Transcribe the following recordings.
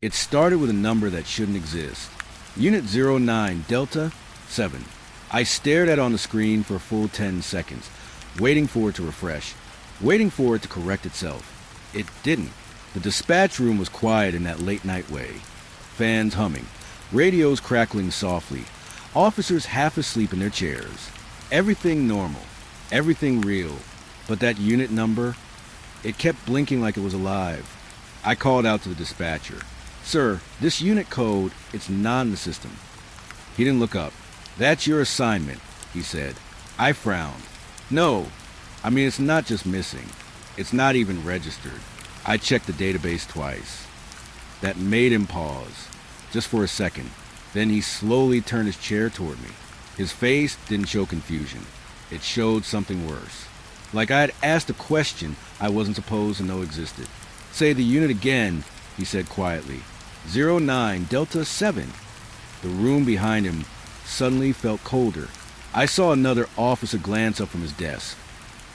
It started with a number that shouldn't exist. Unit 09 Delta 7. I stared at it on the screen for a full 10 seconds, waiting for it to refresh, waiting for it to correct itself. It didn't. The dispatch room was quiet in that late-night way. Fans humming, radios crackling softly, officers half asleep in their chairs. Everything normal, everything real. But that unit number, it kept blinking like it was alive. I called out to the dispatcher. "Sir, this unit code, it's not in the system." He didn't look up. "That's your assignment," he said. I frowned. "No, I mean, it's not just missing. It's not even registered." I checked the database twice. That made him pause, just for a second. Then he slowly turned his chair toward me. His face didn't show confusion. It showed something worse. Like I had asked a question I wasn't supposed to know existed. "Say the unit again," he said quietly. 09 Delta 7. The room behind him suddenly felt colder. I saw another officer glance up from his desk,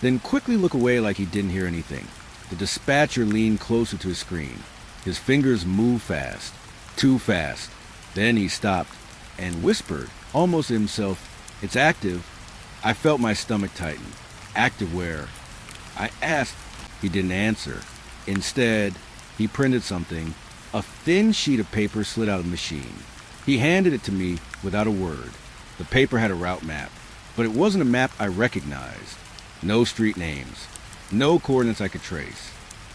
then quickly look away like he didn't hear anything. The dispatcher leaned closer to his screen. His fingers moved fast, too fast. Then he stopped and whispered, almost to himself, "It's active." I felt my stomach tighten. "Active where?" I asked. He didn't answer. Instead, he printed something. A thin sheet of paper slid out of the machine. He handed it to me without a word. The paper had a route map, but it wasn't a map I recognized. No street names, no coordinates I could trace.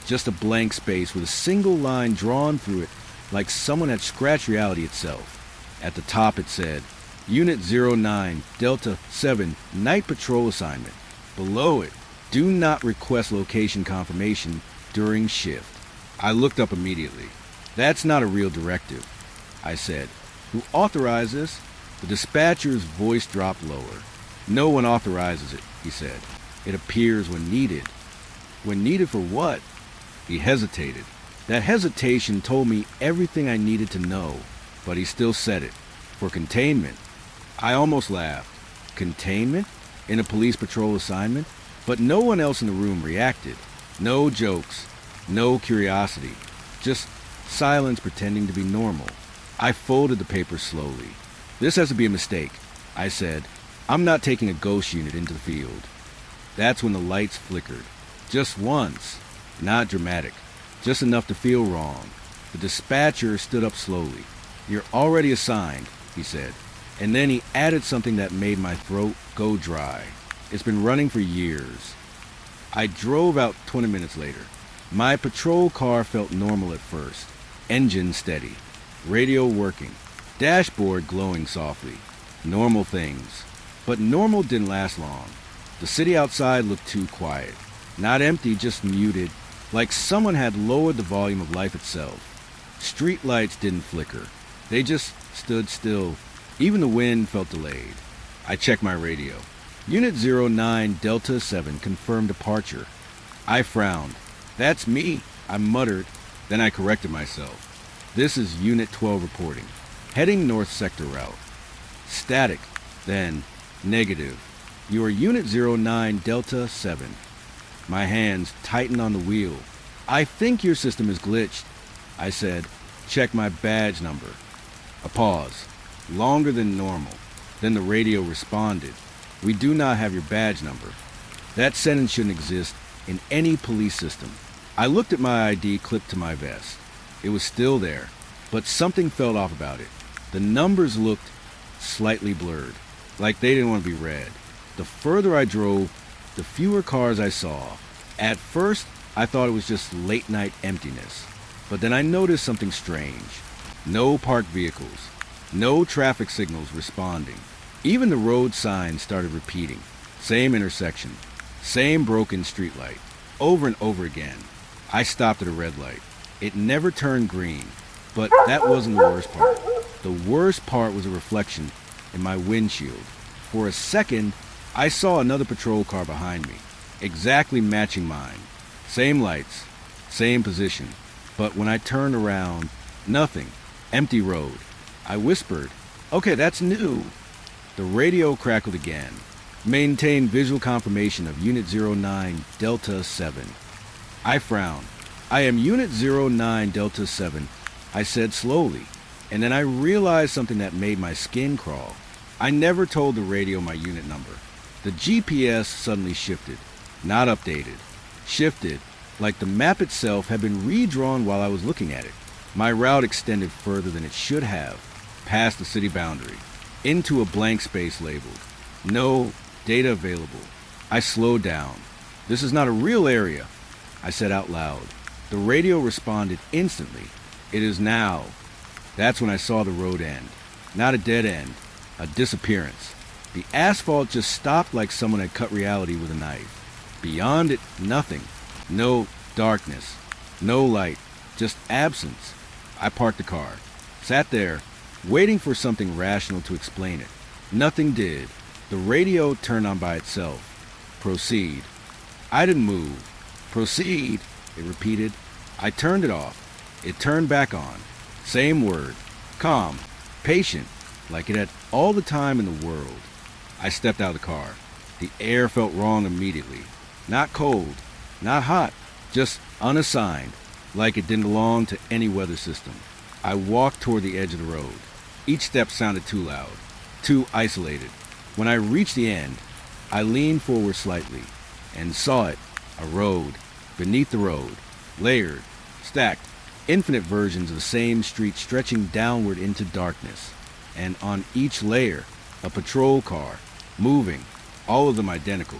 Just a blank space with a single line drawn through it like someone had scratched reality itself. At the top it said, Unit 09, Delta 7, Night Patrol Assignment. Below it, do not request location confirmation during shift. I looked up immediately. "That's not a real directive," I said. "Who authorized this?" The dispatcher's voice dropped lower. "No one authorizes it," he said. "It appears when needed." "When needed for what?" He hesitated. That hesitation told me everything I needed to know, but he still said it. "For containment." I almost laughed. Containment? In a police patrol assignment? But no one else in the room reacted. No jokes. No curiosity. Just silence pretending to be normal. I folded the paper slowly. "This has to be a mistake," I said. "I'm not taking a ghost unit into the field." That's when the lights flickered. Just once. Not dramatic. Just enough to feel wrong. The dispatcher stood up slowly. "You're already assigned," he said. And then he added something that made my throat go dry. "It's been running for years." I drove out 20 minutes later. My patrol car felt normal at first. Engine steady. Radio working. Dashboard glowing softly. Normal things. But normal didn't last long. The city outside looked too quiet. Not empty, just muted, like someone had lowered the volume of life itself. Street lights didn't flicker. They just stood still. Even the wind felt delayed. I checked my radio. Unit 09 Delta 7 confirmed departure. I frowned. "That's me," I muttered. Then I corrected myself. "This is Unit 12 reporting. Heading north sector route." Static. Then negative. "You are Unit 09 Delta 7. My hands tightened on the wheel. "I think your system is glitched," I said. "Check my badge number." A pause. Longer than normal. Then the radio responded. "We do not have your badge number." That sentence shouldn't exist in any police system. I looked at my ID clipped to my vest. It was still there, but something felt off about it. The numbers looked slightly blurred, like they didn't want to be read. The further I drove, the fewer cars I saw. At first, I thought it was just late-night emptiness. But then I noticed something strange. No parked vehicles. No traffic signals responding. Even the road signs started repeating. Same intersection. Same broken streetlight. Over and over again. I stopped at a red light. It never turned green. But that wasn't the worst part. The worst part was a reflection in my windshield. For a second, I saw another patrol car behind me, exactly matching mine. Same lights, same position. But when I turned around, nothing. Empty road. I whispered, "Okay, that's new." The radio crackled again. Maintain visual confirmation of Unit 09 Delta 7. I frowned. "I am Unit 09 Delta 7. I said slowly, and then I realized something that made my skin crawl. I never told the radio my unit number. The GPS suddenly shifted, not updated. Shifted, like the map itself had been redrawn while I was looking at it. My route extended further than it should have, past the city boundary, into a blank space labeled "No data available." I slowed down. "This is not a real area," I said out loud. The radio responded instantly. "It is now." That's when I saw the road end. Not a dead end, a disappearance. The asphalt just stopped like someone had cut reality with a knife. Beyond it, nothing. No darkness, no light, just absence. I parked the car, sat there, waiting for something rational to explain it. Nothing did. The radio turned on by itself. "Proceed." I didn't move. "Proceed," it repeated. I turned it off. It turned back on. Same word. Calm, patient, like it had all the time in the world. I stepped out of the car. The air felt wrong immediately. Not cold, not hot, just unassigned, like it didn't belong to any weather system. I walked toward the edge of the road. Each step sounded too loud, too isolated. When I reached the end, I leaned forward slightly and saw it, a road, beneath the road, layered, stacked, infinite versions of the same street stretching downward into darkness. And on each layer, a patrol car, moving, all of them identical,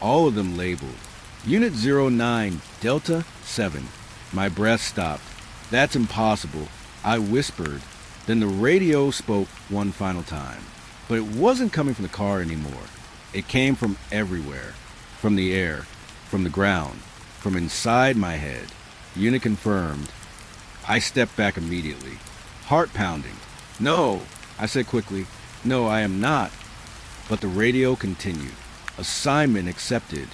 all of them labeled. Unit 09, Delta 7. My breath stopped. "That's impossible," I whispered. Then the radio spoke one final time. But it wasn't coming from the car anymore. It came from everywhere. From the air, from the ground, from inside my head. Unit confirmed. I stepped back immediately, heart pounding. "No," I said quickly. "No, I am not." But the radio continued. "Assignment accepted."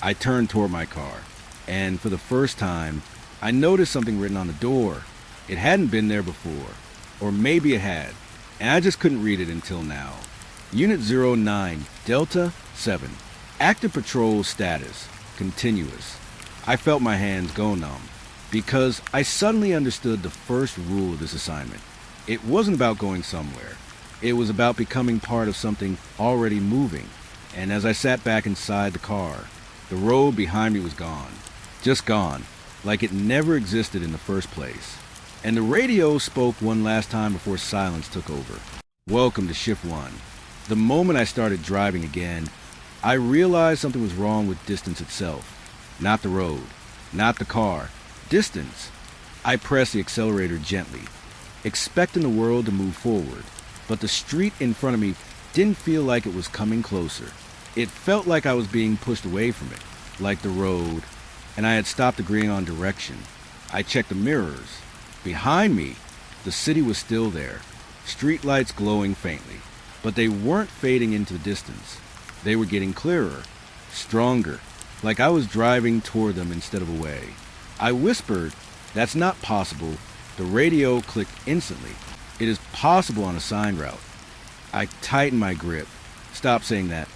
I turned toward my car, and for the first time, I noticed something written on the door. It hadn't been there before, or maybe it had, and I just couldn't read it until now. Unit 09, Delta 7. Active patrol status, continuous. I felt my hands go numb, because I suddenly understood the first rule of this assignment. It wasn't about going somewhere. It was about becoming part of something already moving. And as I sat back inside the car, the road behind me was gone. Just gone, like it never existed in the first place. And the radio spoke one last time before silence took over. "Welcome to Shift 1. The moment I started driving again, I realized something was wrong with distance itself. Not the road, not the car. Distance. I pressed the accelerator gently, expecting the world to move forward. But the street in front of me didn't feel like it was coming closer. It felt like I was being pushed away from it, like the road, and I had stopped agreeing on direction. I checked the mirrors. Behind me, the city was still there, street lights glowing faintly, but they weren't fading into the distance. They were getting clearer, stronger, like I was driving toward them instead of away. I whispered, "That's not possible." The radio clicked instantly. "It is possible on a signed route." I tightened my grip. "Stop saying that."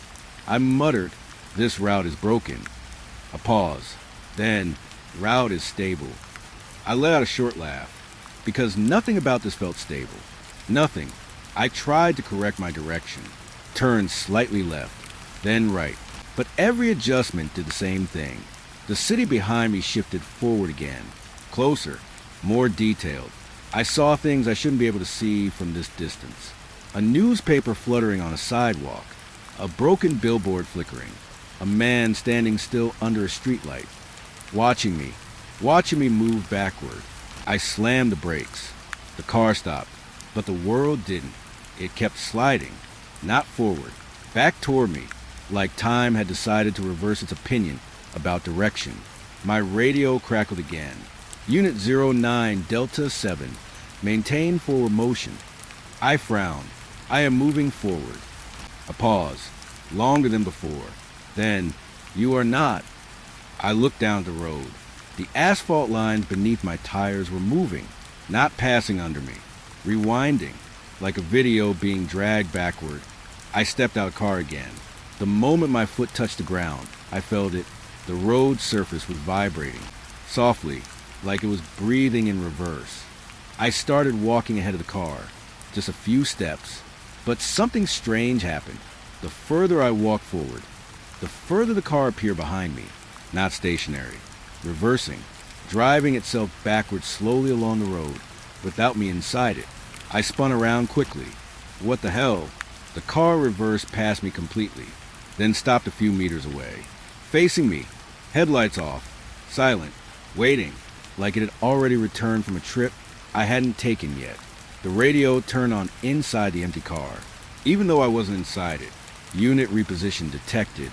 I muttered, "This route is broken." A pause. Then, "Route is stable." I let out a short laugh, because nothing about this felt stable. Nothing. I tried to correct my direction, turned slightly left, then right. But every adjustment did the same thing. The city behind me shifted forward again, closer, more detailed. I saw things I shouldn't be able to see from this distance. A newspaper fluttering on a sidewalk, a broken billboard flickering, a man standing still under a streetlight, watching me move backward. I slammed the brakes. The car stopped, but the world didn't. It kept sliding, not forward, back toward me, like time had decided to reverse its opinion about direction. My radio crackled again. "Unit 09, Delta 7. Maintain forward motion." I frowned. "I am moving forward." A pause, longer than before. Then, "You are not." I looked down the road. The asphalt lines beneath my tires were moving, not passing under me, rewinding, like a video being dragged backward. I stepped out of the car again. The moment my foot touched the ground, I felt it. The road surface was vibrating, softly, like it was breathing in reverse. I started walking ahead of the car, just a few steps, but something strange happened. The further I walked forward, the further the car appeared behind me, not stationary, reversing, driving itself backwards slowly along the road, without me inside it. I spun around quickly. What the hell? The car reversed past me completely, then stopped a few meters away, facing me, headlights off, silent, waiting, like it had already returned from a trip I hadn't taken yet. The radio turned on inside the empty car. Even though I wasn't inside it, unit reposition detected.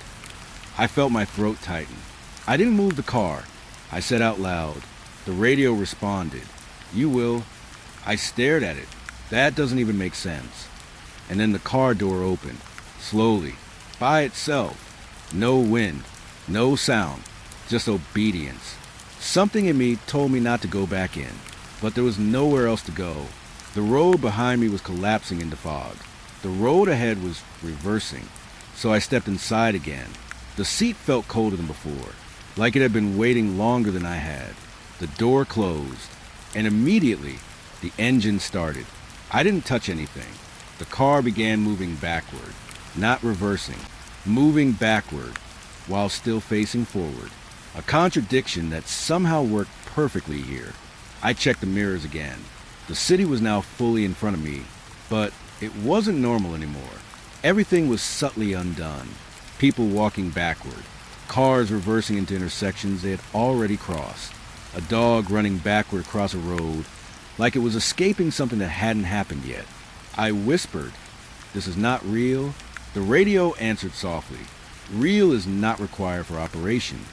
I felt my throat tighten. I didn't move the car. I said out loud. The radio responded. You will. I stared at it. That doesn't even make sense. And then the car door opened, slowly, by itself. No wind, no sound, just obedience. Something in me told me not to go back in, but there was nowhere else to go. The road behind me was collapsing into fog. The road ahead was reversing, so I stepped inside again. The seat felt colder than before, like it had been waiting longer than I had. The door closed, and immediately the engine started. I didn't touch anything. The car began moving backward, not reversing, moving backward while still facing forward. A contradiction that somehow worked perfectly here. I checked the mirrors again. The city was now fully in front of me, but it wasn't normal anymore. Everything was subtly undone. People walking backward, cars reversing into intersections they had already crossed, a dog running backward across a road like it was escaping something that hadn't happened yet. I whispered, "This is not real." The radio answered softly, "Real is not required for operation."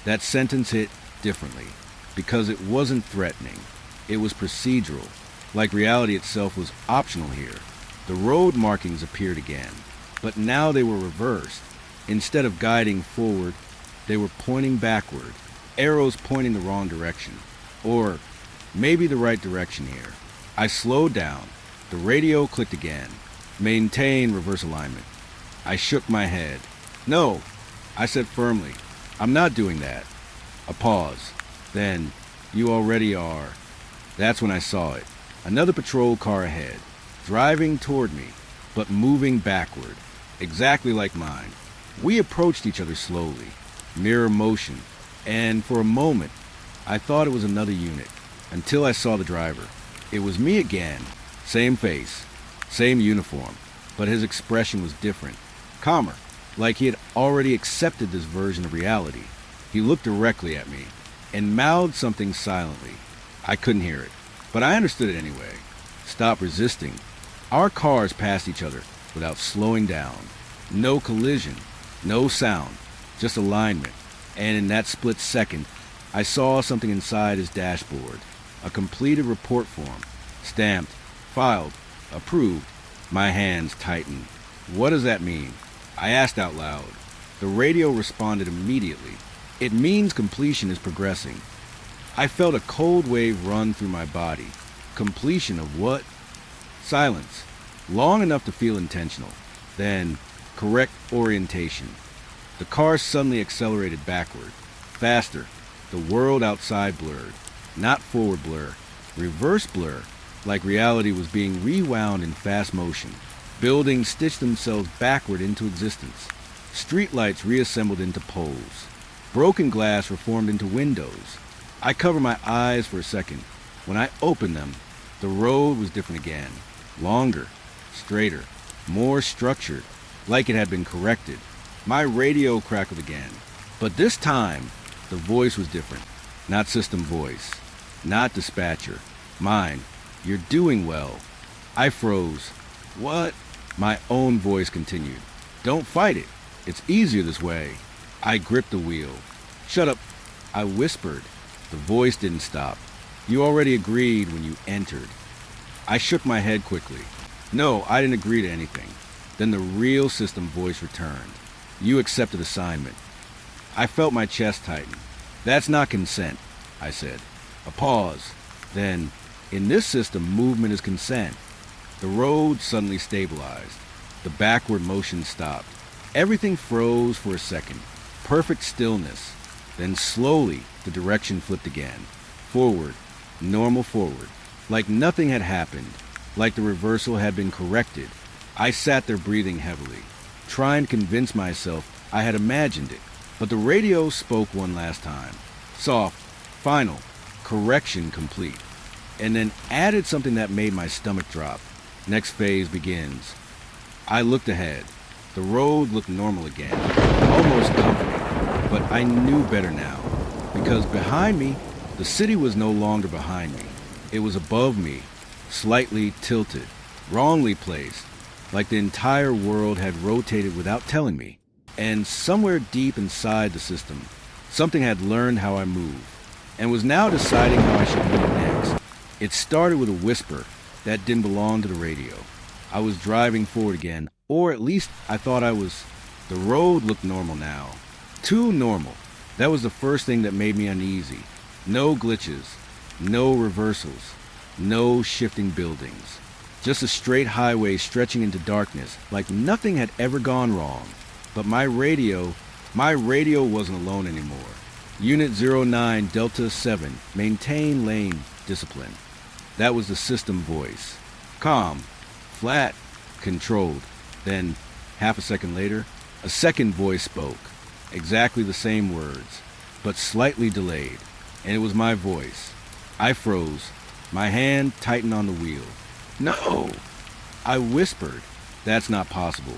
That sentence hit differently, because it wasn't threatening. It was procedural, like reality itself was optional here. The road markings appeared again, but now they were reversed. Instead of guiding forward, they were pointing backward, arrows pointing the wrong direction, or maybe the right direction here. I slowed down. The radio clicked again. Maintain reverse alignment. I shook my head. "No," I said firmly. "I'm not doing that." A pause. Then, "You already are." That's when I saw it. Another patrol car ahead, driving toward me, but moving backward, exactly like mine. We approached each other slowly, mirror motion, and for a moment, I thought it was another unit, until I saw the driver. It was me again, same face, same uniform, but his expression was different, calmer, like he had already accepted this version of reality. He looked directly at me, and mouthed something silently. I couldn't hear it, but I understood it anyway. Stop resisting. Our cars passed each other without slowing down. No collision, no sound, just alignment. And in that split second, I saw something inside his dashboard. A completed report form, stamped, filed, approved. My hands tightened. What does that mean? I asked out loud. The radio responded immediately. It means completion is progressing. I felt a cold wave run through my body. Completion of what? Silence. Long enough to feel intentional. Then, correct orientation. The car suddenly accelerated backward. Faster. The world outside blurred. Not forward blur. Reverse blur. Like reality was being rewound in fast motion. Buildings stitched themselves backward into existence. Streetlights reassembled into poles. Broken glass reformed into windows. I covered my eyes for a second. When I opened them, the road was different again. Longer, straighter, more structured, like it had been corrected. My radio crackled again. But this time, the voice was different. Not system voice. Not dispatcher. Mine. "You're doing well." I froze. "What?" My own voice continued. "Don't fight it. It's easier this way." I gripped the wheel. "Shut up," I whispered. The voice didn't stop. "You already agreed when you entered." I shook my head quickly. "No, I didn't agree to anything." Then the real system voice returned. "You accepted assignment." I felt my chest tighten. "That's not consent," I said. A pause. Then, "In this system, movement is consent." The road suddenly stabilized. The backward motion stopped. Everything froze for a second. Perfect stillness. Then slowly, the direction flipped again. Forward. Normal forward. like nothing had happened, like the reversal had been corrected. I sat there breathing heavily, trying to convince myself I had imagined it. But the radio spoke one last time. Soft, final, correction complete. And then added something that made my stomach drop. Next phase begins. I looked ahead. The road looked normal again, almost comforting. But I knew better now, because behind me, the city was no longer behind me. It was above me, slightly tilted, wrongly placed, like the entire world had rotated without telling me. And somewhere deep inside the system, something had learned how I move, and was now deciding how I should move next. It started with a whisper that didn't belong to the radio. I was driving forward again, or at least I thought I was. The road looked normal now. Too normal. That was the first thing that made me uneasy. No glitches, no reversals, no shifting buildings. Just a straight highway stretching into darkness, like nothing had ever gone wrong. But my radio wasn't alone anymore. Unit 09 Delta 7, maintain lane discipline. That was the system voice. Calm, flat, controlled. Then, half a second later, a second voice spoke. Exactly the same words, but slightly delayed. And it was my voice. I froze. My hand tightened on the wheel. No! I whispered. That's not possible.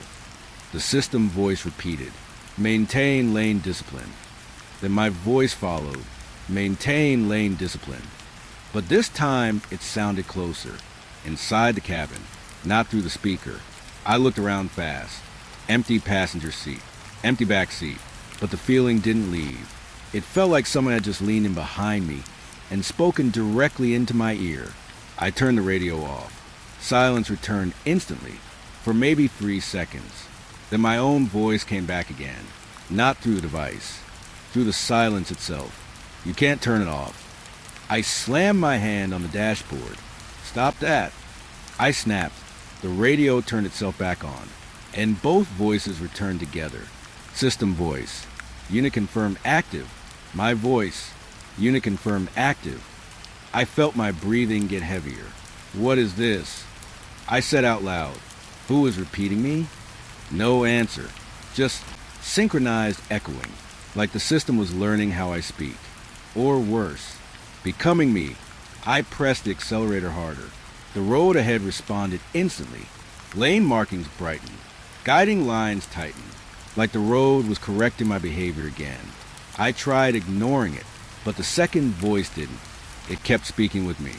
The system voice repeated. Maintain lane discipline. Then my voice followed. Maintain lane discipline. But this time it sounded closer. Inside the cabin, not through the speaker. I looked around fast. Empty passenger seat. Empty back seat. But the feeling didn't leave. It felt like someone had just leaned in behind me and spoken directly into my ear. I turned the radio off. Silence returned instantly, for maybe 3 seconds. Then my own voice came back again, not through the device, through the silence itself. You can't turn it off. I slammed my hand on the dashboard. Stop that. I snapped. The radio turned itself back on, and both voices returned together. System voice. Unit confirmed active. My voice. Unit confirmed active. I felt my breathing get heavier. What is this? I said out loud. Who is repeating me? No answer. Just synchronized echoing, like the system was learning how I speak. Or worse, becoming me. I pressed the accelerator harder. The road ahead responded instantly. Lane markings brightened. Guiding lines tightened, like the road was correcting my behavior again. I tried ignoring it, but the second voice didn't. It kept speaking with me.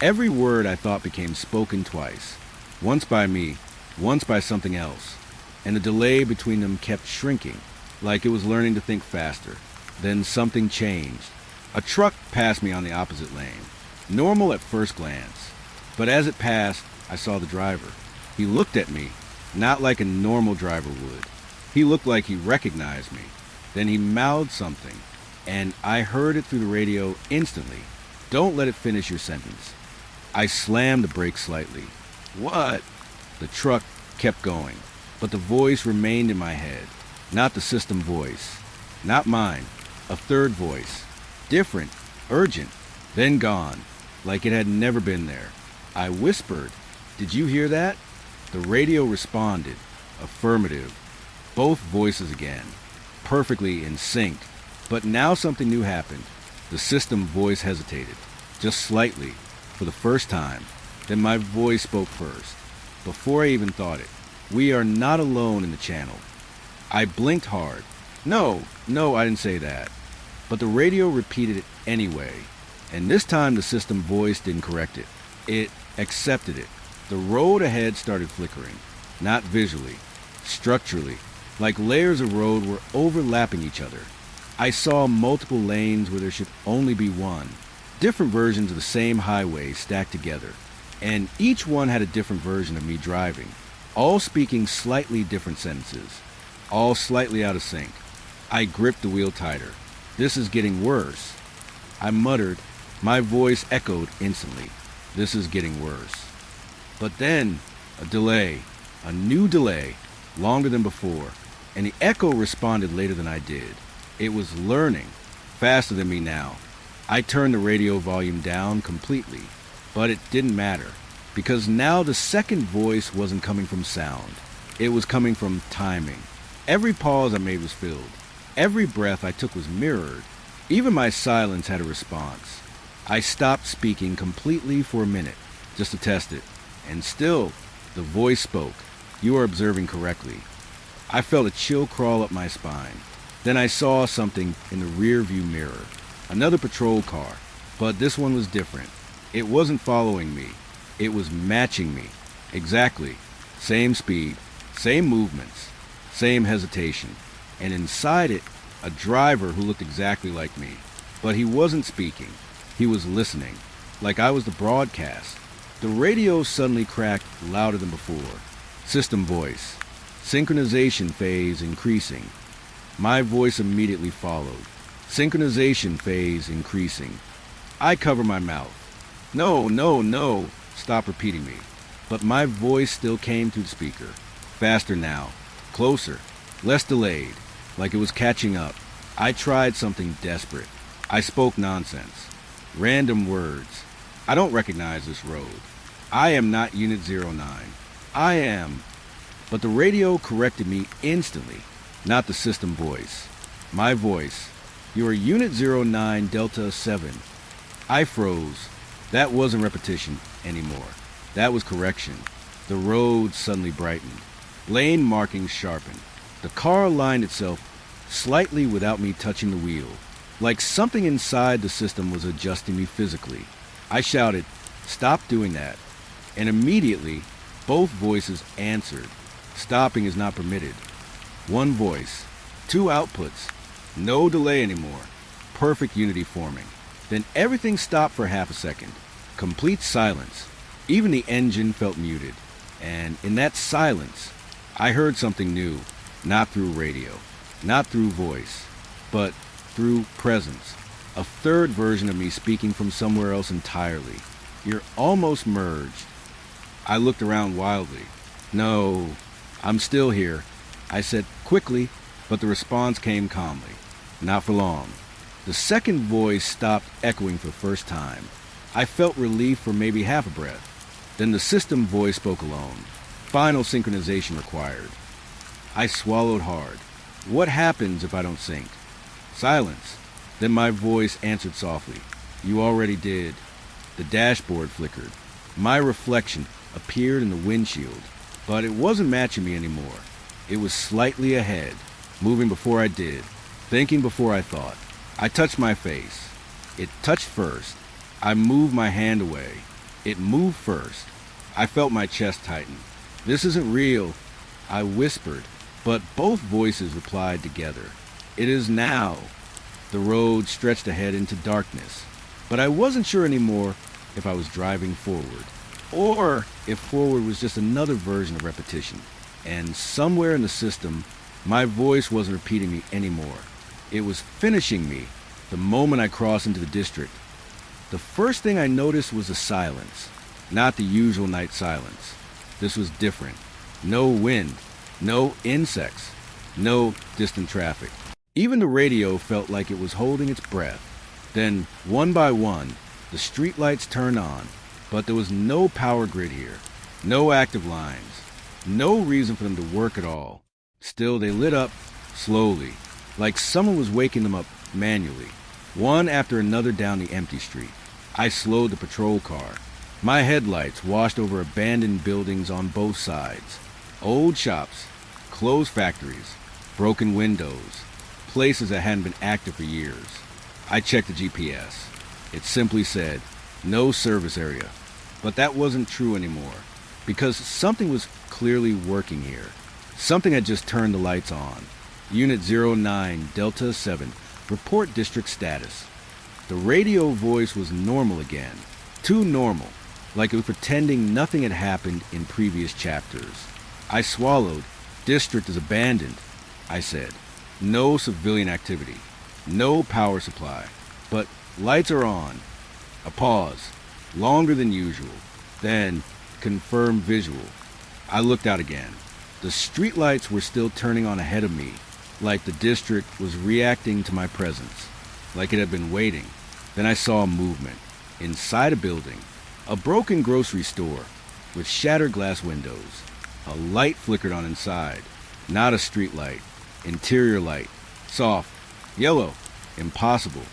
Every word I thought became spoken twice. Once by me, once by something else. And the delay between them kept shrinking, like it was learning to think faster. Then something changed. A truck passed me on the opposite lane. Normal at first glance. But as it passed, I saw the driver. He looked at me, not like a normal driver would. He looked like he recognized me. Then he mouthed something, and I heard it through the radio instantly. Don't let it finish your sentence. I slammed the brakes slightly. What? The truck kept going, but the voice remained in my head. Not the system voice. Not mine. A third voice. Different. Urgent. Then gone. Like it had never been there. I whispered. Did you hear that? The radio responded. Affirmative. Both voices again. Perfectly in sync. But now something new happened. The system voice hesitated. Just slightly. For the first time. Then my voice spoke first. Before I even thought it. We are not alone in the channel. I blinked hard. No, I didn't say that. But the radio repeated it anyway. And this time the system voice didn't correct it. It accepted it. The road ahead started flickering. Not visually. Structurally. Like layers of road were overlapping each other. I saw multiple lanes where there should only be one. Different versions of the same highway stacked together. And each one had a different version of me driving. All speaking slightly different sentences. All slightly out of sync. I gripped the wheel tighter. This is getting worse. I muttered. My voice echoed instantly. This is getting worse. But then, a delay. A new delay. Longer than before. And the echo responded later than I did. It was learning. Faster than me now. I turned the radio volume down completely. But it didn't matter, because now the second voice wasn't coming from sound. It was coming from timing. Every pause I made was filled. Every breath I took was mirrored. Even my silence had a response. I stopped speaking completely for a minute, just to test it. And still, the voice spoke. You are observing correctly. I felt a chill crawl up my spine. Then I saw something in the rear view mirror. Another patrol car. But this one was different. It wasn't following me. It was matching me. Exactly. Same speed, same movements, same hesitation. And inside it, a driver who looked exactly like me. But he wasn't speaking. He was listening, like I was the broadcast. The radio suddenly cracked louder than before. System voice. Synchronization phase increasing. My voice immediately followed. Synchronization phase increasing. I cover my mouth. No, no, no. Stop repeating me. But my voice still came through the speaker. Faster now. Closer. Less delayed. Like it was catching up. I tried something desperate. I spoke nonsense. Random words. I don't recognize this road. I am not Unit 09. I am. But the radio corrected me instantly. Not the system voice. My voice. You are Unit 09 Delta 7. I froze. That wasn't repetition anymore. That was correction. The road suddenly brightened. Lane markings sharpened. The car aligned itself slightly without me touching the wheel. Like something inside the system was adjusting me physically. I shouted, "Stop doing that." And immediately, both voices answered. Stopping is not permitted. One voice, two outputs, no delay anymore. Perfect unity forming. Then everything stopped for half a second. Complete silence. Even the engine felt muted. And in that silence, I heard something new. Not through radio, not through voice, but through presence. A third version of me speaking from somewhere else entirely. You're almost merged. I looked around wildly. No, I'm still here, I said quickly, but the response came calmly. Not for long. The second voice stopped echoing for the first time. I felt relief for maybe half a breath. Then the system voice spoke alone. Final synchronization required. I swallowed hard. What happens if I don't sync? Silence. Then my voice answered softly. You already did. The dashboard flickered. My reflection appeared in the windshield, but it wasn't matching me anymore. It was slightly ahead, moving before I did, thinking before I thought. I touched my face. It touched first. I moved my hand away. It moved first. I felt my chest tighten. This isn't real, I whispered, but both voices replied together. It is now. The road stretched ahead into darkness, but I wasn't sure anymore if I was driving forward, or if forward was just another version of repetition. And somewhere in the system, my voice wasn't repeating me anymore. It was finishing me the moment I crossed into the district. The first thing I noticed was the silence, not the usual night silence. This was different. No wind, no insects, no distant traffic. Even the radio felt like it was holding its breath. Then, one by one, the streetlights turned on, but there was no power grid here, no active lines, no reason for them to work at all. Still, they lit up slowly, like someone was waking them up manually, one after another down the empty street. I slowed the patrol car. My headlights washed over abandoned buildings on both sides. Old shops, closed factories, broken windows, places that hadn't been active for years. I checked the GPS. It simply said, no service area. But that wasn't true anymore, because something was clearly working here. Something had just turned the lights on. Unit 09, Delta 7, report district status. The radio voice was normal again. Too normal, like it was pretending nothing had happened in previous chapters. I swallowed. District is abandoned, I said. No civilian activity. No power supply. But lights are on. A pause. Longer than usual. Then, confirmed visual. I looked out again. The streetlights were still turning on ahead of me, like the district was reacting to my presence, like it had been waiting. Then I saw movement. Inside a building. A broken grocery store with shattered glass windows. A light flickered on inside. Not a street light. Interior light. Soft. Yellow. Impossible.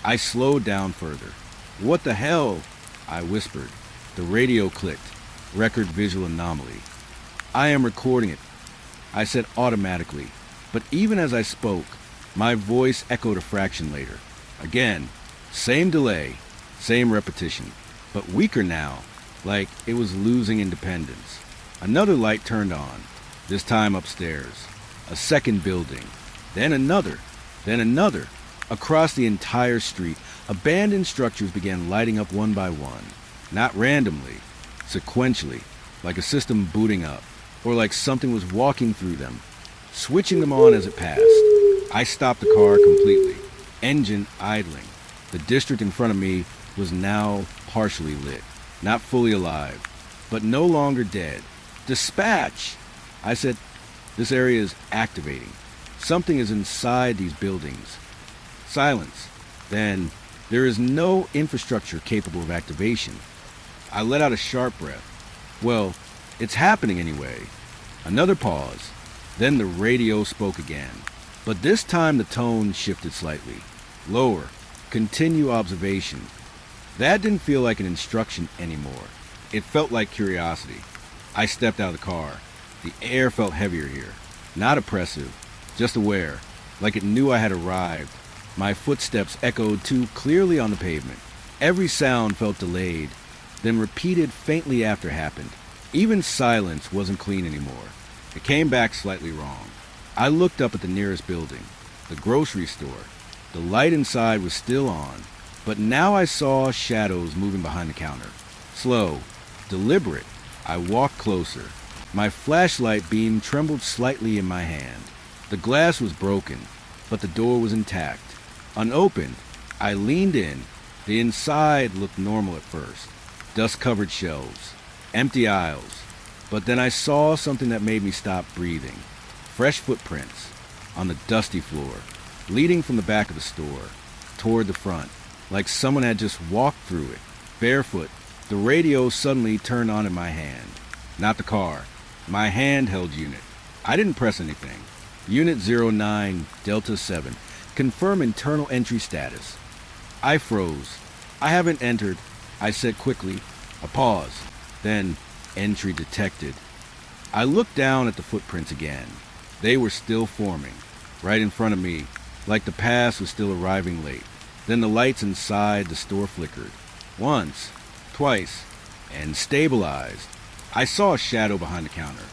I slowed down further. What the hell? I whispered. The radio clicked. Record visual anomaly. I am recording it, I said automatically, but even as I spoke, my voice echoed a fraction later. Again, same delay, same repetition, but weaker now, like it was losing independence. Another light turned on, this time upstairs. A second building, then another, then another. Across the entire street, abandoned structures began lighting up one by one, not randomly, sequentially, like a system booting up, or like something was walking through them, switching them on as it passed. I stopped the car completely, engine idling. The district in front of me was now partially lit, not fully alive, but no longer dead. Dispatch! I said, this area is activating. Something is inside these buildings. Silence. Then, there is no infrastructure capable of activation. I let out a sharp breath. Well, it's happening anyway. Another pause. Then the radio spoke again. But this time the tone shifted slightly. Lower. Continue observation. That didn't feel like an instruction anymore. It felt like curiosity. I stepped out of the car. The air felt heavier here. Not oppressive, just aware, like it knew I had arrived. My footsteps echoed too clearly on the pavement. Every sound felt delayed, then repeated faintly after happened. Even silence wasn't clean anymore. It came back slightly wrong. I looked up at the nearest building, the grocery store. The light inside was still on, but now I saw shadows moving behind the counter. Slow, deliberate. I walked closer. My flashlight beam trembled slightly in my hand. The glass was broken, but the door was intact. Unopened, I leaned in. The inside looked normal at first. Dust-covered shelves, empty aisles. But then I saw something that made me stop breathing. Fresh footprints on the dusty floor, leading from the back of the store toward the front, like someone had just walked through it. Barefoot, the radio suddenly turned on in my hand. Not the car, my handheld unit. I didn't press anything. Unit 09, Delta 7. Confirm internal entry status. I froze. I haven't entered, I said quickly. A pause. Then, entry detected. I looked down at the footprints again. They were still forming, right in front of me, like the past was still arriving late. Then the lights inside the store flickered. Once, twice, and stabilized. I saw a shadow behind the counter,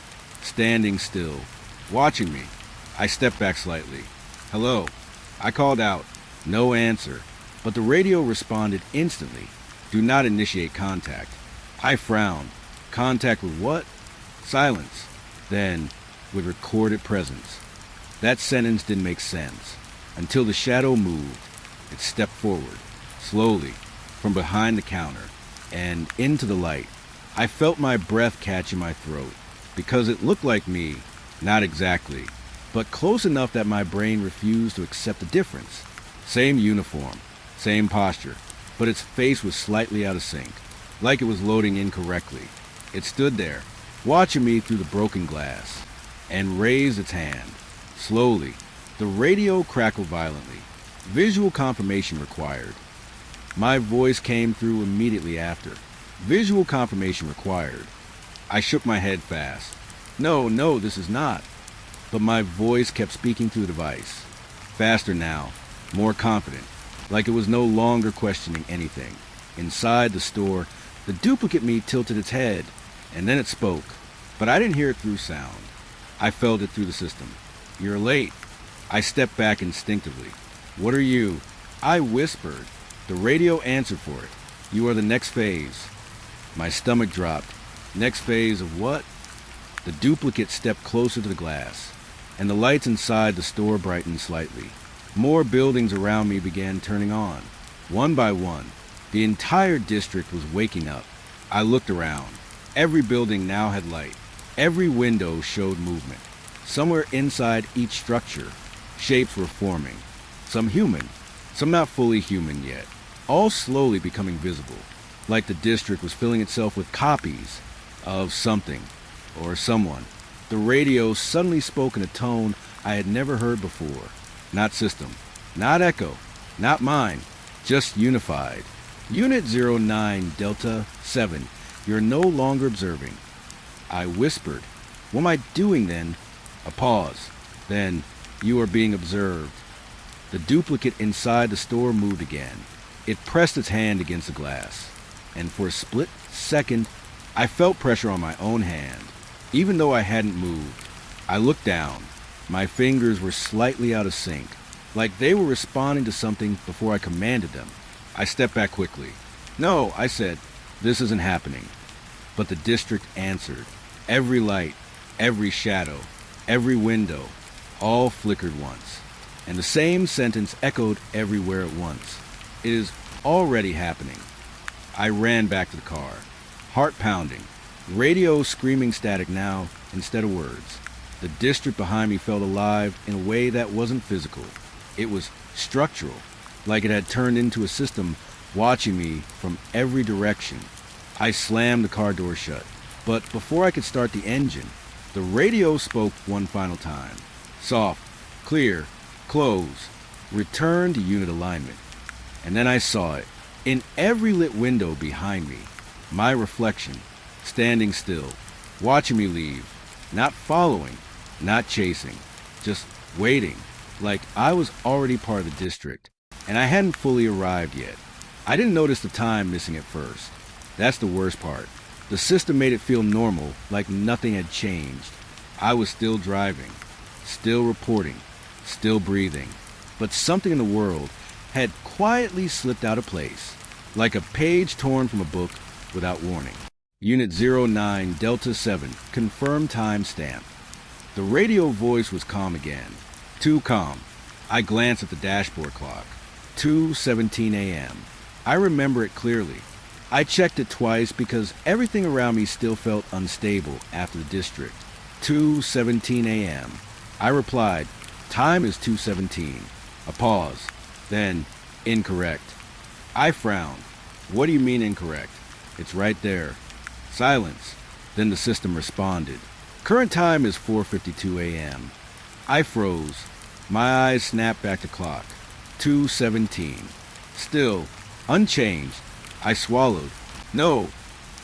standing still, watching me. I stepped back slightly. Hello. I called out. No answer. But the radio responded instantly. Do not initiate contact. I frowned. Contact with what? Silence. Then, with recorded presence. That sentence didn't make sense. Until the shadow moved. It stepped forward, slowly, from behind the counter, and into the light. I felt my breath catch in my throat, because it looked like me. Not exactly, but close enough that my brain refused to accept the difference. Same uniform, same posture, but its face was slightly out of sync, like it was loading incorrectly. It stood there, watching me through the broken glass, and raised its hand. Slowly, the radio crackled violently. Visual confirmation required. My voice came through immediately after. Visual confirmation required. I shook my head fast. No, this is not. But my voice kept speaking through the device. Faster now, more confident, like it was no longer questioning anything. Inside the store, the duplicate me tilted its head, and then it spoke. But I didn't hear it through sound. I felt it through the system. You're late. I stepped back instinctively. What are you? I whispered. The radio answered for it. You are the next phase. My stomach dropped. Next phase of what? The duplicate stepped closer to the glass, and the lights inside the store brightened slightly. More buildings around me began turning on. One by one, the entire district was waking up. I looked around. Every building now had light. Every window showed movement. Somewhere inside each structure, shapes were forming. Some human, some not fully human yet, all slowly becoming visible. like the district was filling itself with copies of something or someone. The radio suddenly spoke in a tone I had never heard before. Not system, not echo, not mine, just unified. Unit 09 Delta 7, you're no longer observing. I whispered. What am I doing then? A pause. Then, you are being observed. The duplicate inside the store moved again. It pressed its hand against the glass. And for a split second, I felt pressure on my own hand, even though I hadn't moved. I looked down. My fingers were slightly out of sync, like they were responding to something before I commanded them. I stepped back quickly. No, I said, this isn't happening. But the district answered. Every light, every shadow, every window, all flickered once. And the same sentence echoed everywhere at once. It is already happening. I ran back to the car, heart pounding, radio screaming static now instead of words. The district behind me felt alive in a way that wasn't physical. It was structural, like it had turned into a system watching me from every direction. I slammed the car door shut, but before I could start the engine, the radio spoke one final time. Soft, clear, close, return to unit alignment. And then I saw it, in every lit window behind me, my reflection, standing still, watching me leave, not following, not chasing, just waiting, like I was already part of the district, and I hadn't fully arrived yet. I didn't notice the time missing at first. That's the worst part. The system made it feel normal, like nothing had changed. I was still driving, still reporting, still breathing, but something in the world had quietly slipped out of place, like a page torn from a book without warning. Unit 09 Delta 7, confirmed time stamp. The radio voice was calm again. Too calm. I glanced at the dashboard clock. 2:17 a.m. I remember it clearly. I checked it twice because everything around me still felt unstable after the district. 2:17 a.m. I replied, time is 2:17. A pause. Then, incorrect. I frowned. What do you mean incorrect? It's right there. Silence. Then the system responded. Current time is 4:52 a.m. I froze. My eyes snapped back to clock. 2:17. Still, unchanged. I swallowed. No,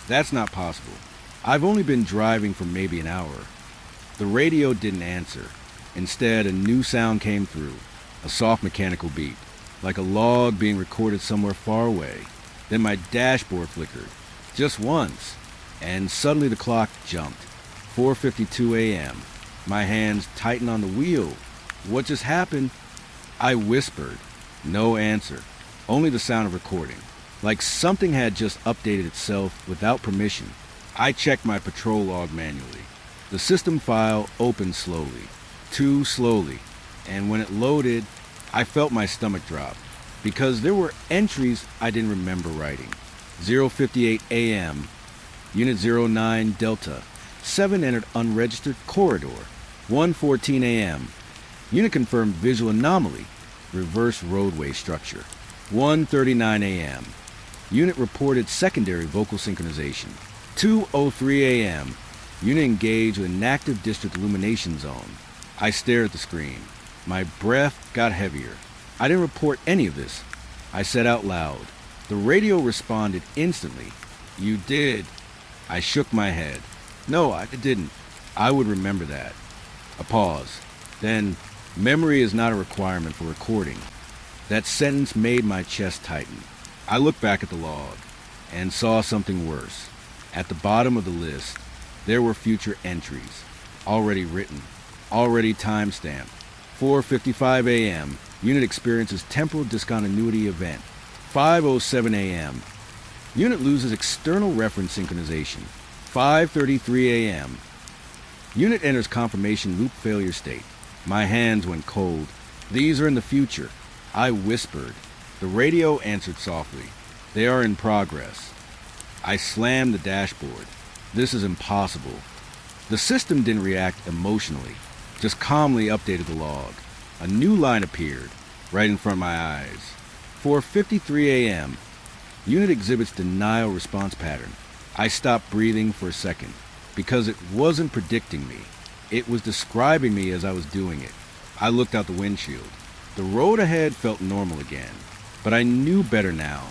that's not possible. I've only been driving for maybe an hour. The radio didn't answer. Instead, a new sound came through. A soft mechanical beat, like a log being recorded somewhere far away. Then my dashboard flickered. Just once. And suddenly the clock jumped. 4:52 a.m. My hands tightened on the wheel. What just happened? I whispered. No answer. Only the sound of recording. Like something had just updated itself without permission. I checked my patrol log manually. The system file opened slowly. Too slowly. And when it loaded, I felt my stomach drop. Because there were entries I didn't remember writing. 0:58 a.m. Unit 09 Delta 7 entered unregistered corridor. 1:14 a.m. Unit confirmed visual anomaly. Reverse roadway structure. 1:39 a.m. Unit reported secondary vocal synchronization. 2:03 a.m. Unit engaged with inactive district illumination zone. I stared at the screen. My breath got heavier. I didn't report any of this. I said out loud. The radio responded instantly. You did. I shook my head. No, I didn't. I would remember that. A pause. Then, memory is not a requirement for recording. That sentence made my chest tighten. I looked back at the log and saw something worse. At the bottom of the list, there were future entries, already written, already timestamped. 4:55 a.m. Unit experiences temporal discontinuity event. 5:07 a.m. Unit loses external reference synchronization. 5:33 a.m. Unit enters confirmation loop failure state. My hands went cold. These are in the future. I whispered. The radio answered softly. They are in progress. I slammed the dashboard. This is impossible. The system didn't react emotionally, just calmly updated the log. A new line appeared, right in front of my eyes. 4:53 a.m. Unit exhibits denial response pattern. I stopped breathing for a second because it wasn't predicting me. It was describing me as I was doing it. I looked out the windshield. The road ahead felt normal again, but I knew better now.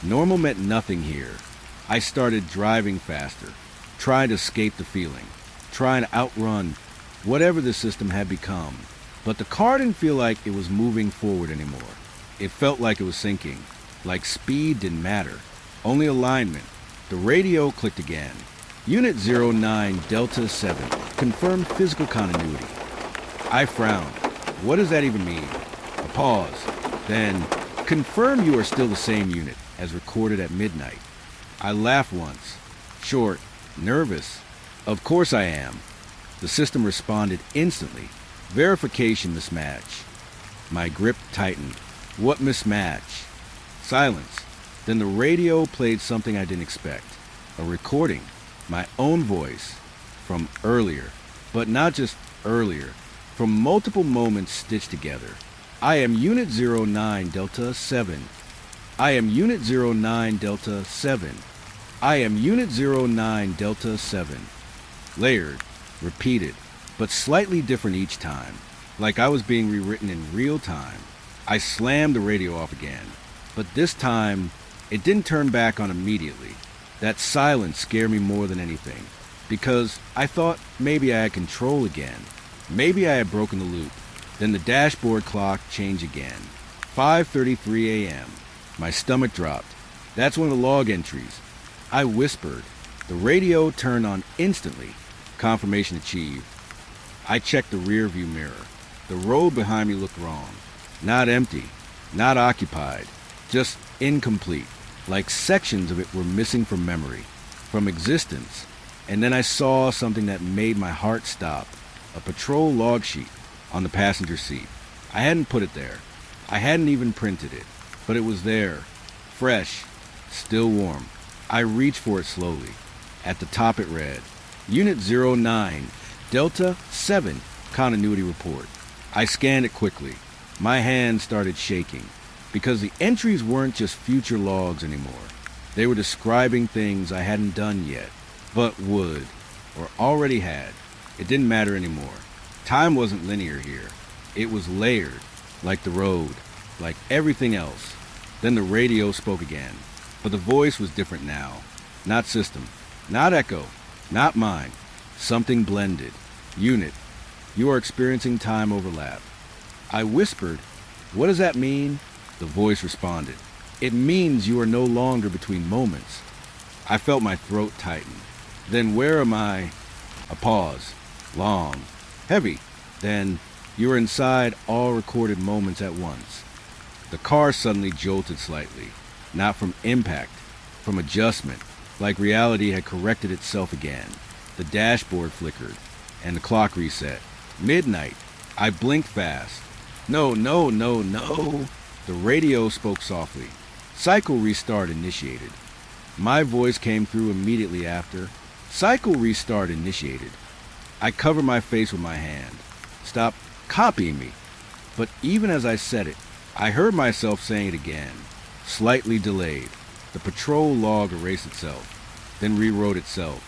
Normal meant nothing here. I started driving faster, trying to escape the feeling, trying to outrun whatever the system had become. But the car didn't feel like it was moving forward anymore. It felt like it was sinking, like speed didn't matter, only alignment. The radio clicked again. Unit 09 Delta 7 confirmed physical continuity. I frowned. What does that even mean? A pause. Then, confirm you are still the same unit as recorded at midnight. I laughed once. Short, nervous. Of course I am. The system responded instantly. Verification mismatch. My grip tightened. What mismatch? Silence. Then the radio played something I didn't expect. A recording. My own voice. From earlier. But not just earlier. From multiple moments stitched together. I am Unit 09 Delta 7. I am Unit 09 Delta 7. I am Unit 09 Delta 7. Layered. Repeated. But slightly different each time. Like I was being rewritten in real time. I slammed the radio off again. But this time, it didn't turn back on immediately. That silence scared me more than anything. Because I thought maybe I had control again. Maybe I had broken the loop. Then the dashboard clock changed again. 5:33 a.m. My stomach dropped. That's one of the log entries. I whispered. The radio turned on instantly. Confirmation achieved. I checked the rear view mirror. The road behind me looked wrong. Not empty. Not occupied. Just incomplete. Like sections of it were missing from memory. From existence. And then I saw something that made my heart stop. A patrol log sheet on the passenger seat. I hadn't put it there. I hadn't even printed it. But it was there. Fresh. Still warm. I reached for it slowly. At the top it read, Unit 09, Delta 7, Continuity Report. I scanned it quickly. My hands started shaking. Because the entries weren't just future logs anymore. They were describing things I hadn't done yet, but would, or already had. It didn't matter anymore. Time wasn't linear here. It was layered, like the road, like everything else. Then the radio spoke again, but the voice was different now. Not system, not echo, not mine. Something blended. Unit, you are experiencing time overlap. I whispered, what does that mean? The voice responded, it means you are no longer between moments. I felt my throat tighten. Then where am I? A pause. Long. Heavy. Then, you are inside all recorded moments at once. The car suddenly jolted slightly. Not from impact, from adjustment, like reality had corrected itself again. The dashboard flickered, and the clock reset. Midnight. I blinked fast. No. The radio spoke softly. Cycle restart initiated. My voice came through immediately after. Cycle restart initiated. I covered my face with my hand. Stop copying me. But even as I said it, I heard myself saying it again. Slightly delayed. The patrol log erased itself, then rewrote itself.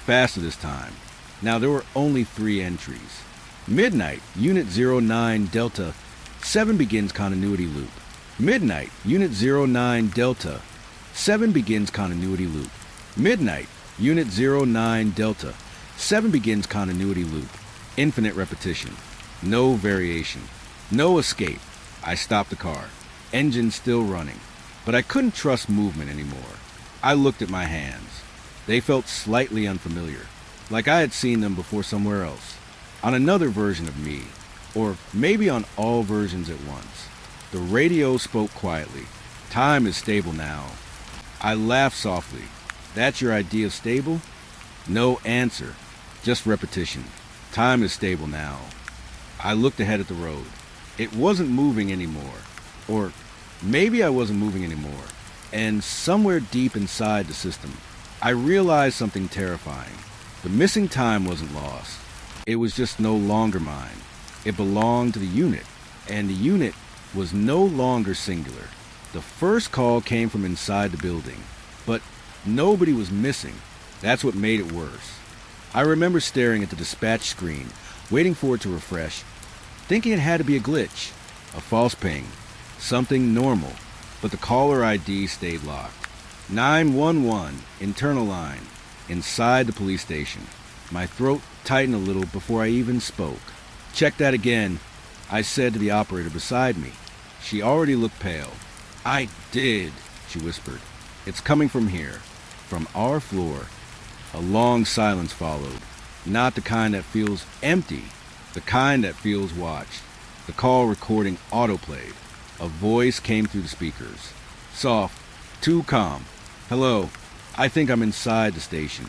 Faster this time. Now there were only 3 entries. Midnight, Unit 09 Delta 7 begins continuity loop. Midnight, Unit 09 Delta 7 begins continuity loop. Midnight, Unit 09 Delta 7 begins continuity loop. Infinite repetition. No variation. No escape. I stopped the car. Engine still running. But I couldn't trust movement anymore. I looked at my hands. They felt slightly unfamiliar, like I had seen them before somewhere else. On another version of me. Or maybe on all versions at once. The radio spoke quietly. Time is stable now. I laughed softly. That's your idea of stable? No answer. Just repetition. Time is stable now. I looked ahead at the road. It wasn't moving anymore. Or maybe I wasn't moving anymore. And somewhere deep inside the system, I realized something terrifying. The missing time wasn't lost. It was just no longer mine. It belonged to the unit. And the unit was no longer singular. The first call came from inside the building, but nobody was missing. That's what made it worse. I remember staring at the dispatch screen, waiting for it to refresh, thinking it had to be a glitch, a false ping, something normal, but the caller ID stayed locked. 911, internal line, inside the police station. My throat tightened a little before I even spoke. Check that again, I said to the operator beside me. She already looked pale. I did, she whispered. It's coming from here, from our floor. A long silence followed, not the kind that feels empty, the kind that feels watched. The call recording autoplayed. A voice came through the speakers. Soft, too calm. Hello, I think I'm inside the station.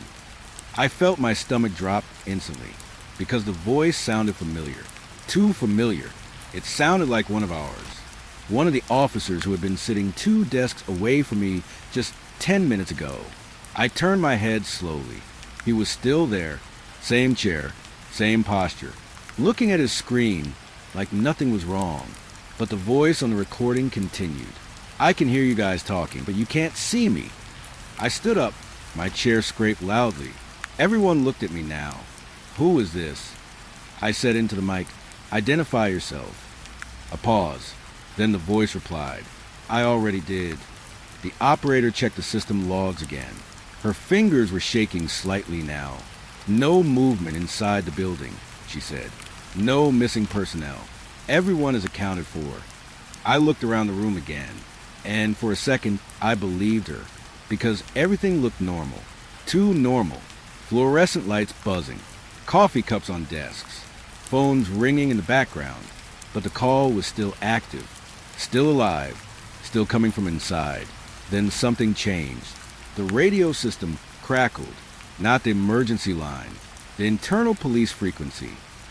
I felt my stomach drop instantly, because the voice sounded familiar. Too familiar. It sounded like one of ours. One of the officers who had been sitting 2 desks away from me just 10 minutes ago. I turned my head slowly. He was still there, same chair, same posture, looking at his screen like nothing was wrong. But the voice on the recording continued. I can hear you guys talking, but you can't see me. I stood up. My chair scraped loudly. Everyone looked at me now. Who is this? I said into the mic, identify yourself. A pause. Then the voice replied, I already did. The operator checked the system logs again. Her fingers were shaking slightly now. No movement inside the building, she said. No missing personnel. Everyone is accounted for. I looked around the room again, and for a second I believed her, because everything looked normal. Too normal. Fluorescent lights buzzing, coffee cups on desks, phones ringing in the background, but the call was still active. Still alive, still coming from inside. Then something changed. The radio system crackled, not the emergency line, the internal police frequency,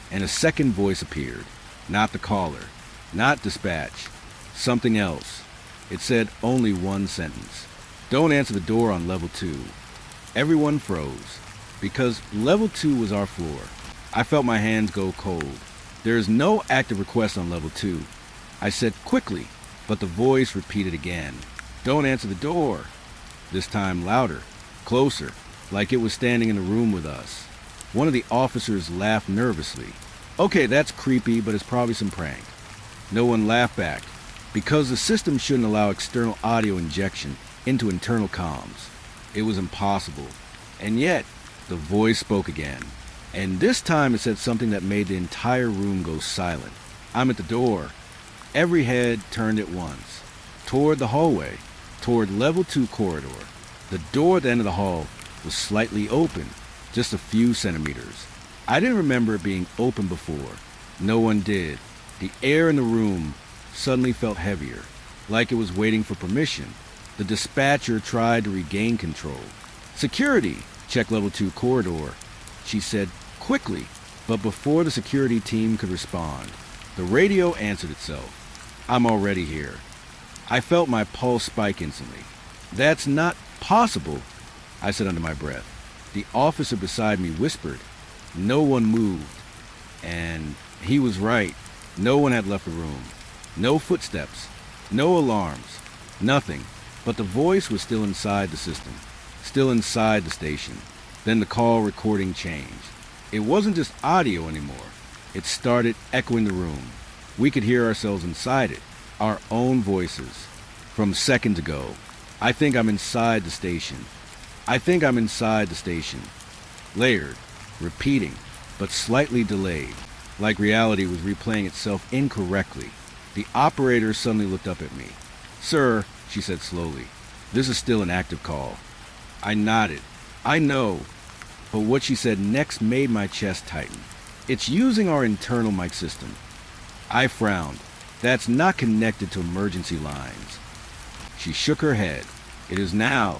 and a second voice appeared. Not the caller, not dispatch, something else. It said only one sentence. Don't answer the door on level 2. Everyone froze, because level 2 was our floor. I felt my hands go cold. There is no active request on level 2. I said quickly, but the voice repeated again. Don't answer the door. This time louder, closer, like it was standing in the room with us. One of the officers laughed nervously. Okay, that's creepy, but it's probably some prank. No one laughed back, because the system shouldn't allow external audio injection into internal comms. It was impossible. And yet, the voice spoke again. And this time it said something that made the entire room go silent. I'm at the door. Every head turned at once, toward the hallway, toward level 2 corridor. The door at the end of the hall was slightly open, just a few centimeters. I didn't remember it being open before. No one did. The air in the room suddenly felt heavier, like it was waiting for permission. The dispatcher tried to regain control. Security, check level 2 corridor, she said quickly, but before the security team could respond, the radio answered itself. I'm already here. I felt my pulse spike instantly. That's not possible, I said under my breath. The officer beside me whispered. No one moved. And he was right. No one had left the room. No footsteps. No alarms. Nothing. But the voice was still inside the system. Still inside the station. Then the call recording changed. It wasn't just audio anymore. It started echoing the room. We could hear ourselves inside it. Our own voices. From seconds ago. I think I'm inside the station. I think I'm inside the station. Layered. Repeating. But slightly delayed. Like reality was replaying itself incorrectly. The operator suddenly looked up at me. Sir, she said slowly, this is still an active call. I nodded. I know. But what she said next made my chest tighten. It's using our internal mic system. I frowned. That's not connected to emergency lines. She shook her head. It is now.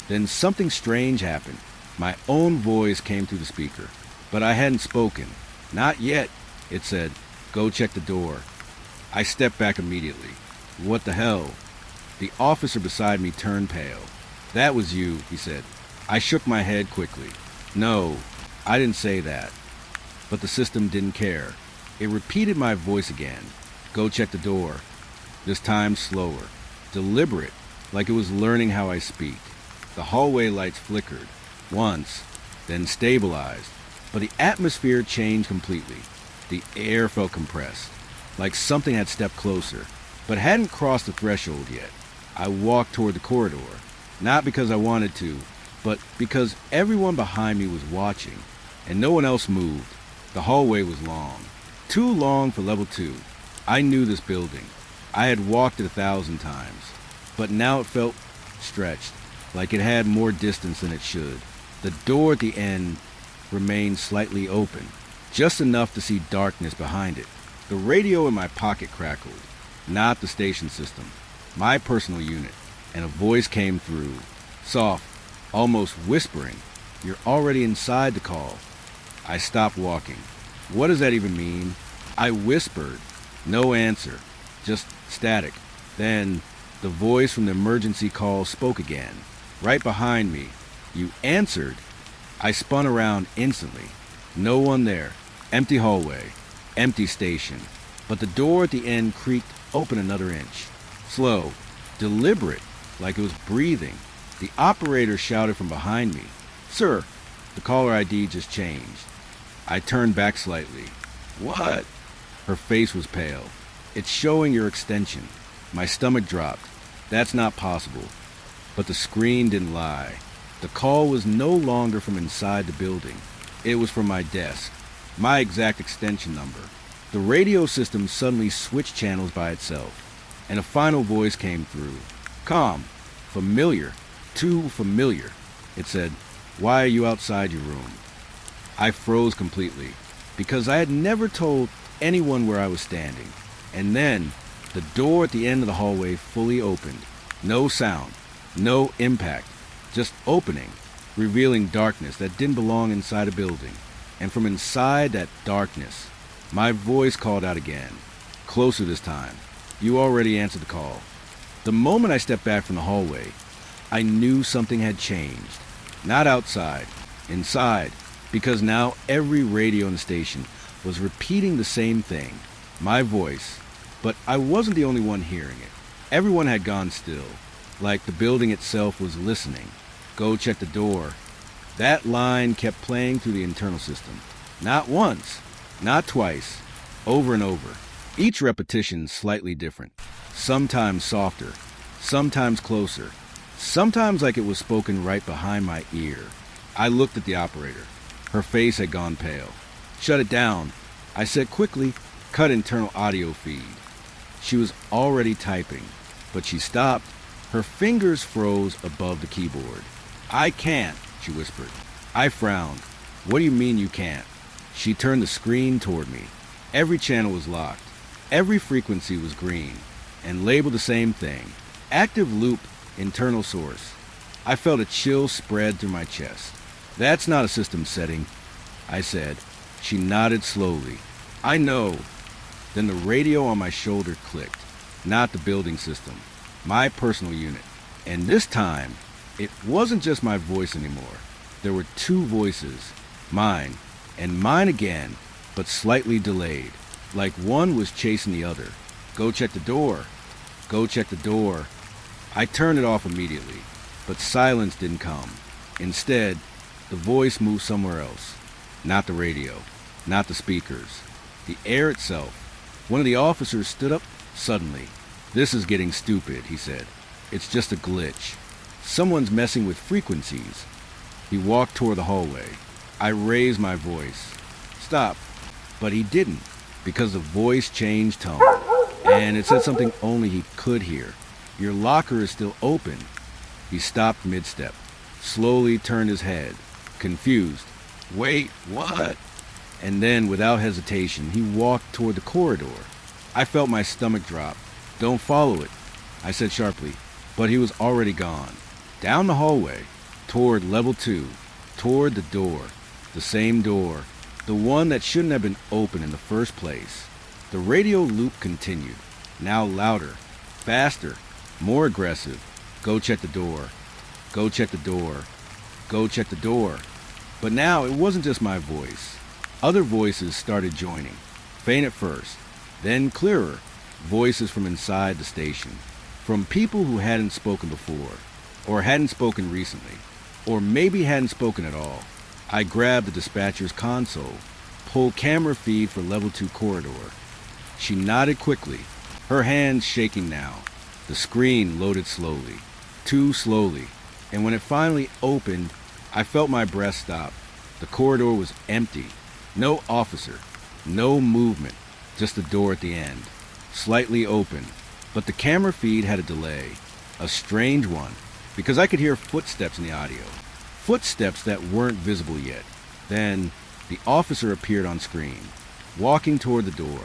Then something strange happened. My own voice came through the speaker. But I hadn't spoken. Not yet, it said. Go check the door. I stepped back immediately. What the hell? The officer beside me turned pale. That was you, he said. I shook my head quickly. No, I didn't say that. But the system didn't care. It repeated my voice again. Go check the door. This time slower. deliberate, like it was learning how I speak. The hallway lights flickered, once, then stabilized, but the atmosphere changed completely. The air felt compressed, like something had stepped closer, but hadn't crossed the threshold yet. I walked toward the corridor, not because I wanted to, but because everyone behind me was watching, and no one else moved. The hallway was long, too long for level 2. I knew this building. I had walked it 1,000 times, but now it felt stretched, like it had more distance than it should. The door at the end remained slightly open, just enough to see darkness behind it. The radio in my pocket crackled, not the station system, my personal unit, and a voice came through, soft, almost whispering, "You're already inside the call." I stopped walking. What does that even mean? I whispered. No answer, just static. Then the voice from the emergency call spoke again, right behind me. "You answered?" I spun around instantly. No one there. Empty hallway. Empty station. But the door at the end creaked open another inch. Slow. Deliberate, like it was breathing. The operator shouted from behind me, "Sir, the caller ID just changed." I turned back slightly. "What?" Her face was pale. "It's showing your extension." My stomach dropped. That's not possible. But the screen didn't lie. The call was no longer from inside the building. It was from my desk. My exact extension number. The radio system suddenly switched channels by itself, and a final voice came through. Calm. Familiar. Too familiar. It said, "Why are you outside your room?" I froze completely, because I had never told anyone where I was standing. And then, the door at the end of the hallway fully opened. No sound. No impact. Just opening, revealing darkness that didn't belong inside a building. And from inside that darkness, my voice called out again, closer this time. "You already answered the call." The moment I stepped back from the hallway, I knew something had changed. Not outside, inside, because now every radio in the station was repeating the same thing, my voice, but I wasn't the only one hearing it. Everyone had gone still, like the building itself was listening. "Go check the door." That line kept playing through the internal system. Not once, not twice, over and over. Each repetition slightly different. Sometimes softer, sometimes closer, sometimes like it was spoken right behind my ear. I looked at the operator. Her face had gone pale. "Shut it down," I said quickly. "Cut internal audio feed." She was already typing, but she stopped. Her fingers froze above the keyboard. "I can't," she whispered. I frowned. "What do you mean you can't?" She turned the screen toward me. Every channel was locked. Every frequency was green, and labeled the same thing. Active loop, internal source. I felt a chill spread through my chest. "That's not a system setting," I said. She nodded slowly. "I know." Then the radio on my shoulder clicked. Not the building system. My personal unit. And this time, it wasn't just my voice anymore. There were two voices. Mine, and mine again, but slightly delayed. Like one was chasing the other. "Go check the door. Go check the door." I turned it off immediately, but silence didn't come. Instead, the voice moved somewhere else. Not the radio, not the speakers, the air itself. One of the officers stood up suddenly. "This is getting stupid," he said. "It's just a glitch. Someone's messing with frequencies." He walked toward the hallway. I raised my voice. "Stop." But he didn't, because the voice changed tone, and it said something only he could hear. "Your locker is still open." He stopped mid-step, slowly turned his head, confused. "Wait, what?" And then, without hesitation, he walked toward the corridor. I felt my stomach drop. "Don't follow it," I said sharply, but he was already gone. Down the hallway, toward level 2, toward the door, the same door, the one that shouldn't have been open in the first place. The radio loop continued, now louder, faster, more aggressive. "Go check the door. Go check the door. Go check the door." But now it wasn't just my voice. Other voices started joining, faint at first, then clearer, voices from inside the station, from people who hadn't spoken before, or hadn't spoken recently, or maybe hadn't spoken at all. I grabbed the dispatcher's console, pulled camera feed for level 2 corridor. She nodded quickly, her hands shaking now. The screen loaded slowly, too slowly, and when it finally opened, I felt my breath stop. The corridor was empty. No officer, no movement, just the door at the end, slightly open. But the camera feed had a delay, a strange one, because I could hear footsteps in the audio. Footsteps that weren't visible yet. Then, the officer appeared on screen, walking toward the door,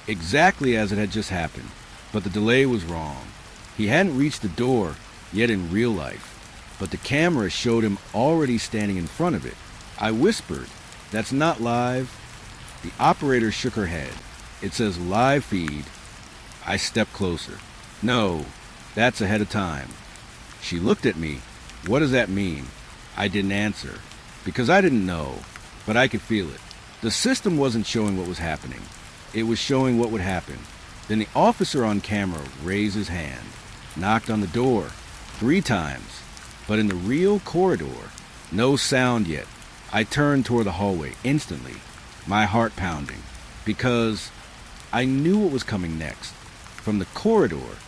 exactly as it had just happened. But the delay was wrong. He hadn't reached the door, yet in real life. But the camera showed him already standing in front of it. I whispered, "That's not live." The operator shook her head. "It says live feed." I stepped closer. "No, that's ahead of time." She looked at me. "What does that mean?" I didn't answer, because I didn't know, but I could feel it. The system wasn't showing what was happening. It was showing what would happen. Then the officer on camera raised his hand, knocked on the door 3 times, but in the real corridor, no sound yet. I turned toward the hallway instantly, my heart pounding, because I knew what was coming next. From the corridor,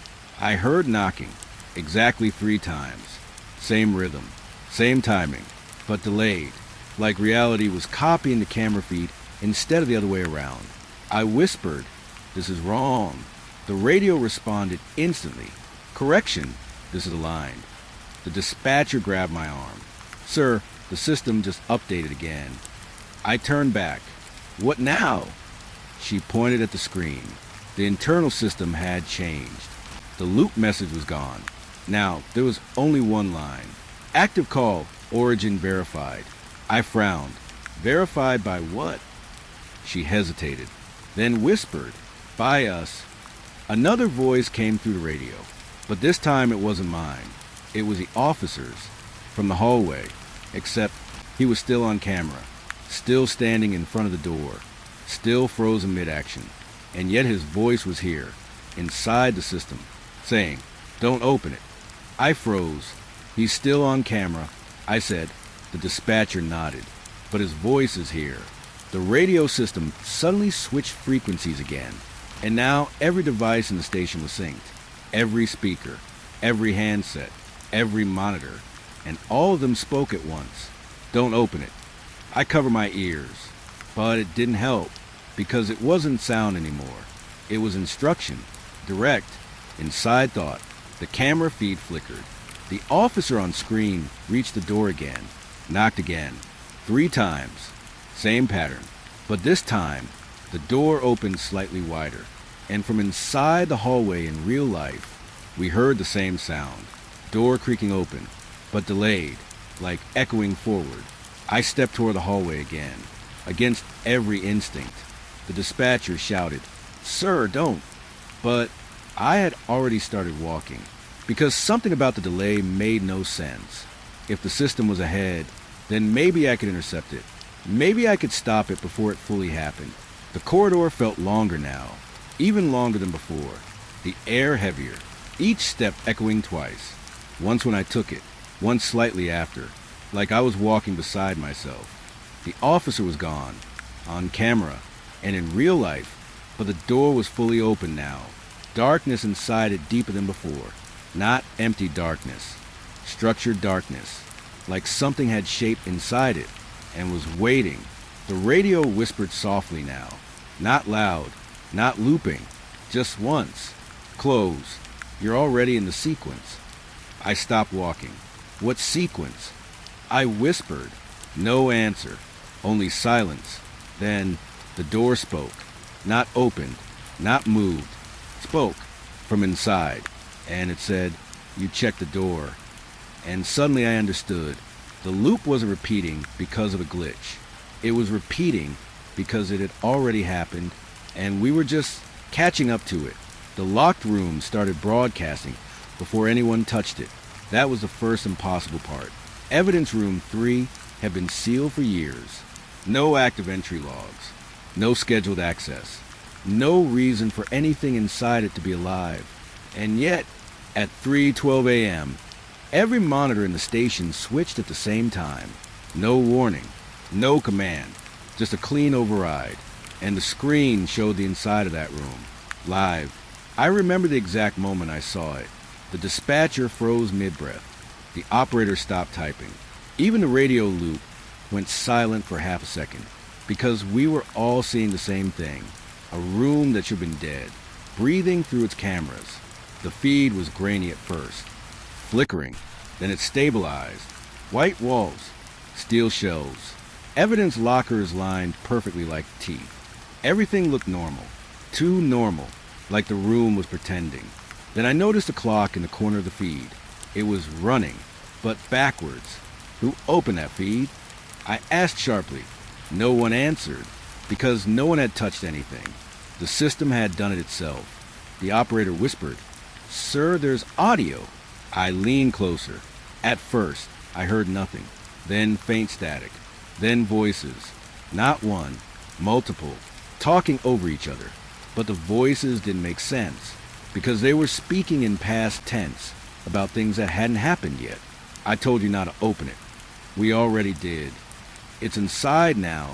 I heard knocking, exactly 3 times. Same rhythm, same timing, but delayed, like reality was copying the camera feed instead of the other way around. I whispered, "This is wrong." The radio responded instantly. "Correction, this is aligned." The dispatcher grabbed my arm. "Sir, the system just updated again." I turned back. "What now?" She pointed at the screen. The internal system had changed. The loop message was gone. Now, there was only one line. "Active call, origin verified." I frowned. "Verified by what?" She hesitated, then whispered, "By us." Another voice came through the radio, but this time it wasn't mine. It was the officer's, from the hallway, except he was still on camera, still standing in front of the door, still frozen mid-action, and yet his voice was here, inside the system, saying, "Don't open it." I froze. "He's still on camera." I said. The dispatcher nodded, but his voice is here. The radio system suddenly switched frequencies again, and now every device in the station was synced. Every speaker, every handset, every monitor, and all of them spoke at once. "Don't open it." I covered my ears, but it didn't help, because it wasn't sound anymore. It was instruction, direct, inside thought. The camera feed flickered. The officer on screen reached the door again, knocked again, 3 times. Same pattern, but this time, the door opened slightly wider, and from inside the hallway in real life, we heard the same sound. Door creaking open, but delayed, like echoing forward. I stepped toward the hallway again, against every instinct. The dispatcher shouted, "Sir, don't." But I had already started walking, because something about the delay made no sense. If the system was ahead, then maybe I could intercept it. Maybe I could stop it before it fully happened. The corridor felt longer now, even longer than before. The air heavier, each step echoing twice. Once when I took it, once slightly after, like I was walking beside myself. The officer was gone, on camera, and in real life, but the door was fully open now. Darkness inside it deeper than before. Not empty darkness, structured darkness, like something had shape inside it and was waiting. The radio whispered softly now, not loud, not looping, just once. "Close. You're already in the sequence." I stopped walking. "What sequence?" I whispered. No answer, only silence. Then the door spoke, not opened, not moved, spoke from inside, and it said, "You checked the door." And suddenly I understood. The loop wasn't repeating because of a glitch. It was repeating because it had already happened, and we were just catching up to it. The locked room started broadcasting before anyone touched it. That was the first impossible part. Evidence room 3 had been sealed for years. No active entry logs. No scheduled access. No reason for anything inside it to be alive. And yet, At 3:12 a.m., every monitor in the station switched at the same time. No warning, no command, just a clean override. And the screen showed the inside of that room, live. I remember the exact moment I saw it. The dispatcher froze mid-breath. The operator stopped typing. Even the radio loop went silent for half a second, because we were all seeing the same thing. A room that should have been dead, breathing through its cameras. The feed was grainy at first, flickering, then it stabilized. White walls, steel shelves, evidence lockers lined perfectly like teeth. Everything looked normal, too normal, like the room was pretending. Then I noticed a clock in the corner of the feed. It was running, but backwards. Who opened that feed? I asked sharply. No one answered, because no one had touched anything. The system had done it itself. The operator whispered, "Sir, there's audio." I leaned closer. At first, I heard nothing. Then faint static. Then voices. Not one, multiple, talking over each other. But the voices didn't make sense, because they were speaking in past tense about things that hadn't happened yet. I told you not to open it. We already did. It's inside now.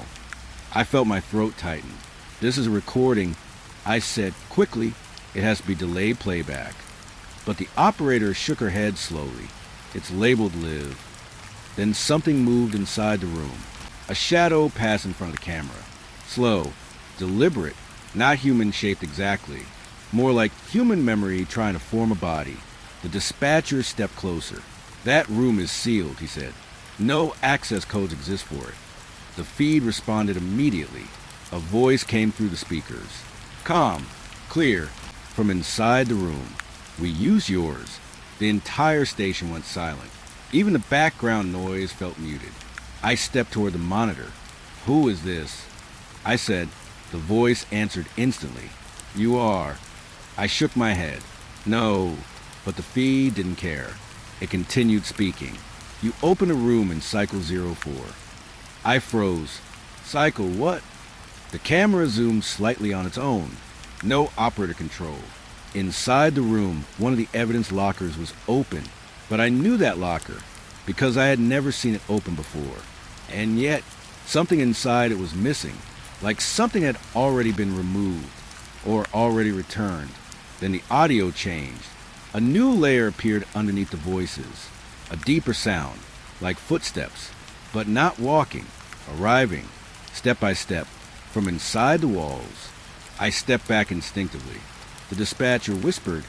I felt my throat tighten. This is a recording. I said quickly, it has to be delayed playback. But the operator shook her head slowly. It's labeled live. Then something moved inside the room. A shadow passed in front of the camera. Slow, deliberate, not human-shaped exactly. More like human memory trying to form a body. The dispatcher stepped closer. "That room is sealed," he said. "No access codes exist for it." The feed responded immediately. A voice came through the speakers. Calm, clear, from inside the room. "We use yours." The entire station went silent. Even the background noise felt muted. I stepped toward the monitor. "Who is this?" I said. The voice answered instantly. "You are." I shook my head. "No." But the feed didn't care. It continued speaking. "You open a room in cycle 04. I froze. "Cycle what?" The camera zoomed slightly on its own. No operator control. Inside the room, one of the evidence lockers was open. But I knew that locker, because I had never seen it open before. And yet, something inside it was missing. Like something had already been removed, or already returned. Then the audio changed. A new layer appeared underneath the voices. A deeper sound, like footsteps, but not walking, arriving, step by step, from inside the walls. I stepped back instinctively. The dispatcher whispered,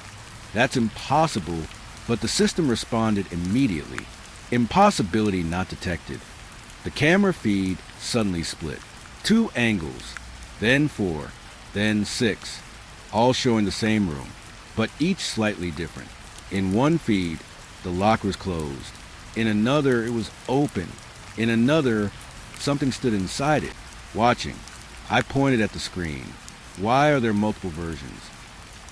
"That's impossible," but the system responded immediately. Impossibility not detected. The camera feed suddenly split. 2 angles, then 4, then 6, all showing the same room, but each slightly different. In one feed, the lock was closed. In another, it was open. In another, something stood inside it, watching. I pointed at the screen. "Why are there multiple versions?"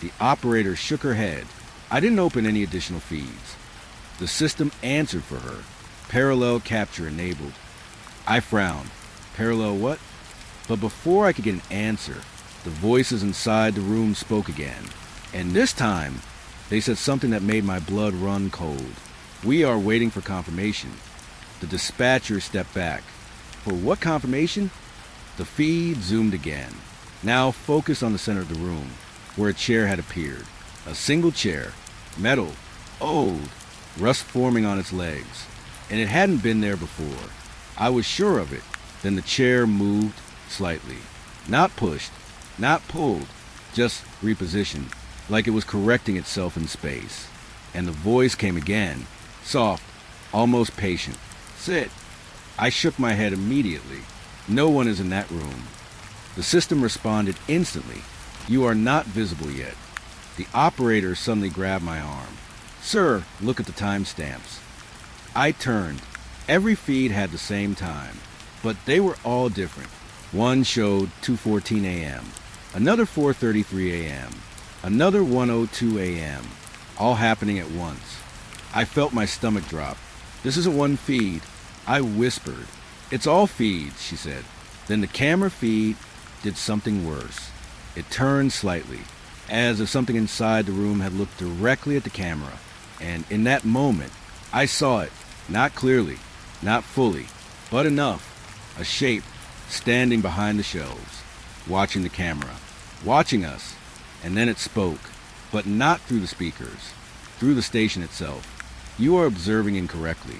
The operator shook her head. I didn't open any additional feeds. The system answered for her. "Parallel capture enabled." I frowned. "Parallel what?" But before I could get an answer, the voices inside the room spoke again. And this time, they said something that made my blood run cold. "We are waiting for confirmation." The dispatcher stepped back. "For what confirmation?" The feed zoomed again. Now focused on the center of the room, where a chair had appeared. A single chair, metal, old, rust forming on its legs. And it hadn't been there before. I was sure of it. Then the chair moved slightly. Not pushed, not pulled, just repositioned, like it was correcting itself in space. And the voice came again, soft, almost patient. "Sit." I shook my head immediately. "No one is in that room." The system responded instantly. "You are not visible yet." The operator suddenly grabbed my arm. "Sir, look at the timestamps." I turned. Every feed had the same time, but they were all different. One showed 2:14 a.m., another 4:33 a.m., another 1:02 a.m., all happening at once. I felt my stomach drop. "This isn't one feed." I whispered. "It's all feeds," she said. Then the camera feed did something worse. It turned slightly, as if something inside the room had looked directly at the camera. And in that moment, I saw it, not clearly, not fully, but enough. A shape standing behind the shelves, watching the camera, watching us, and then it spoke, but not through the speakers, through the station itself. You are observing incorrectly.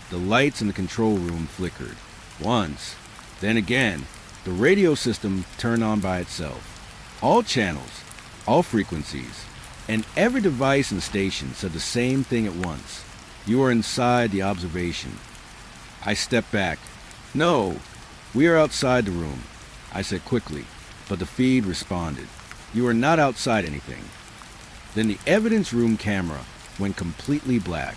The lights in the control room flickered. Once, then again, the radio system turned on by itself. All channels, all frequencies, and every device in the station said the same thing at once. You are inside the observation. I stepped back. No, we are outside the room, I said quickly, but the feed responded. You are not outside anything. Then the evidence room camera went completely black.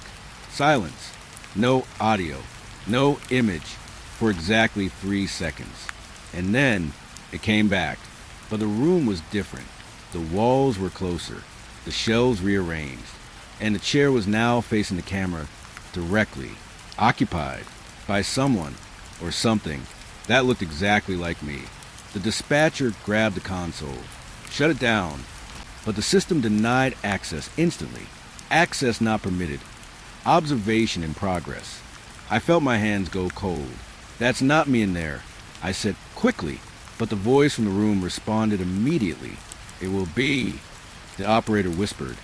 Silence. No audio. No image for exactly 3 seconds. And then it came back. But the room was different. The walls were closer. The shelves rearranged. And the chair was now facing the camera directly, occupied by someone or something that looked exactly like me. The dispatcher grabbed the console, shut it down, but the system denied access instantly. Access not permitted. Observation in progress. I felt my hands go cold. That's not me in there, I said quickly, but the voice from the room responded immediately. It will be, the operator whispered.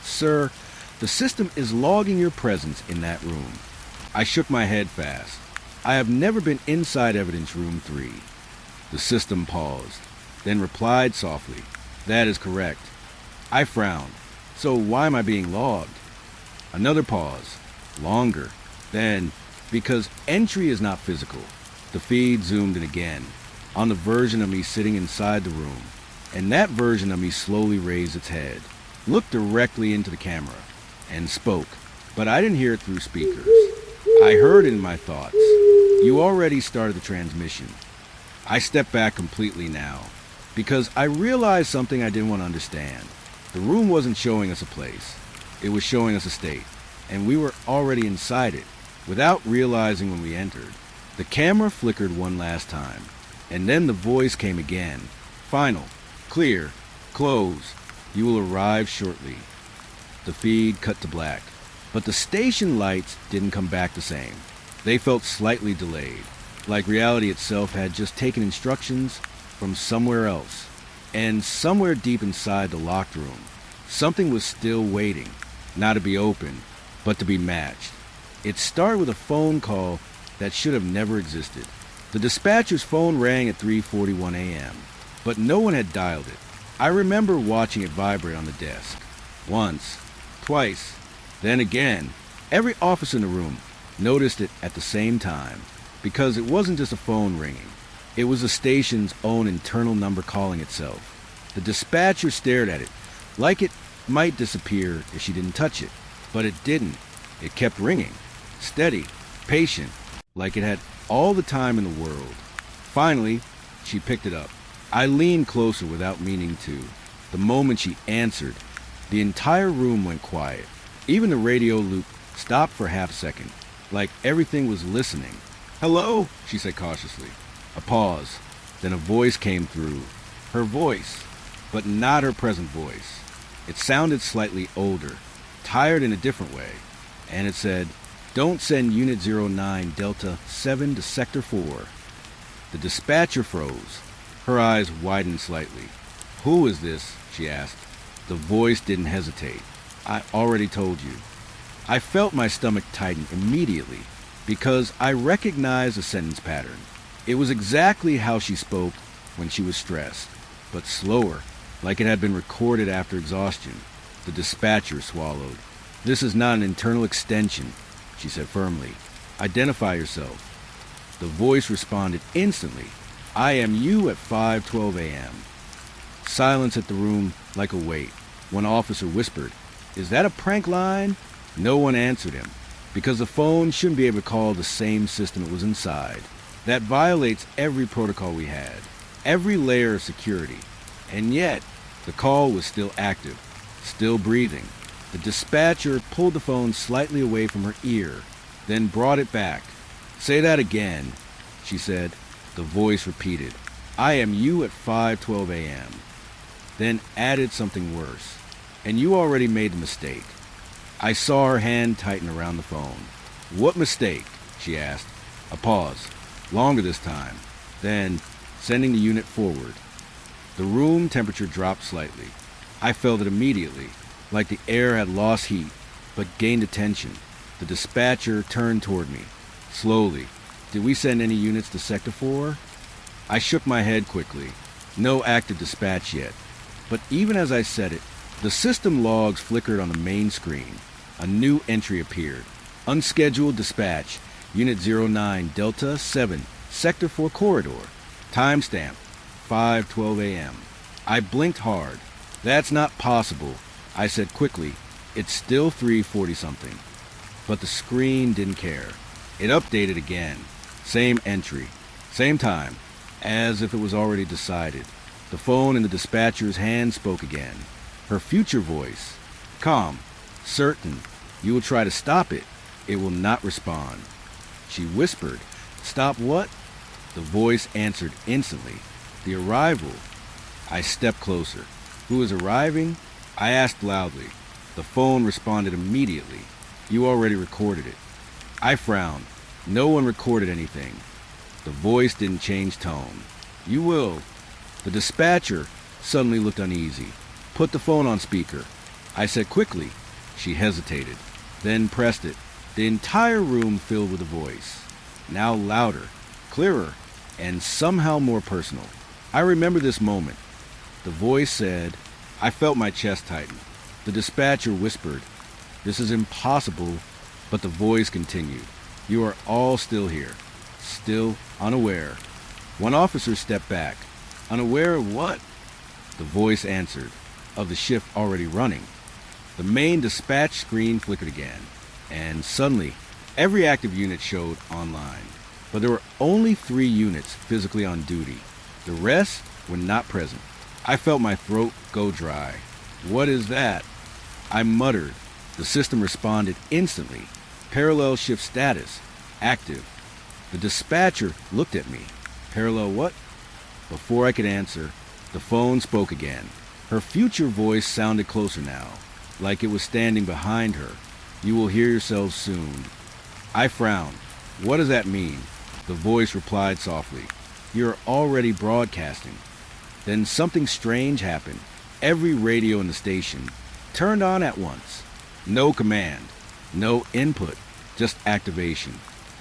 Sir, the system is logging your presence in that room. I shook my head fast. I have never been inside evidence room 3. The system paused, then replied softly, That is correct. I frowned. So why am I being logged? Another pause, longer. Then, because entry is not physical, the feed zoomed in again, on the version of me sitting inside the room, and that version of me slowly raised its head, looked directly into the camera, and spoke, but I didn't hear it through speakers. I heard it in my thoughts. You already started the transmission. I stepped back completely now, because I realized something I didn't want to understand. The room wasn't showing us a place. It was showing us a state, and we were already inside it, without realizing when we entered. The camera flickered one last time, and then the voice came again. Final, clear, close. You will arrive shortly. The feed cut to black, but the station lights didn't come back the same. They felt slightly delayed, like reality itself had just taken instructions from somewhere else. And somewhere deep inside the locked room, something was still waiting, not to be opened, but to be matched. It started with a phone call that should have never existed. The dispatcher's phone rang at 3:41 a.m., but no one had dialed it. I remember watching it vibrate on the desk. Once, twice, then again. Every officer in the room noticed it at the same time, because it wasn't just a phone ringing. It was the station's own internal number calling itself. The dispatcher stared at it, like it might disappear if she didn't touch it. But it didn't. It kept ringing, steady, patient, like it had all the time in the world. Finally, she picked it up. I leaned closer without meaning to. The moment she answered, the entire room went quiet. Even the radio loop stopped for half a second, like everything was listening. Hello, she said cautiously. A pause, then a voice came through. Her voice, but not her present voice. It sounded slightly older, tired in a different way, and it said, Don't send Unit 09 Delta 7 to Sector 4. The dispatcher froze. Her eyes widened slightly. Who is this? She asked. The voice didn't hesitate. I already told you. I felt my stomach tighten immediately because I recognized the sentence pattern. It was exactly how she spoke when she was stressed, but slower, like it had been recorded after exhaustion. The dispatcher swallowed. This is not an internal extension, she said firmly. Identify yourself. The voice responded instantly. I am you at 5:12 a.m. Silence hit the room like a weight. One officer whispered, Is that a prank line? No one answered him, because the phone shouldn't be able to call the same system it was inside. That violates every protocol we had, every layer of security. And yet, the call was still active, still breathing. The dispatcher pulled the phone slightly away from her ear, then brought it back. Say that again, she said. The voice repeated, I am you at 5:12 a.m. then added something worse. And you already made the mistake. I saw her hand tighten around the phone. What mistake? She asked. A pause. Longer this time. Then, sending the unit forward. The room temperature dropped slightly. I felt it immediately, like the air had lost heat, but gained attention. The dispatcher turned toward me. Slowly. Did we send any units to Sector 4? I shook my head quickly. No active dispatch yet. But even as I said it, the system logs flickered on the main screen. A new entry appeared. Unscheduled dispatch. Unit 09 Delta 7, Sector 4 corridor. Timestamp, 5:12 a.m. I blinked hard. That's not possible, I said quickly. It's still 3:40 something. But the screen didn't care. It updated again. Same entry. Same time. As if it was already decided. The phone in the dispatcher's hand spoke again. Her future voice. Calm. Certain. You will try to stop it. It will not respond. She whispered. Stop what? The voice answered instantly. The arrival. I stepped closer. Who is arriving? I asked loudly. The phone responded immediately. You already recorded it. I frowned. No one recorded anything. The voice didn't change tone. You will. The dispatcher suddenly looked uneasy. Put the phone on speaker. I said quickly. She hesitated, then pressed it. The entire room filled with a voice. Now louder, clearer, and somehow more personal. I remember this moment. The voice said, I felt my chest tighten. The dispatcher whispered, This is impossible, but the voice continued. You are all still here, still unaware. One officer stepped back. Unaware of what? The voice answered, of the shift already running. The main dispatch screen flickered again, and suddenly, every active unit showed online. But there were only 3 units physically on duty. The rest were not present. I felt my throat go dry. What is that? I muttered. The system responded instantly. Parallel shift status. Active. The dispatcher looked at me. Parallel what? Before I could answer, the phone spoke again. Her future voice sounded closer now, like it was standing behind her. You will hear yourselves soon. I frowned. What does that mean? The voice replied softly. You're already broadcasting. Then something strange happened. Every radio in the station turned on at once. No command, no input, just activation.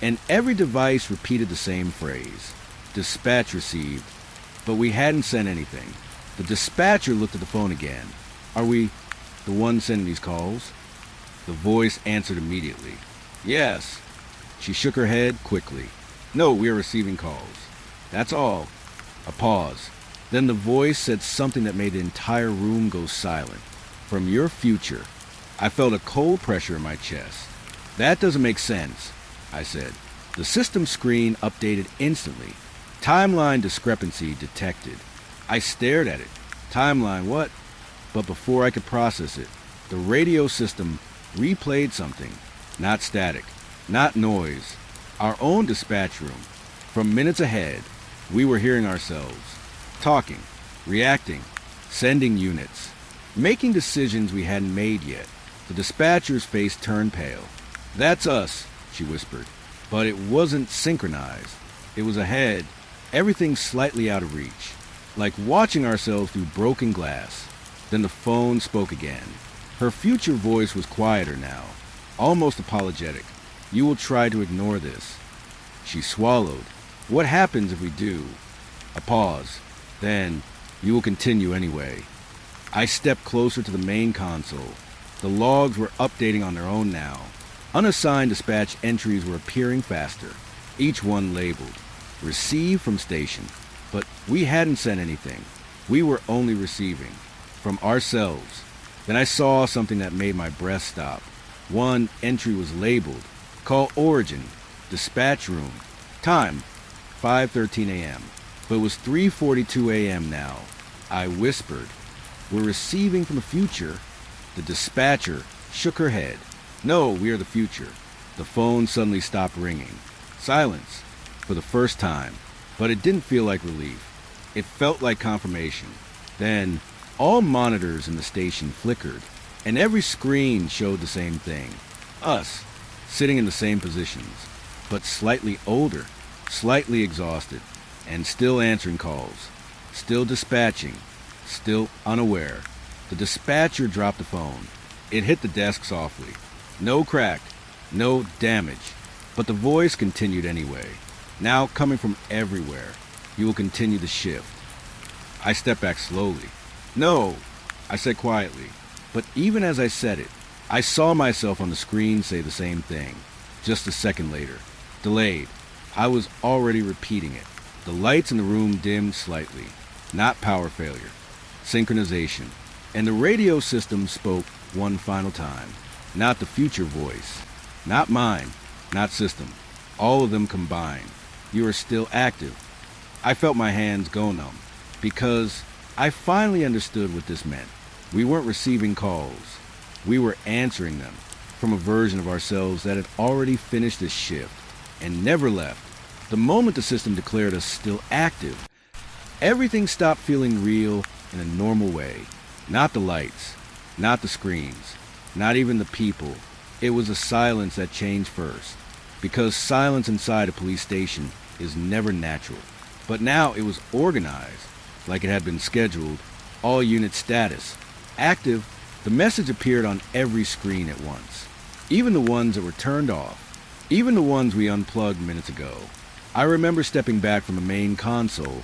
And every device repeated the same phrase. Dispatch received. But we hadn't sent anything. The dispatcher looked at the phone again. Are we the ones sending these calls? The voice answered immediately. Yes. She shook her head quickly. No, we are receiving calls. That's all. A pause. Then the voice said something that made the entire room go silent. From your future. I felt a cold pressure in my chest. That doesn't make sense, I said. The system screen updated instantly. Timeline discrepancy detected. I stared at it. Timeline what? But before I could process it, the radio system replayed something. Not static, not noise. Our own dispatch room. From minutes ahead, we were hearing ourselves. Talking, reacting, sending units. Making decisions we hadn't made yet. The dispatcher's face turned pale. That's us, she whispered. But it wasn't synchronized. It was ahead, everything slightly out of reach. Like watching ourselves through broken glass. Then the phone spoke again. Her future voice was quieter now, almost apologetic. You will try to ignore this. She swallowed. What happens if we do? A pause. Then, you will continue anyway. I stepped closer to the main console. The logs were updating on their own now. Unassigned dispatch entries were appearing faster, each one labeled. Received from station. But we hadn't sent anything. We were only receiving. From ourselves. Then I saw something that made my breath stop. One entry was labeled. Call origin. Dispatch room. Time. 5:13 a.m. But it was 3:42 a.m. now. I whispered. We're receiving from the future. The dispatcher shook her head. No, we are the future. The phone suddenly stopped ringing. Silence. For the first time. But it didn't feel like relief. It felt like confirmation. Then, All monitors in the station flickered, and every screen showed the same thing. Us, sitting in the same positions, but slightly older, slightly exhausted, and still answering calls, still dispatching, still unaware. The dispatcher dropped the phone. It hit the desk softly. No crack, no damage, but the voice continued anyway, now coming from everywhere. You will continue the shift. I stepped back slowly. No, I said quietly, but even as I said it, I saw myself on the screen say the same thing. Just a second later. Delayed. I was already repeating it. The lights in the room dimmed slightly. Not power failure. Synchronization. And the radio system spoke one final time. Not the future voice. Not mine. Not system. All of them combined. You are still active. I felt my hands go numb, because I finally understood what this meant. We weren't receiving calls. We were answering them from a version of ourselves that had already finished its shift and never left. The moment the system declared us still active, everything stopped feeling real in a normal way. Not the lights, not the screens, not even the people. It was the silence that changed first, because silence inside a police station is never natural. But now it was organized, like it had been scheduled. All unit status. Active. The message appeared on every screen at once. Even the ones that were turned off. Even the ones we unplugged minutes ago. I remember stepping back from the main console,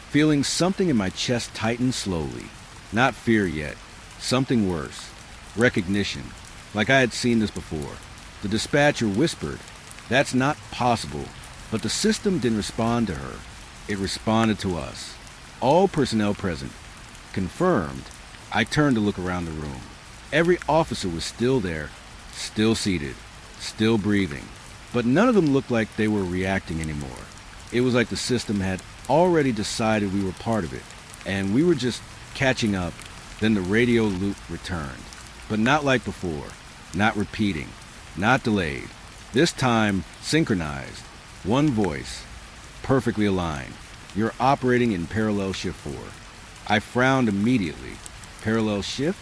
feeling something in my chest tighten slowly. Not fear yet. Something worse. Recognition. Like I had seen this before. The dispatcher whispered, "That's not possible." But the system didn't respond to her. It responded to us. All personnel present. Confirmed. I turned to look around the room. Every officer was still there, still seated, still breathing. But none of them looked like they were reacting anymore. It was like the system had already decided we were part of it, and we were just catching up. Then the radio loop returned. But not like before. Not repeating. Not delayed. This time, synchronized. One voice. Perfectly aligned. You're operating in parallel shift 4. I frowned immediately. Parallel shift?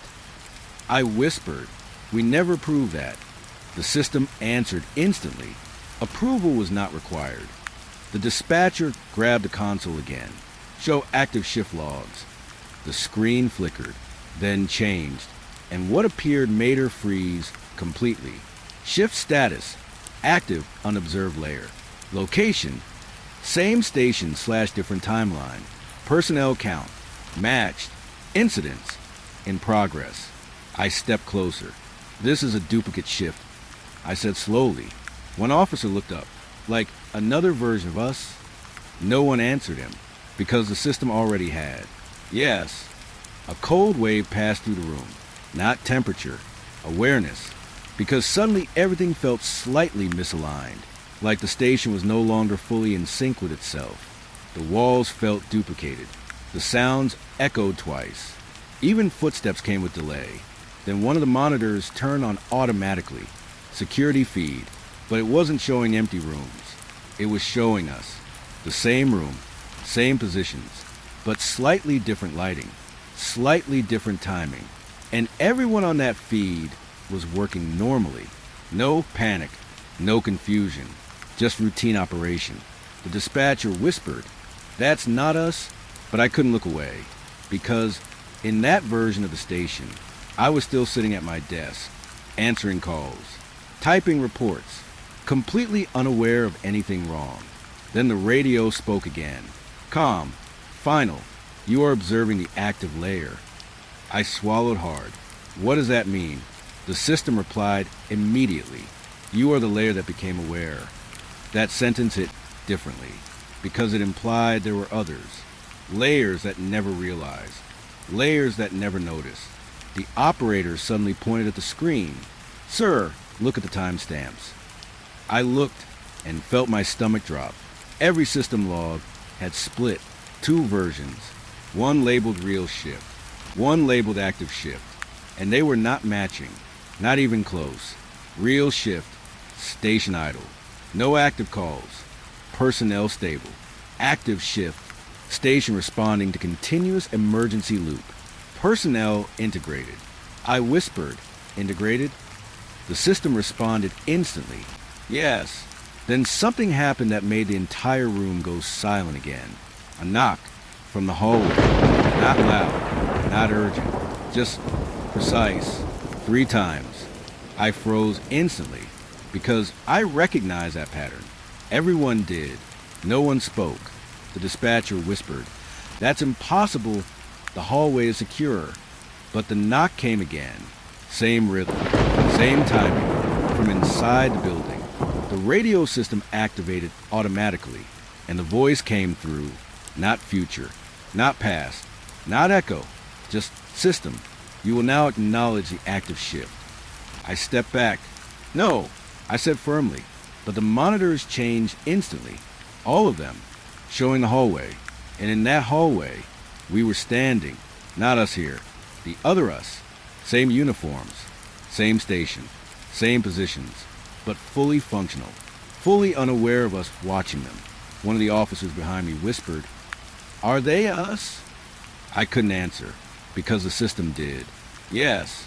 I whispered. We never proved that. The system answered instantly. Approval was not required. The dispatcher grabbed the console again. Show active shift logs. The screen flickered, then changed, and what appeared made her freeze completely. Shift status. Active unobserved layer. Location. Same station / different timeline. Personnel count. Matched. Incidents. In progress. I stepped closer. This is a duplicate shift, I said slowly. One officer looked up. Like another version of us. No one answered him, because the system already had. Yes. A cold wave passed through the room. Not temperature. Awareness. Because suddenly everything felt slightly misaligned. Like the station was no longer fully in sync with itself. The walls felt duplicated. The sounds echoed twice. Even footsteps came with delay. Then one of the monitors turned on automatically. Security feed. But it wasn't showing empty rooms. It was showing us. The same room, same positions, but slightly different lighting, slightly different timing. And everyone on that feed was working normally. No panic, no confusion. Just routine operation. The dispatcher whispered, "That's not us," but I couldn't look away, because in that version of the station, I was still sitting at my desk, answering calls, typing reports, completely unaware of anything wrong. Then the radio spoke again. "Calm. Final. You are observing the active layer." I swallowed hard. What does that mean? The system replied immediately. "You are the layer that became aware." That sentence hit differently, because it implied there were others. Layers that never realized. Layers that never noticed. The operator suddenly pointed at the screen. "Sir, look at the timestamps." I looked and felt my stomach drop. Every system log had split. 2 versions. One labeled real shift. One labeled active shift. And they were not matching. Not even close. Real shift. Station idle. No active calls. Personnel stable. Active shift. Station responding to continuous emergency loop. Personnel integrated. I whispered, integrated. The system responded instantly. Yes. Then something happened that made the entire room go silent again. A knock from the hallway. Not loud, not urgent, just precise. 3 times. I froze instantly because I recognized that pattern. Everyone did. No one spoke. The dispatcher whispered, "That's impossible. The hallway is secure." But the knock came again. Same rhythm, same timing, from inside the building. The radio system activated automatically, and the voice came through. Not future, not past, not echo, just system. You will now acknowledge the active shift. I stepped back. No, I said firmly, but the monitors changed instantly. All of them, showing the hallway. And in that hallway, we were standing. Not us here. The other us. Same uniforms. Same station. Same positions. But fully functional. Fully unaware of us watching them. One of the officers behind me whispered, "Are they us?" I couldn't answer, because the system did. Yes.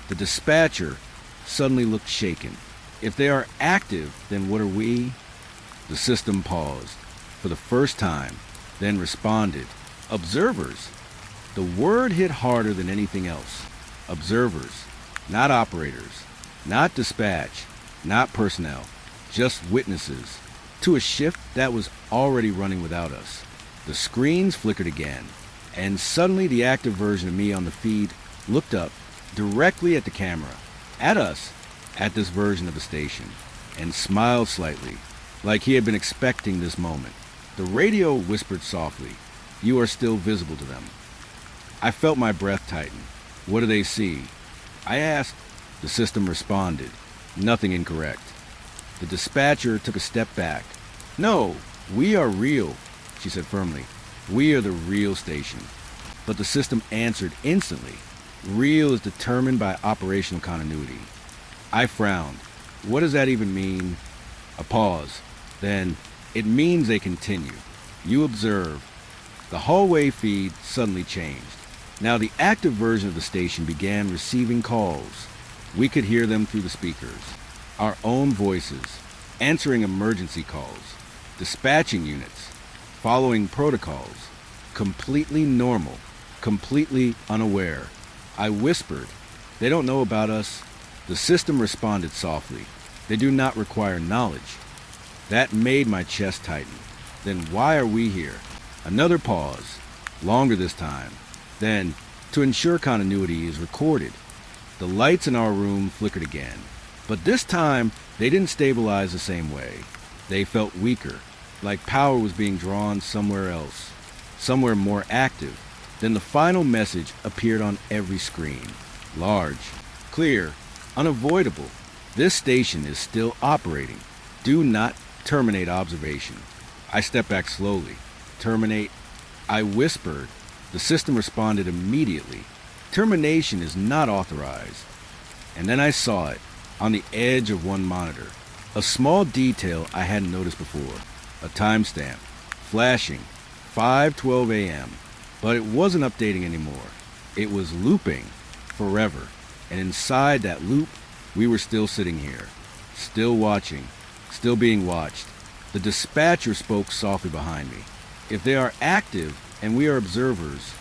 The dispatcher suddenly looked shaken. If they are active, then what are we? The system paused, for the first time, then responded. Observers. The word hit harder than anything else. Observers. Not operators. Not dispatch. Not personnel. Just witnesses. To a shift that was already running without us. The screens flickered again, and suddenly the active version of me on the feed looked up directly at the camera, at us, at this version of the station, and smiled slightly, like he had been expecting this moment. The radio whispered softly, "You are still visible to them." I felt my breath tighten. "What do they see?" I asked. The system responded, "Nothing incorrect." The dispatcher took a step back. "No, we are real," she said firmly. "We are the real station." But the system answered instantly. "Real is determined by operational continuity." I frowned. What does that even mean? A pause. Then, "It means they continue. You observe." The hallway feed suddenly changed. Now the active version of the station began receiving calls. We could hear them through the speakers. Our own voices, answering emergency calls, dispatching units, following protocols, completely normal, completely unaware. I whispered, "They don't know about us." The system responded softly, "They do not require knowledge." That made my chest tighten. Then why are we here? Another pause, longer this time. Then, to ensure continuity is recorded. The lights in our room flickered again, but this time they didn't stabilize the same way. They felt weaker, like power was being drawn somewhere else, somewhere more active. Then the final message appeared on every screen. Large, clear, unavoidable. This station is still operating. Do not terminate observation. I stepped back slowly. Terminate. I whispered. The system responded immediately. Termination is not authorized. And then I saw it, on the edge of one monitor. A small detail I hadn't noticed before. A timestamp, flashing, 5:12 a.m. But it wasn't updating anymore. It was looping, forever. And inside that loop, we were still sitting here, still watching, still being watched. The dispatcher spoke softly behind me. "If they are active and we are observers."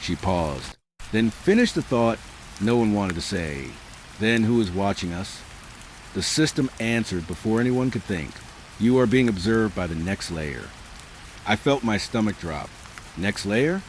She paused, then finished the thought no one wanted to say. "Then who is watching us?" The system answered before anyone could think. "You are being observed by the next layer." I felt my stomach drop. Next layer?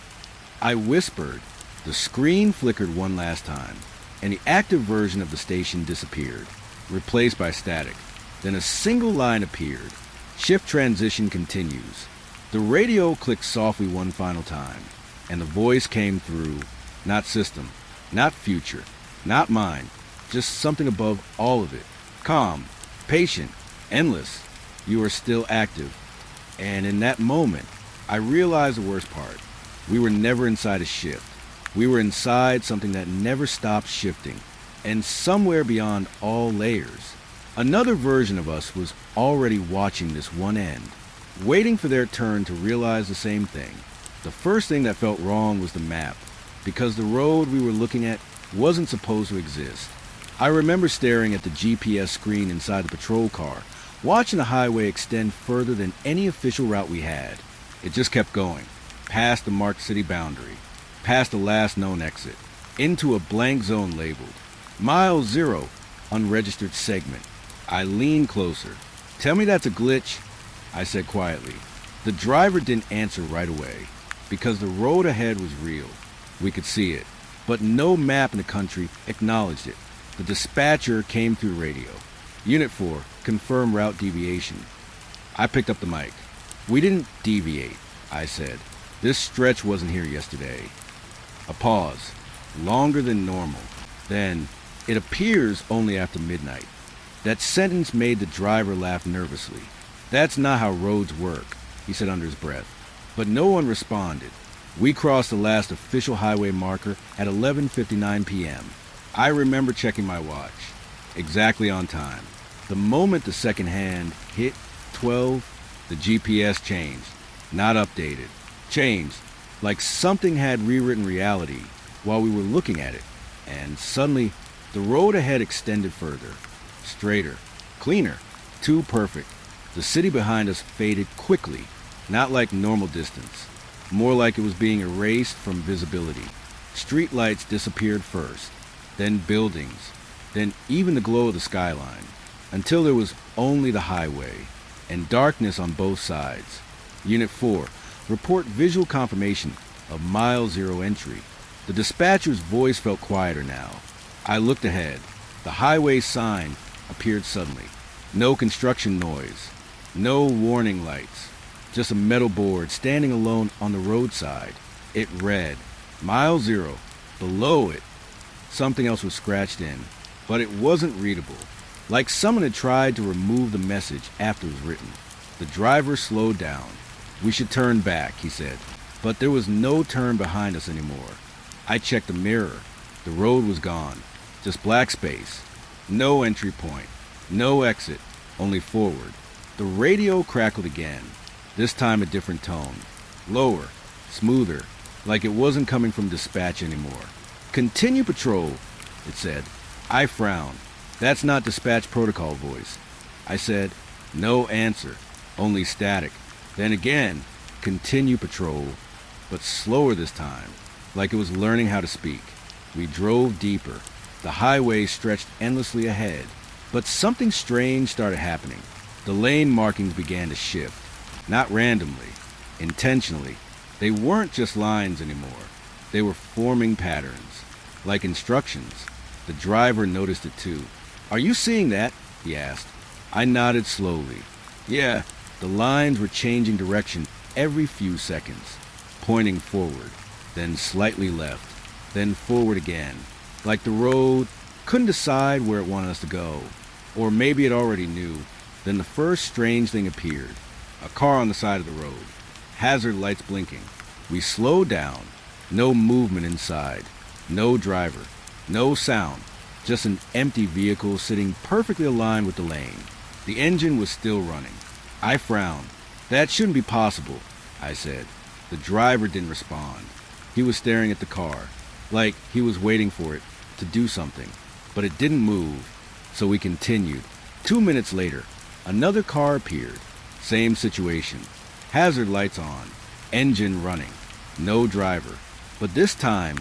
I whispered. The screen flickered one last time, and the active version of the station disappeared, replaced by static. Then a single line appeared. Shift transition continues. The radio clicked softly one final time, and the voice came through. Not system, not future, not mine, just something above all of it. Calm, patient, endless. You are still active. And in that moment, I realized the worst part. We were never inside a shift. We were inside something that never stopped shifting, and somewhere beyond all layers, another version of us was already watching this one end, waiting for their turn to realize the same thing. The first thing that felt wrong was the map. because the road we were looking at wasn't supposed to exist. I remember staring at the GPS screen inside the patrol car, watching the highway extend further than any official route we had. It just kept going, past the marked city boundary, past the last known exit, into a blank zone labeled Mile Zero, unregistered segment. I leaned closer. "Tell me that's a glitch," I said quietly. The driver didn't answer right away, because the road ahead was real. We could see it, but no map in the country acknowledged it. The dispatcher came through the radio. "Unit 4, confirm route deviation." I picked up the mic. "We didn't deviate," I said. "This stretch wasn't here yesterday." A pause, longer than normal. Then, "It appears only after midnight." That sentence made the driver laugh nervously. "That's not how roads work," he said under his breath. But no one responded. We crossed the last official highway marker at 11:59 p.m. I remember checking my watch. Exactly on time. The moment the second hand hit 12, the GPS changed. Not updated. Changed. Like something had rewritten reality while we were looking at it. And suddenly, the road ahead extended further. Straighter. Cleaner. Too perfect. The city behind us faded quickly. Not like normal distance. More like it was being erased from visibility. Street lights disappeared first. Then buildings. Then even the glow of the skyline. Until there was only the highway. And darkness on both sides. Unit 4. Report visual confirmation of Mile Zero entry. The dispatcher's voice felt quieter now. I looked ahead. The highway sign appeared suddenly. No construction noise. No warning lights. Just a metal board standing alone on the roadside. It read, Mile Zero. Below it, something else was scratched in, but it wasn't readable. Like someone had tried to remove the message after it was written. The driver slowed down. "We should turn back," he said. But there was no turn behind us anymore. I checked the mirror. The road was gone. Just black space. No entry point. No exit. Only forward. The radio crackled again. This time a different tone. Lower. Smoother. Like it wasn't coming from dispatch anymore. "Continue patrol," it said. I frowned. "That's not dispatch protocol voice." I said, "No answer. Only static." Then again, "Continue patrol," but slower this time, like it was learning how to speak. We drove deeper. The highway stretched endlessly ahead, but something strange started happening. The lane markings began to shift, not randomly, intentionally. They weren't just lines anymore. They were forming patterns, like instructions. The driver noticed it too. "Are you seeing that?" he asked. I nodded slowly. Yeah, the lines were changing direction every few seconds, pointing forward, then slightly left, then forward again, like the road couldn't decide where it wanted us to go. Or maybe it already knew. Then the first strange thing appeared. A car on the side of the road. Hazard lights blinking. We slowed down. No movement inside. No driver. No sound. Just an empty vehicle sitting perfectly aligned with the lane. The engine was still running. I frowned. "That shouldn't be possible," I said. The driver didn't respond. He was staring at the car, like he was waiting for it to do something. But it didn't move, so we continued. 2 minutes later, another car appeared. Same situation. Hazard lights on. Engine running. No driver. But this time,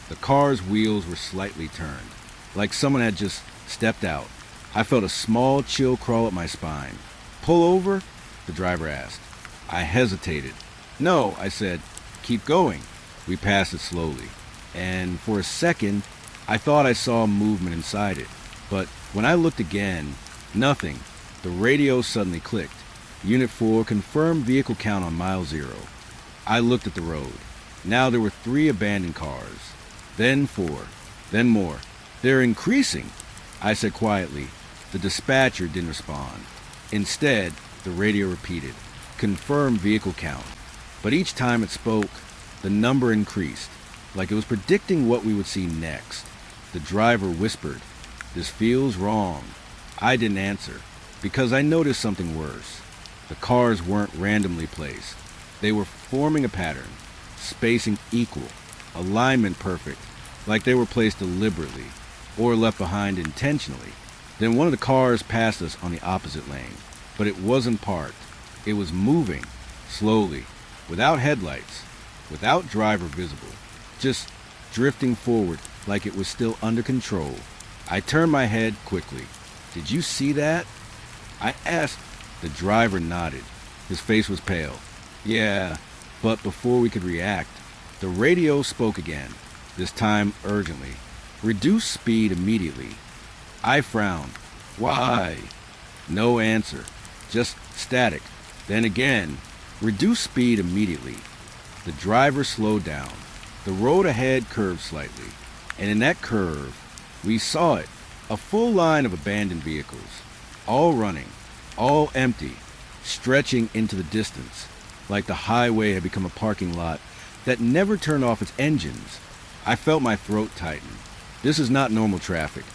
the car's wheels were slightly turned, like someone had just stepped out. I felt a small chill crawl up my spine. "Pull over?" the driver asked. I hesitated. "No," I said. "Keep going." We passed it slowly, and for a second, I thought I saw movement inside it. But when I looked again, nothing. The radio suddenly clicked. "Unit 4, confirmed vehicle count on Mile Zero." I looked at the road. Now there were 3 abandoned cars. Then 4. Then more. "They're increasing," I said quietly. The dispatcher didn't respond. Instead, the radio repeated, "Confirmed vehicle count." But each time it spoke, the number increased, like it was predicting what we would see next. The driver whispered, "This feels wrong." I didn't answer, because I noticed something worse. The cars weren't randomly placed. They were forming a pattern, spacing equal, alignment perfect, like they were placed deliberately or left behind intentionally. Then one of the cars passed us on the opposite lane, but it wasn't parked. It was moving, slowly, without headlights, without driver visible, just drifting forward like it was still under control. I turned my head quickly. "Did you see that?" I asked. The driver nodded. His face was pale. "Yeah," but before we could react, the radio spoke again, this time urgently. "Reduce speed immediately." I frowned. "Why?" No answer, just static. Then again, "Reduce speed immediately." The driver slowed down. The road ahead curved slightly, and in that curve, we saw it, a full line of abandoned vehicles, all running, all empty, stretching into the distance, like the highway had become a parking lot that never turned off its engines. I felt my throat tighten. "This is not normal traffic,"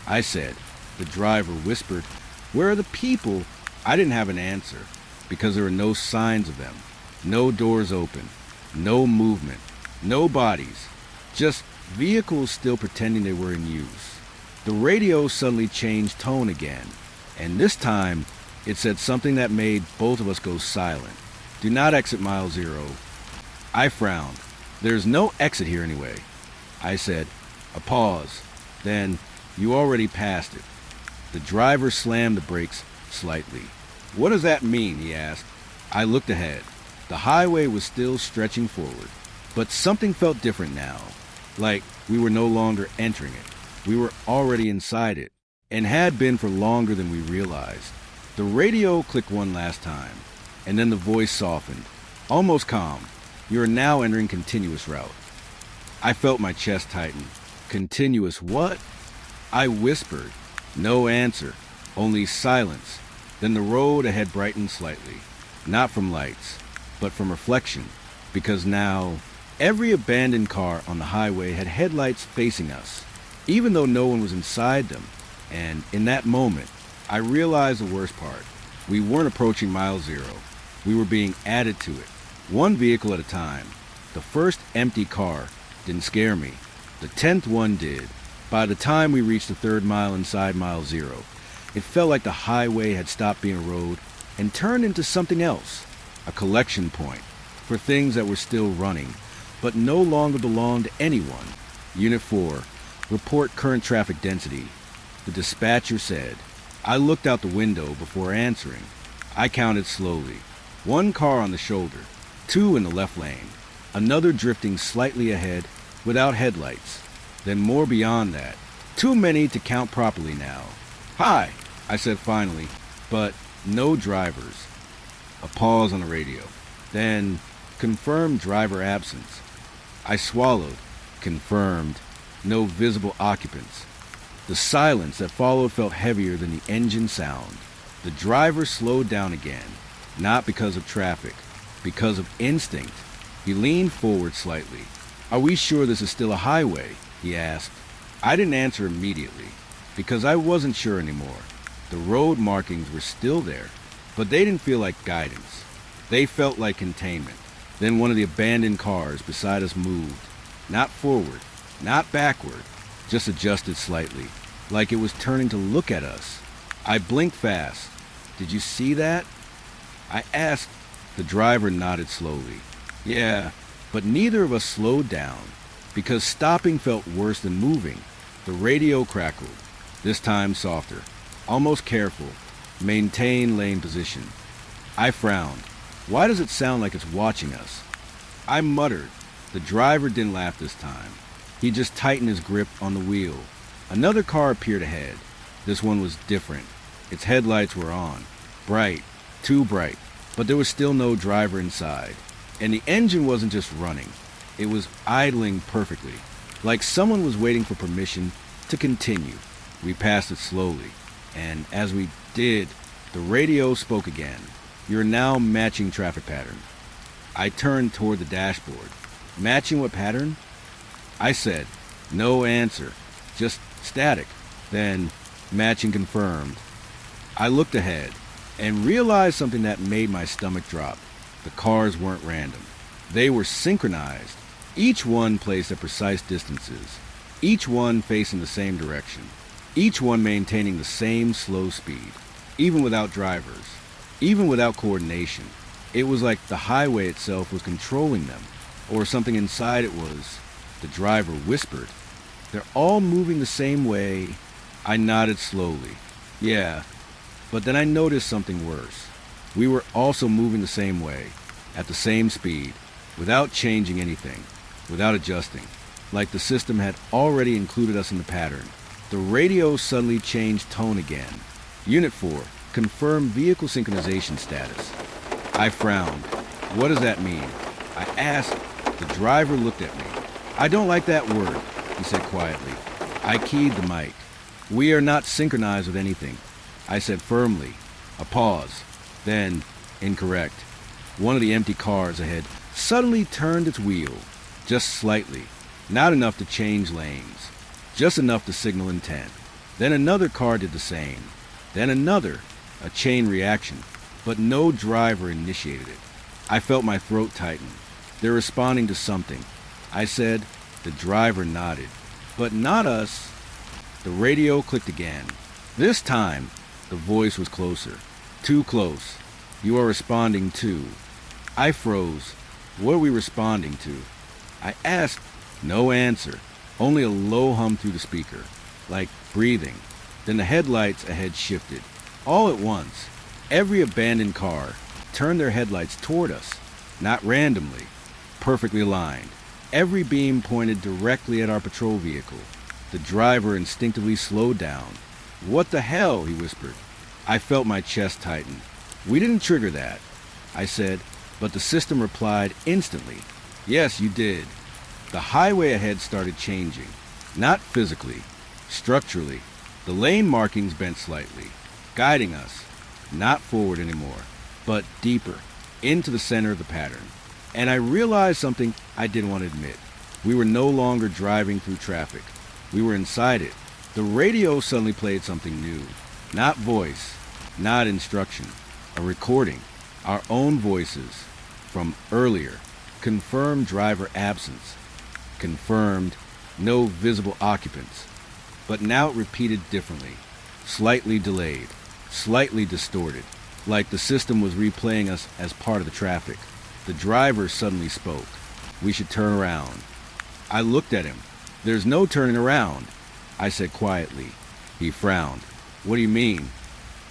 I said. The driver whispered, "Where are the people?" I didn't have an answer, because there were no signs of them, no doors open, no movement, no bodies, just vehicles still pretending they were in use. The radio suddenly changed tone again, and this time it said something that made both of us go silent. "Do not exit mile 0. I frowned. "There's no exit here anyway," I said. A pause. Then, "You already passed it." The driver slammed the brakes slightly. "What does that mean?" he asked. I looked ahead. The highway was still stretching forward, but something felt different now, like we were no longer entering it. We were already inside it, and had been for longer than we realized. The radio clicked one last time, and then the voice softened, almost calm. "You are now entering continuous route." I felt my chest tighten. "Continuous what?" I whispered. No answer, only silence. Then the road ahead brightened slightly, not from lights, but from reflection, because now every abandoned car on the highway had headlights facing us, even though no one was inside them. And in that moment, I realized the worst part. We weren't approaching mile 0. We were being added to it, one vehicle at a time. The first empty car didn't scare me. The 10th one did. By the time we reached the 3rd mile inside mile 0, it felt like the highway had stopped being a road and turned into something else, a collection point for things that were still running, but no longer belonged to anyone. "Unit 4, report current traffic density," the dispatcher said. I looked out the window before answering. I counted slowly. 1 car on the shoulder, 2 in the left lane, another drifting slightly ahead without headlights, then more beyond that. Too many to count properly now. "Hi," I said finally, but no drivers. A pause on the radio. Then, confirmed driver absence. I swallowed. Confirmed. No visible occupants. The silence that followed felt heavier than the engine sound. The driver slowed down again, not because of traffic, because of instinct. He leaned forward slightly. "Are we sure this is still a highway?" he asked. I didn't answer immediately, because I wasn't sure anymore. The road markings were still there, but they didn't feel like guidance. They felt like containment. Then one of the abandoned cars beside us moved, not forward, not backward, just adjusted slightly, like it was turning to look at us. I blinked fast. "Did you see that?" I asked. The driver nodded slowly. "Yeah," but neither of us slowed down, because stopping felt worse than moving. The radio crackled, this time softer, almost careful. "Maintain lane position." I frowned. Why does it sound like it's watching us? I muttered. The driver didn't laugh this time. He just tightened his grip on the wheel. Another car appeared ahead. This one was different. Its headlights were on. Bright. Too bright. But there was still no driver inside. And the engine wasn't just running. It was idling perfectly, like someone was waiting for permission to continue. We passed it slowly. And as we did, the radio spoke again. "You're now matching traffic pattern." I turned toward the dashboard. "Matching what pattern?" I said. No answer. Just static. Then, "Matching confirmed." I looked ahead and realized something that made my stomach drop. The cars weren't random. They were synchronized. Each one placed at precise distances, each one facing the same direction, each one maintaining the same slow speed, even without drivers, even without coordination. It was like the highway itself was controlling them, or something inside it was. The driver whispered, "They're all moving the same way." I nodded slowly. Yeah, but then I noticed something worse. We were also moving the same way, at the same speed, without changing anything, without adjusting, like the system had already included us in the pattern. The radio suddenly changed tone again. Unit 4, confirm vehicle synchronization status. I frowned. What does that mean? I asked. The driver looked at me. I don't like that word, he said quietly. I keyed the mic. We are not synchronized with anything, I said firmly. A pause. Then, incorrect. One of the empty cars ahead suddenly turned its wheel, just slightly, not enough to change lanes, just enough to signal intent. Then another car did the same. Then another, a chain reaction, but no driver initiated it. I felt my throat tighten. They're responding to something. I said. The driver nodded. But not us. The radio clicked again. This time, the voice was closer. Too close. You are responding to. I froze. What are we responding to? I asked. No answer. Only a low hum through the speaker, like breathing. Then the headlights ahead shifted. All at once, every abandoned car turned their headlights toward us, not randomly, perfectly aligned. Every beam pointed directly at our patrol vehicle. The driver instinctively slowed down. What the hell, he whispered. I felt my chest tighten. We didn't trigger that, I said, but the system replied instantly. Yes, you did. The highway ahead started changing, not physically, structurally. The lane markings bent slightly, guiding us, not forward anymore, but deeper, into the center of the pattern. And I realized something I didn't want to admit. We were no longer driving through traffic. We were inside it. The radio suddenly played something new. Not voice, not instruction. A recording. Our own voices. From earlier. Confirmed driver absence. Confirmed no visible occupants. But now it repeated differently. Slightly delayed. Slightly distorted. Like the system was replaying us as part of the traffic. The driver suddenly spoke. We should turn around. I looked at him. There's no turning around, I said quietly. He frowned. What do you mean?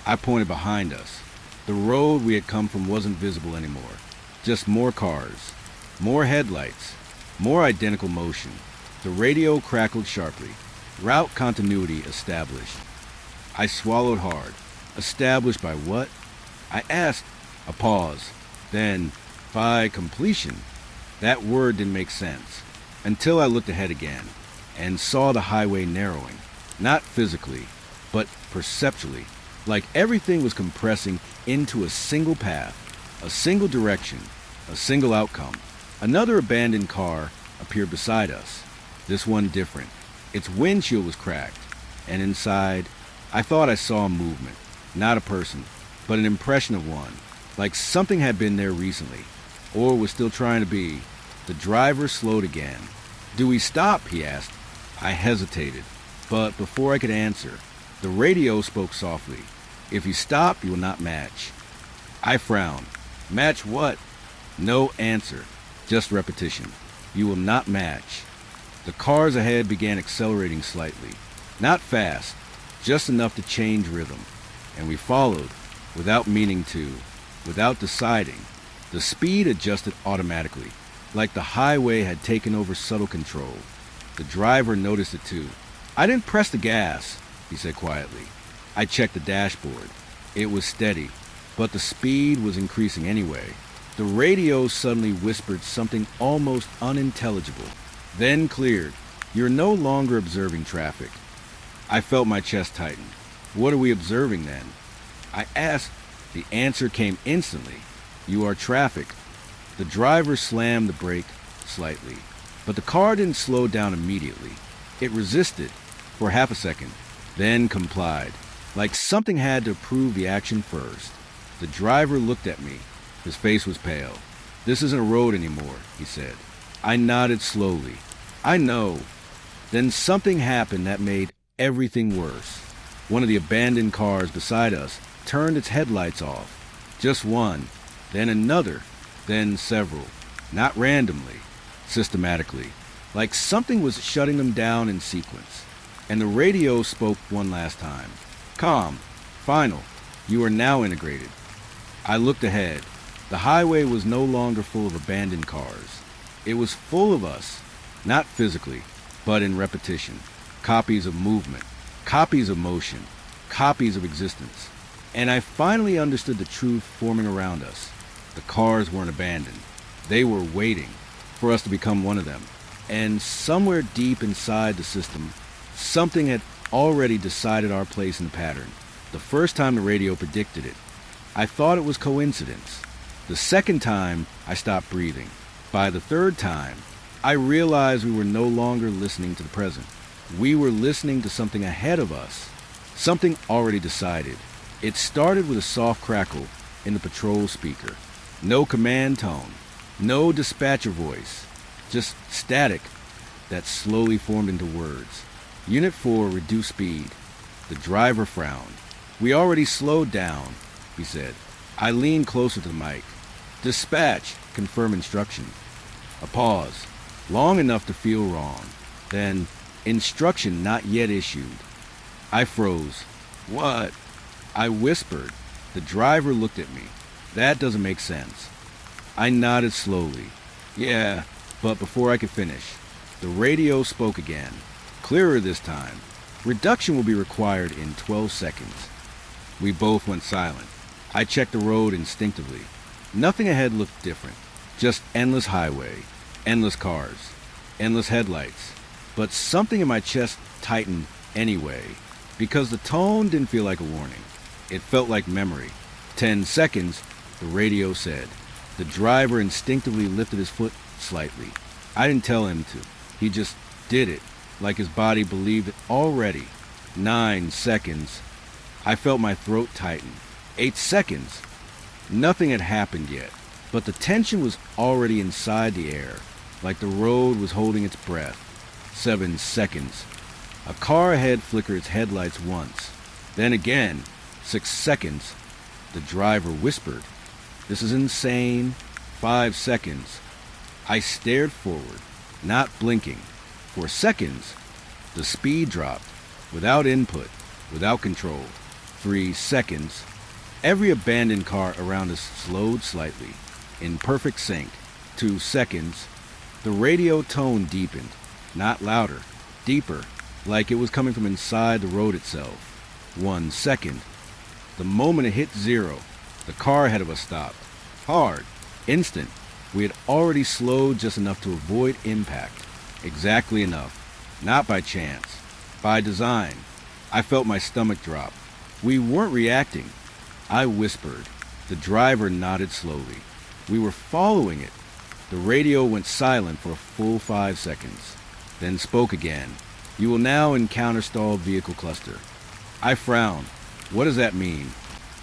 I pointed behind us. The road we had come from wasn't visible anymore. Just more cars. More headlights. More identical motion. The radio crackled sharply. Route continuity established. I swallowed hard. Established by what? I asked. A pause. Then, by completion. That word didn't make sense. Until I looked ahead again and saw the highway narrowing. Not physically, but perceptually. Like everything was compressing into a single path, a single direction, a single outcome. Another abandoned car appeared beside us. This one different. Its windshield was cracked, and inside, I thought I saw a movement. Not a person, but an impression of one. Like something had been there recently, or was still trying to be. The driver slowed again. Do we stop? He asked. I hesitated, but before I could answer, the radio spoke softly. If you stop, you will not match. I frowned. Match what? No answer, just repetition. You will not match. The cars ahead began accelerating slightly. Not fast, just enough to change rhythm. And we followed, without meaning to, without deciding. The speed adjusted automatically, like the highway had taken over subtle control. The driver noticed it too. I didn't press the gas, he said quietly. I checked the dashboard. It was steady, but the speed was increasing anyway. The radio suddenly whispered something almost unintelligible, then cleared. You're no longer observing traffic. I felt my chest tighten. What are we observing then? I asked. The answer came instantly. You are traffic. The driver slammed the brake slightly, but the car didn't slow down immediately. It resisted for half a second, then complied, like something had to approve the action first. The driver looked at me. His face was pale. This isn't a road anymore, he said. I nodded slowly. I know. Then something happened that made everything worse. One of the abandoned cars beside us turned its headlights off. Just one, then another, then several. Not randomly, systematically. Like something was shutting them down in sequence. And the radio spoke one last time. Calm. Final. You are now integrated. I looked ahead. The highway was no longer full of abandoned cars. It was full of us. Not physically, but in repetition. Copies of movement. Copies of motion. Copies of existence. And I finally understood the truth forming around us. The cars weren't abandoned. They were waiting for us to become one of them. And somewhere deep inside the system, something had already decided our place in the pattern. The first time the radio predicted it, I thought it was coincidence. The second time, I stopped breathing. By the third time, I realized we were no longer listening to the present. We were listening to something ahead of us. Something already decided. It started with a soft crackle in the patrol speaker. No command tone. No dispatcher voice. Just static that slowly formed into words. Unit 4 reduced speed. The driver frowned. We already slowed down, he said. I leaned closer to the mic. Dispatch, confirm instruction. A pause, long enough to feel wrong. Then, instruction not yet issued. I froze. What? I whispered. The driver looked at me. That doesn't make sense. I nodded slowly. Yeah, but before I could finish, the radio spoke again. Clearer this time. Reduction will be required in 12 seconds. We both went silent. I checked the road instinctively. Nothing ahead looked different. Just endless highway, endless cars, endless headlights. But something in my chest tightened anyway, because the tone didn't feel like a warning. It felt like memory. 10 seconds, the radio said. The driver instinctively lifted his foot slightly. I didn't tell him to. He just did it, like his body believed it already. 9 seconds. I felt my throat tighten. 8 seconds. Nothing had happened yet, but the tension was already inside the air, like the road was holding its breath. 7 seconds. A car ahead flickered its headlights once. Then again. 6 seconds. The driver whispered, "This is insane." 5 seconds. I stared forward, not blinking. For seconds, the speed dropped, without input, without control. 3 seconds. Every abandoned car around us slowed slightly, in perfect sync. 2 seconds. The radio tone deepened, not louder, deeper, like it was coming from inside the road itself. 1 second. The moment it hit 0, the car ahead of us stopped. Hard. Instant. We had already slowed just enough to avoid impact. Exactly enough. Not by chance. By design. I felt my stomach drop. We weren't reacting. I whispered. The driver nodded slowly. We were following it. The radio went silent for a full 5 seconds, then spoke again. "You will now encounter stalled vehicle cluster." I frowned. What does that mean?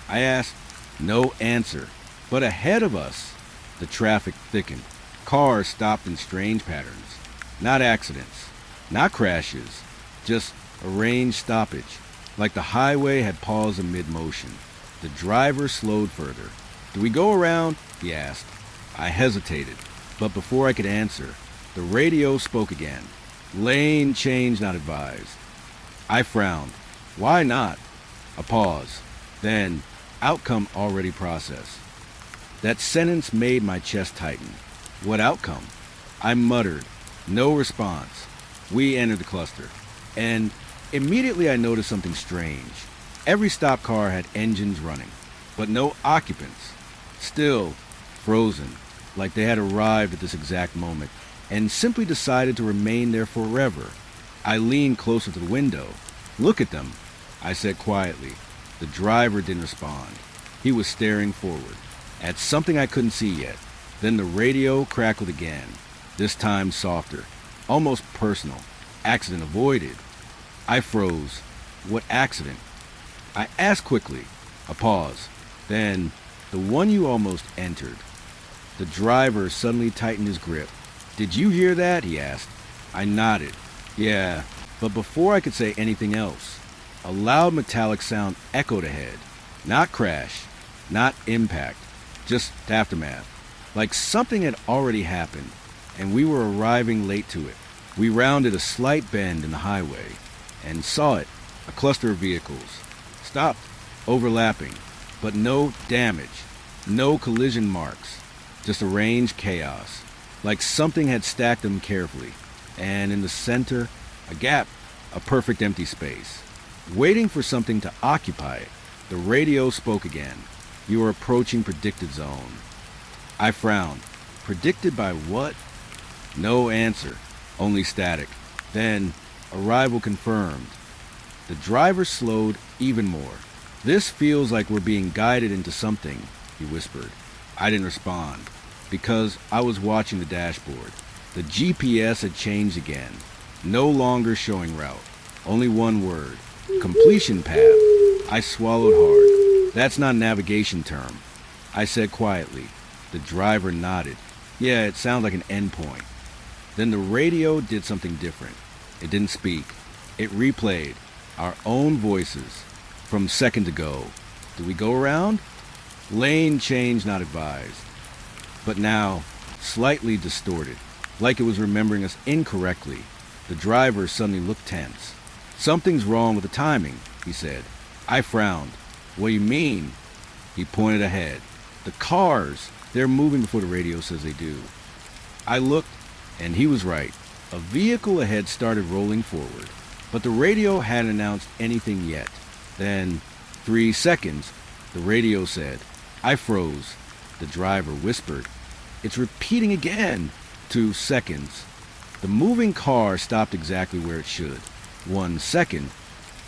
I asked. No answer. But ahead of us, the traffic thickened. Cars stopped in strange patterns. Not accidents. Not crashes. Just arranged stoppage. Like the highway had paused in mid-motion. The driver slowed further. "Do we go around?" he asked. I hesitated, but before I could answer, the radio spoke again. "Lane change not advised." I frowned. Why not? A pause. Then, outcome already processed. That sentence made my chest tighten. What outcome? I muttered. No response. We entered the cluster. And immediately I noticed something strange. Every stop car had engines running, but no occupants. Still, frozen, like they had arrived at this exact moment and simply decided to remain there forever. I leaned closer to the window. "Look at them," I said quietly. The driver didn't respond. He was staring forward, at something I couldn't see yet. Then the radio crackled again, this time softer, almost personal. "Accident avoided." I froze. "What accident?" I asked quickly. A pause. Then, "The one you almost entered." The driver suddenly tightened his grip. "Did you hear that?" he asked. I nodded. "Yeah," but before I could say anything else, a loud metallic sound echoed ahead. Not crash, not impact, just aftermath. Like something had already happened, and we were arriving late to it. We rounded a slight bend in the highway and saw it, a cluster of vehicles. Stopped, overlapping, but no damage, no collision marks, just arranged chaos. Like something had stacked them carefully, and in the center, a gap, a perfect empty space. Waiting for something to occupy it, the radio spoke again. "You are approaching predicted zone." I frowned. Predicted by what? No answer, only static. Then, arrival confirmed. The driver slowed even more. "This feels like we're being guided into something," he whispered. I didn't respond, because I was watching the dashboard. The GPS had changed again, no longer showing route. Only one word: completion path. I swallowed hard. "That's not a navigation term," I said quietly. The driver nodded. "Yeah, it sounds like an endpoint." Then the radio did something different. It didn't speak. It replayed our own voices from second ago. "Do we go around?" "Lane change not advised." But now, slightly distorted, like it was remembering us incorrectly. The driver suddenly looked tense. "Something's wrong with the timing," he said. I frowned. "What do you mean?" He pointed ahead. "The cars, they're moving before the radio says they do." I looked, and he was right. A vehicle ahead started rolling forward, but the radio hadn't announced anything yet. Then, 3 seconds, the radio said. I froze. The driver whispered, "It's repeating again." 2 seconds. The moving car stopped exactly where it should. 1 second,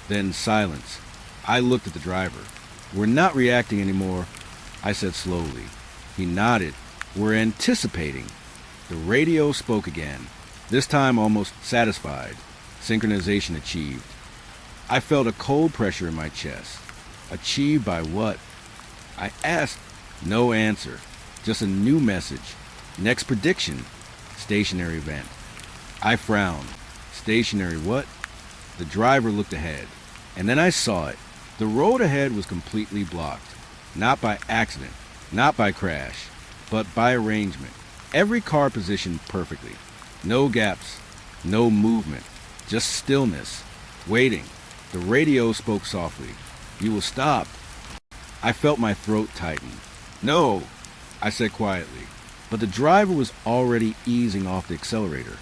then silence. I looked at the driver. "We're not reacting anymore," I said slowly. He nodded. "We're anticipating." The radio spoke again, this time almost satisfied. Synchronization achieved. I felt a cold pressure in my chest. Achieved by what? I asked. No answer. Just a new message. Next prediction. Stationary event. I frowned. Stationary what? The driver looked ahead, and then I saw it. The road ahead was completely blocked. Not by accident, not by crash, but by arrangement. Every car positioned perfectly. No gaps, no movement, just stillness, waiting. The radio spoke softly. "You will stop." I felt my throat tighten. "No," I said quietly. But the driver was already easing off the accelerator.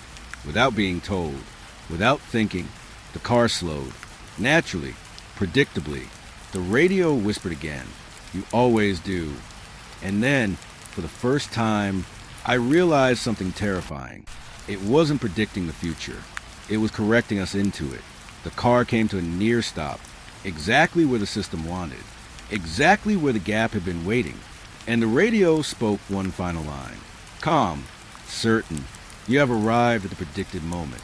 Without being told, without thinking, the car slowed. Naturally, predictably, the radio whispered again. "You always do." And then, for the first time, I realized something terrifying. It wasn't predicting the future. It was correcting us into it. The car came to a near stop, exactly where the system wanted, exactly where the gap had been waiting. And the radio spoke one final line. "Calm, certain, you have arrived at the predicted moment."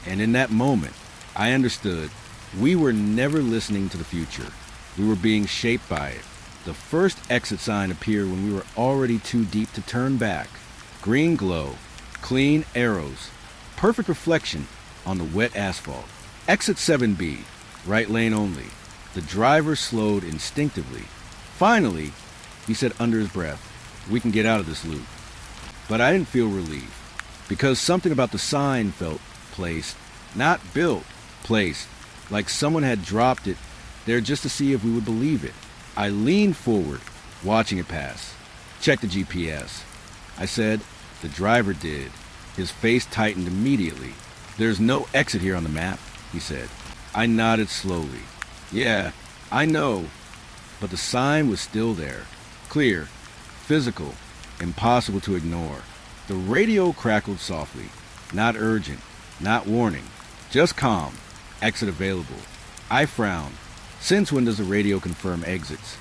And in that moment, I understood we were never listening to the future. We were being shaped by it. The first exit sign appeared when we were already too deep to turn back. Green glow, clean arrows, perfect reflection on the wet asphalt. Exit 7B, right lane only. The driver slowed instinctively. "Finally," he said under his breath, "we can get out of this loop." But I didn't feel relief, because something about the sign felt placed, not built, placed, like someone had dropped it there just to see if we would believe it. I leaned forward, watching it pass. "Check the GPS," I said. The driver did. His face tightened immediately. "There's no exit here on the map," he said. I nodded slowly. "Yeah, I know." But the sign was still there. Clear, physical, impossible to ignore. The radio crackled softly. Not urgent, not warning, just calm. "Exit available." I frowned. Since when does the radio confirm exits?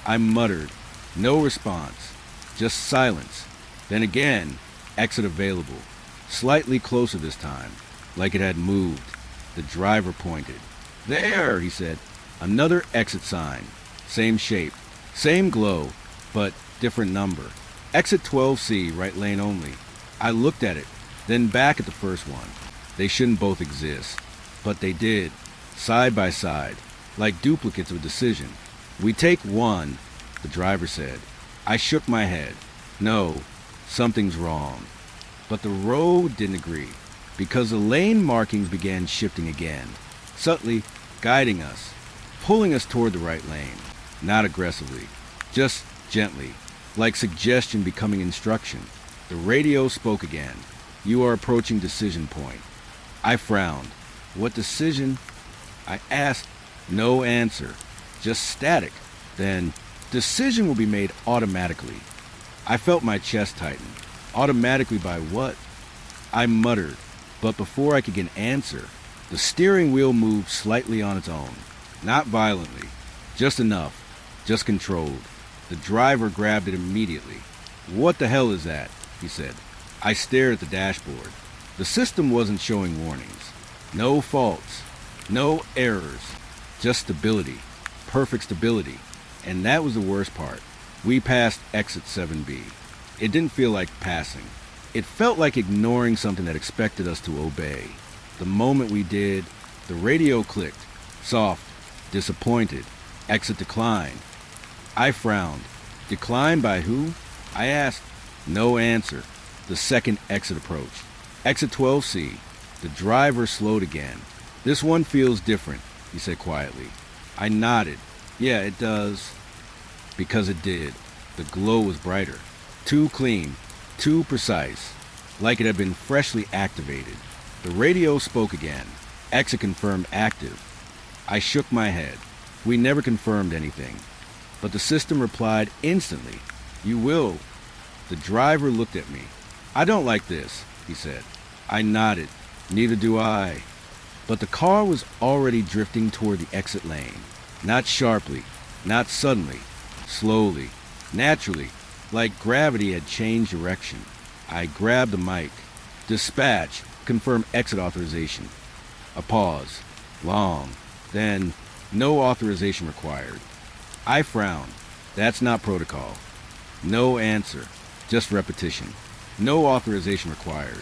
I muttered. No response. Just silence. Then again, "Exit available." Slightly closer this time, like it had moved. The driver pointed. "There," he said. Another exit sign. Same shape, same glow, but different number. "Exit 12C, right lane only." I looked at it, then back at the first one. They shouldn't both exist, but they did, side by side, like duplicates of a decision. We take one, the driver said. I shook my head. No, something's wrong. But the road didn't agree, because the lane markings began shifting again, subtly guiding us, pulling us toward the right lane, not aggressively, just gently, like suggestion becoming instruction. The radio spoke again. You are approaching decision point. I frowned. What decision? I asked. No answer. Just static. Then, decision will be made automatically. I felt my chest tighten. Automatically by what? I muttered, but before I could get an answer, the steering wheel moved slightly on its own. Not violently. Just enough. Just controlled. The driver grabbed it immediately. What the hell is that? He said. I stared at the dashboard. The system wasn't showing warnings. No faults. No errors. Just stability. Perfect stability. And that was the worst part. We passed exit 7B. It didn't feel like passing. It felt like ignoring something that expected us to obey. The moment we did, the radio clicked. Soft. Disappointed. Exit declined. I frowned. Declined by who? I asked. No answer. The second exit approached. Exit 12C. The driver slowed again. This one feels different, he said quietly. I nodded. Yeah, it does. Because it did. The glow was brighter. Too clean. Too precise. Like it had been freshly activated. The radio spoke again. Exit confirmed active. I shook my head. We never confirmed anything. But the system replied instantly. You will. The driver looked at me. I don't like this, he said. I nodded. Neither do I. But the car was already drifting toward the exit lane. Not sharply, not suddenly, slowly, naturally, like gravity had changed direction. I grabbed the mic. Dispatch, confirm exit authorization. A pause. Long. Then, no authorization required. I frowned. That's not protocol. No answer. Just repetition. No authorization required.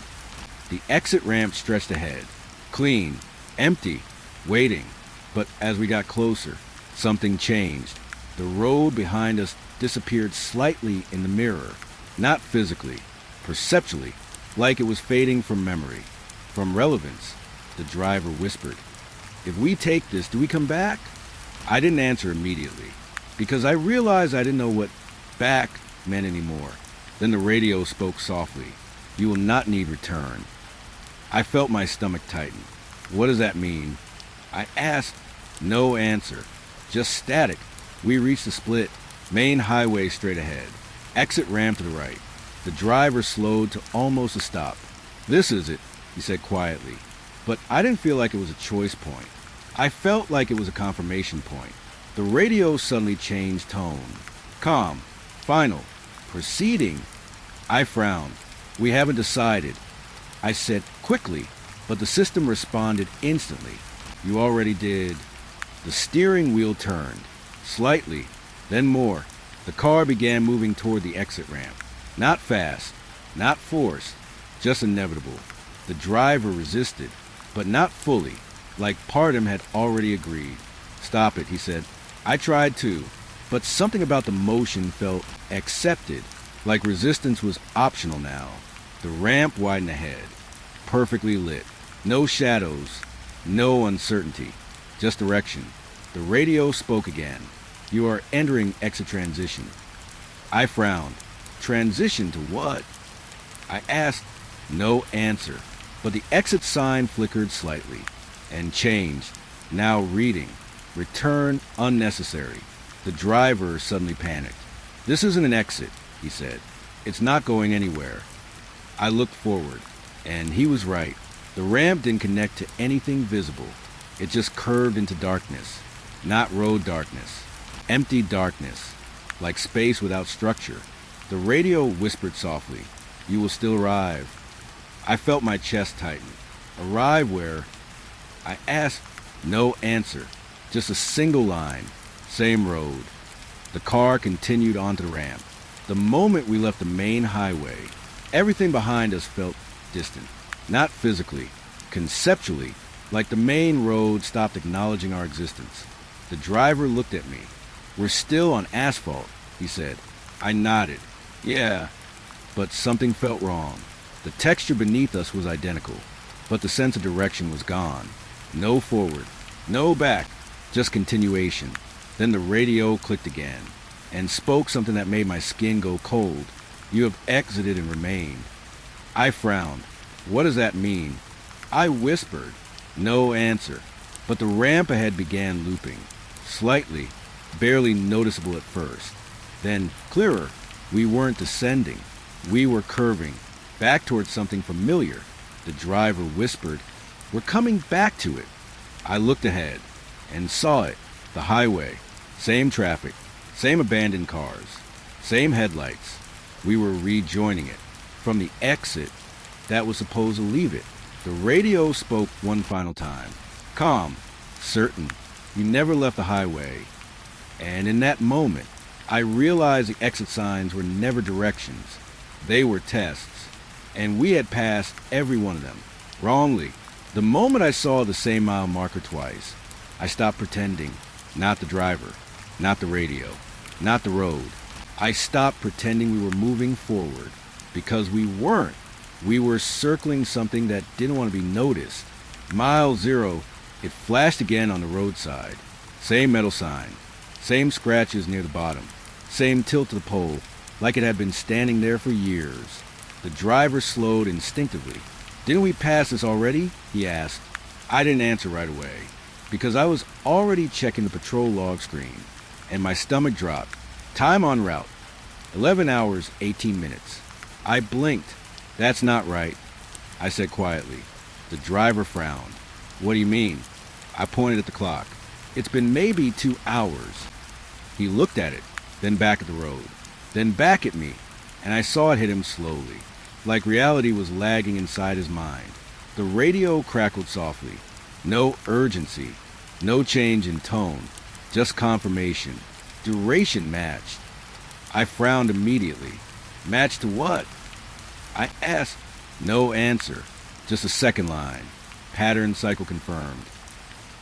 The exit ramp stretched ahead. Clean. Empty. Waiting. But as we got closer, something changed. The road behind us disappeared slightly in the mirror. Not physically. Perceptually. Like it was fading from memory. From relevance. The driver whispered. If we take this, do we come back? I didn't answer immediately, because I realized I didn't know what back meant anymore. Then the radio spoke softly. You will not need return. I felt my stomach tighten. What does that mean? I asked. No answer. Just static. We reached the split. Main highway straight ahead. Exit ramp to the right. The driver slowed to almost a stop. This is it, he said quietly. But I didn't feel like it was a choice point. I felt like it was a confirmation point. The radio suddenly changed tone. Calm. Final. Proceeding. I frowned. We haven't decided. I said quickly, but the system responded instantly. You already did. The steering wheel turned. Slightly. Then more. The car began moving toward the exit ramp. Not fast. Not forced. Just inevitable. The driver resisted, but not fully, like part of him had already agreed. Stop it, he said. I tried too, but something about the motion felt accepted, like resistance was optional now. The ramp widened ahead, perfectly lit. No shadows, no uncertainty, just direction. The radio spoke again. You are entering exit transition. I frowned. Transition to what? I asked. No answer. But the exit sign flickered slightly and changed. Now reading. Return unnecessary. The driver suddenly panicked. This isn't an exit, he said. It's not going anywhere. I looked forward, and he was right. The ramp didn't connect to anything visible. It just curved into darkness. Not road darkness. Empty darkness. Like space without structure. The radio whispered softly. You will still arrive. I felt my chest tighten. Arrive where? I asked. No answer. Just a single line. Same road. The car continued onto the ramp. The moment we left the main highway, Everything behind us felt distant. Not physically, conceptually, like the main road stopped acknowledging our existence. The driver looked at me. "We're still on asphalt," he said. I nodded. "Yeah." But something felt wrong. The texture beneath us was identical, but the sense of direction was gone. No forward, no back, just continuation. Then the radio clicked again, and spoke something that made my skin go cold. "You have exited and remained." I frowned. "What does that mean?" I whispered. No answer, but the ramp ahead began looping. Slightly, barely noticeable at first. Then clearer. We weren't descending. We were curving, back towards something familiar. The driver whispered, "We're coming back to it." I looked ahead and saw it. The highway. Same traffic. Same abandoned cars. Same headlights. We were rejoining it. From the exit that was supposed to leave it. The radio spoke one final time. Calm. Certain. You never left the highway. And in that moment, I realized the exit signs were never directions. They were tests. And we had passed every one of them. Wrongly. The moment I saw the same mile marker twice, I stopped pretending. Not the driver. Not the radio. Not the road. I stopped pretending we were moving forward. Because we weren't. We were circling something that didn't want to be noticed. Mile 0, it flashed again on the roadside. Same metal sign. Same scratches near the bottom. Same tilt to the pole, like it had been standing there for years. The driver slowed instinctively. "Didn't we pass this already?" he asked. I didn't answer right away, because I was already checking the patrol log screen, and my stomach dropped. Time en route. 11 hours, 18 minutes. I blinked. "That's not right," I said quietly. The driver frowned. "What do you mean?" I pointed at the clock. "It's been maybe 2 hours. He looked at it, then back at the road, then back at me, and I saw it hit him slowly, like reality was lagging inside his mind. The radio crackled softly. No urgency, no change in tone, just confirmation. Duration matched. I frowned immediately. Matched to what? I asked. No answer, just a second line. Pattern cycle confirmed.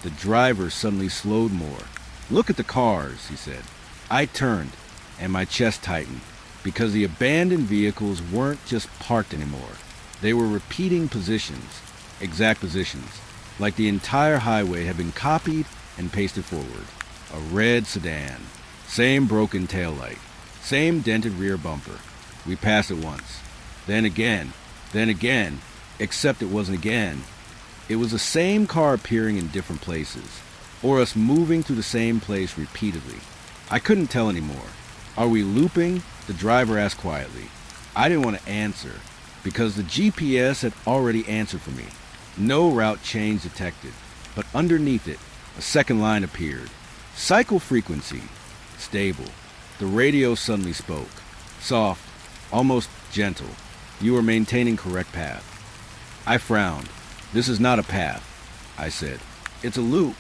The driver suddenly slowed more. "Look at the cars," he said. I turned, and my chest tightened, because the abandoned vehicles weren't just parked anymore. They were repeating positions, exact positions, like the entire highway had been copied and pasted forward. A red sedan, same broken taillight, same dented rear bumper. We passed it once, then again, except it wasn't again. It was the same car appearing in different places, or us moving through the same place repeatedly. I couldn't tell anymore. "Are we looping?" the driver asked quietly. I didn't want to answer, because the GPS had already answered for me. No route change detected, but underneath it, a second line appeared. Cycle frequency. Stable. The radio suddenly spoke. Soft, almost gentle. "You are maintaining correct path." I frowned. "This is not a path," I said. "It's a loop."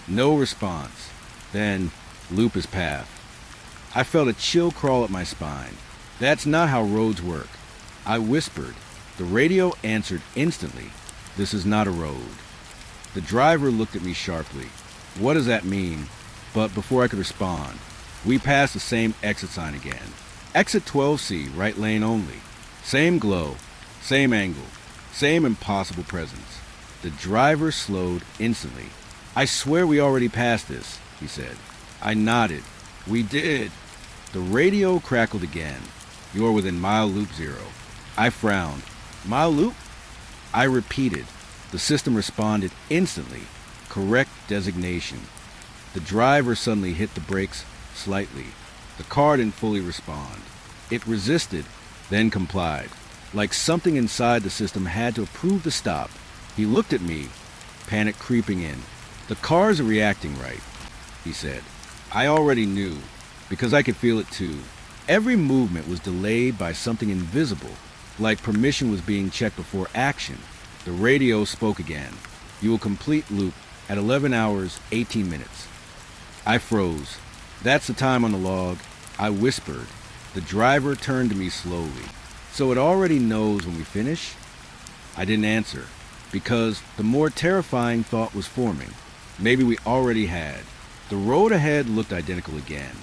No response. Then, "Loop is path." I felt a chill crawl up my spine. "That's not how roads work." I whispered. The radio answered instantly. "This is not a road." The driver looked at me sharply. "What does that mean?" But before I could respond, we passed the same exit sign again. Exit 12C, right lane only. Same glow, same angle, same impossible presence. The driver slowed instantly. "I swear we already passed this," he said. I nodded. "We did." The radio crackled again. "You're within mile loop 0. I frowned. "Mile loop?" I repeated. The system responded instantly. Correct designation. The driver suddenly hit the brakes slightly. The car didn't fully respond. It resisted, then complied, like something inside the system had to approve the stop. He looked at me, panic creeping in. "The cars are reacting right," he said. I already knew, because I could feel it too. Every movement was delayed by something invisible, like permission was being checked before action. The radio spoke again. "You will complete loop at 11 hours, 18 minutes. I froze. "That's the time on the log," I whispered. The driver turned to me slowly. So it already knows when we finish? I didn't answer, because the more terrifying thought was forming. Maybe we already had. The road ahead looked identical again.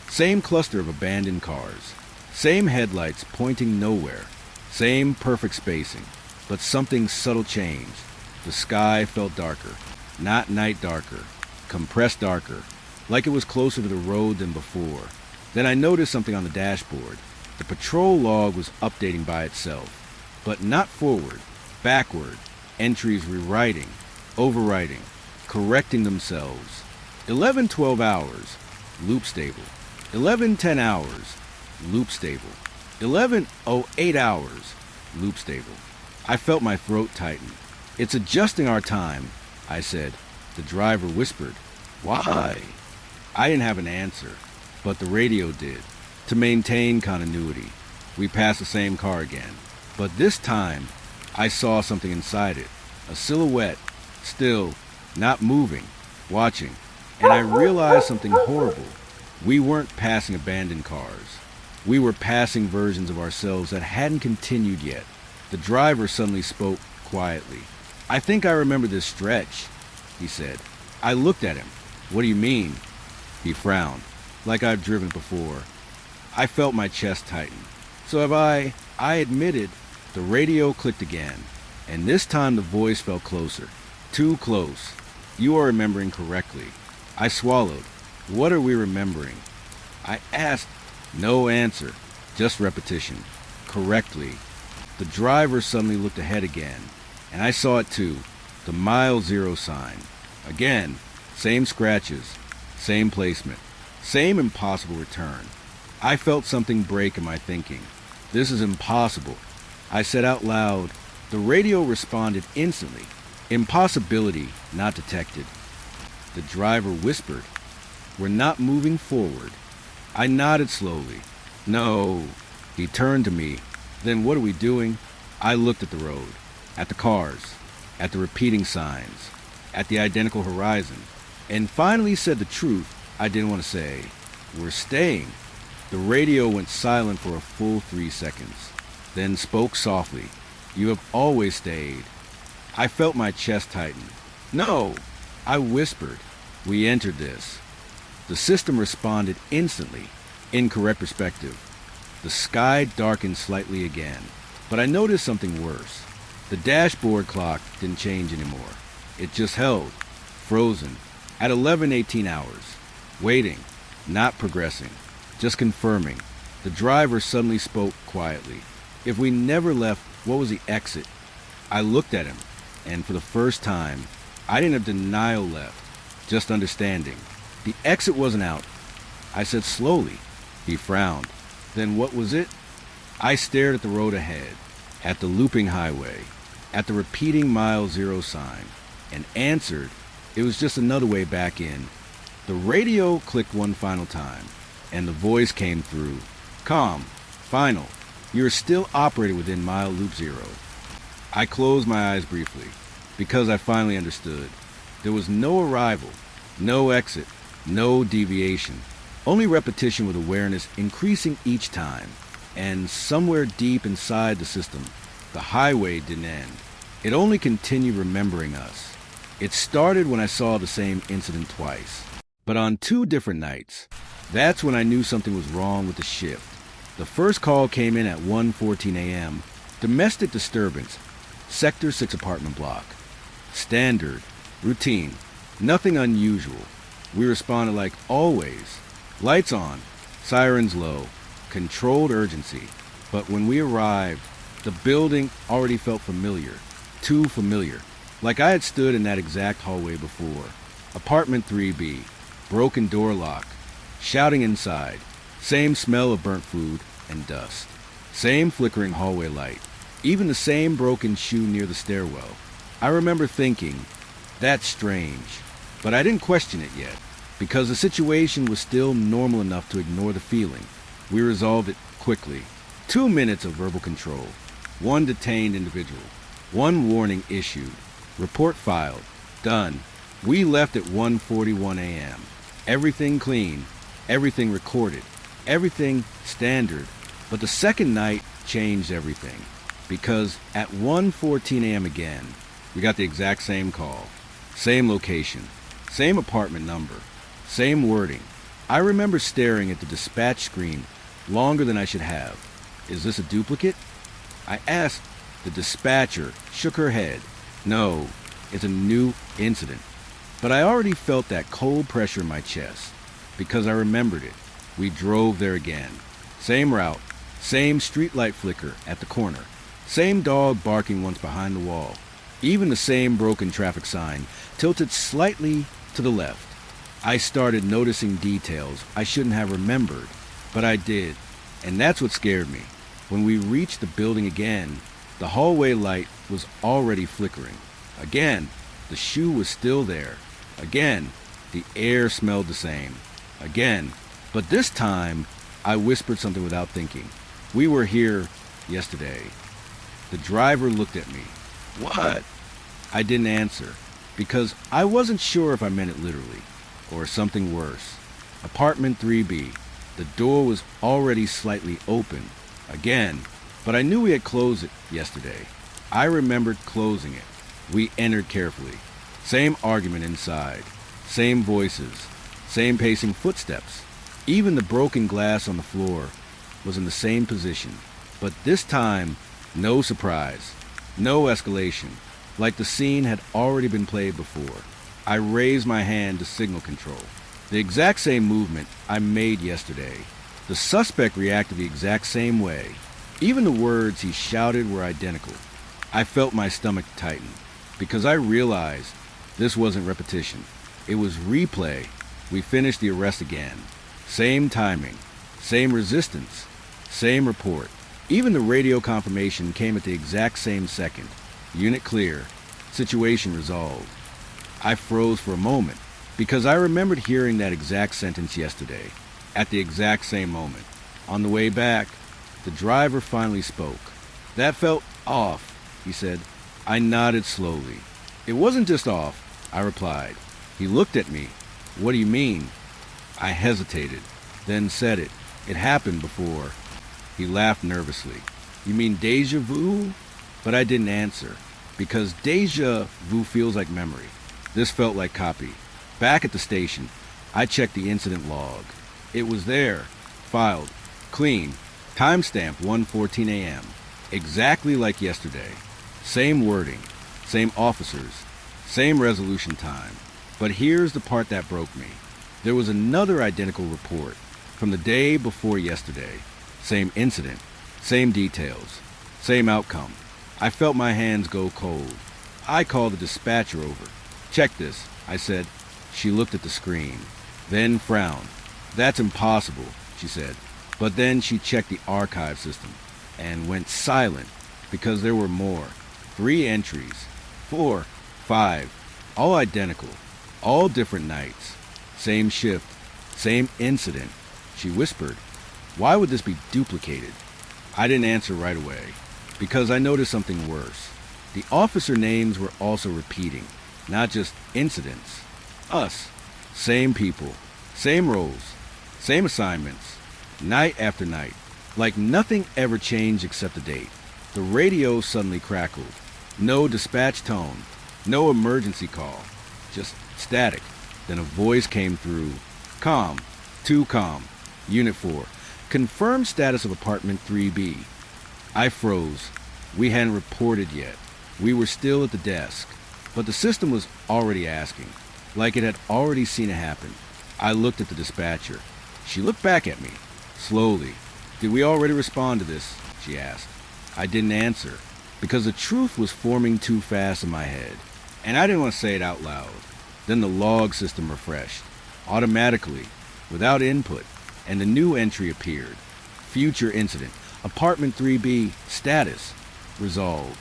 Same cluster of abandoned cars. Same headlights pointing nowhere. Same perfect spacing. But something subtle changed. The sky felt darker. Not night darker. Compressed darker. Like it was closer to the road than before. Then I noticed something on the dashboard. The patrol log was updating by itself. But not forward. Backward. Entries rewriting. Overwriting. Correcting themselves. 11:12 hours. Loop stable. 11:10 hours. Loop stable. 11:08 hours. Loop stable. I felt my throat tighten. It's adjusting our time, I said. The driver whispered. Why? I didn't have an answer, but the radio did. To maintain continuity. We passed the same car again. But this time, I saw something inside it. A silhouette. Still, not moving. Watching. And I realized something horrible. We weren't passing abandoned cars. We were passing versions of ourselves that hadn't continued yet. The driver suddenly spoke quietly. I think I remember this stretch, he said. I looked at him. What do you mean? He frowned, like I've driven before. I felt my chest tighten. So have I admitted. The radio clicked again, and this time the voice felt closer. Too close. You are remembering correctly. I swallowed. What are we remembering? I asked. No answer. Just repetition. Correctly. The driver suddenly looked ahead again, and I saw it too. The mile zero sign. Again. Same scratches. Same placement. Same impossible return. I felt something break in my thinking. This is impossible. I said out loud. The radio responded instantly. Impossibility not detected. The driver whispered. We're not moving forward. I nodded slowly. No. He turned to me. Then what are we doing? I looked at the road, at the cars, at the repeating signs, at the identical horizon, and finally said the truth I didn't want to say. We're staying. The radio went silent for a full 3 seconds, then spoke softly. You have always stayed. I felt my chest tighten. No, I whispered. We entered this. The system responded instantly. Incorrect perspective. The sky darkened slightly again, but I noticed something worse. The dashboard clock didn't change anymore. It just held, frozen, at 11:18 hours, waiting, not progressing, just confirming. The driver suddenly spoke quietly. If we never left, what was the exit? I looked at him, and for the first time, I didn't have denial left, just understanding. The exit wasn't out. I said slowly. He frowned. Then what was it? I stared at the road ahead, at the looping highway, at the repeating mile zero sign, and answered. It was just another way back in. The radio clicked one final time, and the voice came through. Calm. Final. You are still operating within mile loop zero. I closed my eyes briefly, because I finally understood. There was no arrival, no exit, no deviation. Only repetition with awareness increasing each time. And somewhere deep inside the system, the highway didn't end. It only continued remembering us. It started when I saw the same incident twice, but on 2 different nights. That's when I knew something was wrong with the shift. The first call came in at 1:14 a.m. Domestic disturbance, Sector 6 apartment block. Standard, routine, nothing unusual. We responded like always. Lights on, sirens low, controlled urgency. But when we arrived, the building already felt familiar, too familiar, like I had stood in that exact hallway before. Apartment 3B, broken door lock, shouting inside, same smell of burnt food and dust, same flickering hallway light, even the same broken shoe near the stairwell. I remember thinking, that's strange, but I didn't question it yet. Because the situation was still normal enough to ignore the feeling. We resolved it quickly. 2 minutes of verbal control. 1 detained individual. 1 warning issued. Report filed. Done. We left at 1:41 a.m. Everything clean. Everything recorded. Everything standard. But the second night, changed everything. Because at 1:14 a.m. again, we got the exact same call. Same location. Same apartment number. Same wording. I remember staring at the dispatch screen longer than I should have. Is this a duplicate? I asked. The dispatcher shook her head. No, it's a new incident. But I already felt that cold pressure in my chest because I remembered it. We drove there again. Same route, same streetlight flicker at the corner, same dog barking once behind the wall, even the same broken traffic sign tilted slightly to the left. I started noticing details I shouldn't have remembered, but I did, and that's what scared me. When we reached the building again, the hallway light was already flickering. Again, the shoe was still there. Again, the air smelled the same. Again, but this time, I whispered something without thinking. We were here yesterday. The driver looked at me. What? I didn't answer, because I wasn't sure if I meant it literally, or something worse. Apartment 3B. The door was already slightly open. Again, but I knew we had closed it yesterday. I remembered closing it. We entered carefully. Same argument inside. Same voices. Same pacing footsteps. Even the broken glass on the floor was in the same position. But this time, no surprise. No escalation. Like the scene had already been played before. I raised my hand to signal control. The exact same movement I made yesterday. The suspect reacted the exact same way. Even the words he shouted were identical. I felt my stomach tighten because I realized this wasn't repetition. It was replay. We finished the arrest again. Same timing, same resistance, same report. Even the radio confirmation came at the exact same second. Unit clear. Situation resolved. I froze for a moment because I remembered hearing that exact sentence yesterday, at the exact same moment. On the way back, the driver finally spoke. That felt off, he said. I nodded slowly. It wasn't just off, I replied. He looked at me. What do you mean? I hesitated, then said it. It happened before. He laughed nervously. You mean deja vu? But I didn't answer, because deja vu feels like memory. This felt like copy. Back at the station, I checked the incident log. It was there, filed, clean, timestamp 1:14 a.m., exactly like yesterday. Same wording, same officers, same resolution time. But here's the part that broke me. There was another identical report from the day before yesterday. Same incident, same details, same outcome. I felt my hands go cold. I called the dispatcher over. Check this, I said. She looked at the screen, then frowned. That's impossible, she said. But then she checked the archive system and went silent because there were more. 3 entries, 4, 5, all identical, all different nights. Same shift, same incident. She whispered, why would this be duplicated? I didn't answer right away because I noticed something worse. The officer names were also repeating, not just incidents. Us, same people, same roles, same assignments, night after night, like nothing ever changed except the date. The radio suddenly crackled. No dispatch tone, no emergency call, just static. Then a voice came through. Calm, too calm. Unit 4, confirm status of apartment 3B. I froze. We hadn't reported yet. We were still at the desk, but the system was already asking, like it had already seen it happen. I looked at the dispatcher. She looked back at me, slowly. Did we already respond to this? She asked. I didn't answer, because the truth was forming too fast in my head, and I didn't want to say it out loud. Then the log system refreshed, automatically, without input, and a new entry appeared. Future incident, apartment 3B, status, resolved.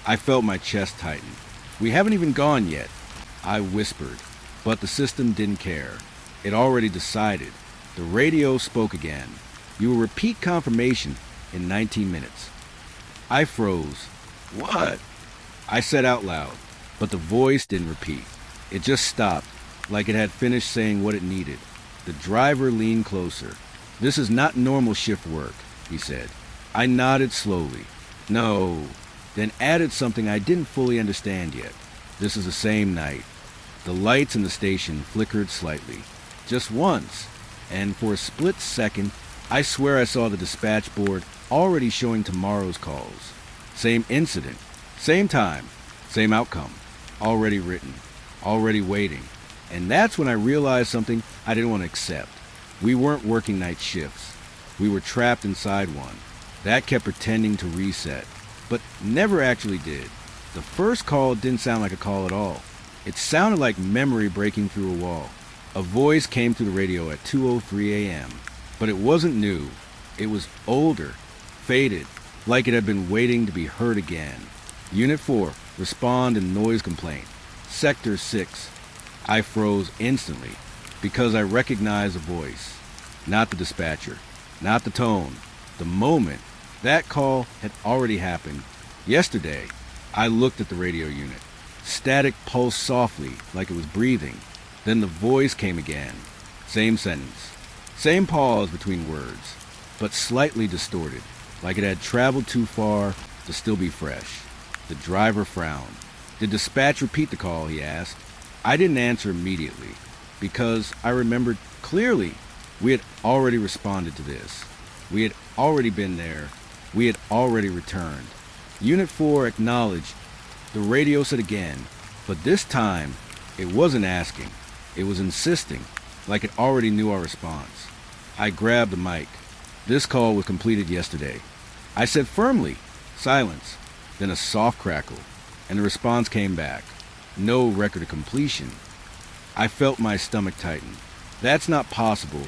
I felt my chest tighten. We haven't even gone yet, I whispered, but the system didn't care. It already decided. The radio spoke again. You will repeat confirmation in 19 minutes. I froze. What? I said out loud, but the voice didn't repeat. It just stopped, like it had finished saying what it needed. The driver leaned closer. This is not normal shift work, he said. I nodded slowly. No. Then added something I didn't fully understand yet. This is the same night. The lights in the station flickered slightly. Just once. And for a split second, I swear I saw the dispatch board already showing tomorrow's calls. Same incident. Same time. Same outcome. Already written. Already waiting. And that's when I realized something I didn't want to accept. We weren't working night shifts. We were trapped inside one. That kept pretending to reset, but never actually did. The first call didn't sound like a call at all. It sounded like memory breaking through a wall. A voice came through the radio at 2:03 a.m., but it wasn't new. It was older, faded, like it had been waiting to be heard again. Unit 4, respond and noise complaint. Sector 6. I froze instantly because I recognized the voice. Not the dispatcher, not the tone, the moment. That call had already happened. Yesterday, I looked at the radio unit. Static pulsed softly like it was breathing. Then the voice came again. Same sentence. Same pause between words, but slightly distorted, like it had traveled too far to still be fresh. The driver frowned. Did dispatch repeat the call, he asked. I didn't answer immediately, because I remembered clearly we had already responded to this. We had already been there. We had already returned. Unit 4 acknowledged. The radio said again, but this time it wasn't asking. It was insisting, like it already knew our response. I grabbed the mic. This call was completed yesterday. I said firmly, silence, then a soft crackle, and the response came back. No record of completion. I felt my stomach tighten. That's not possible,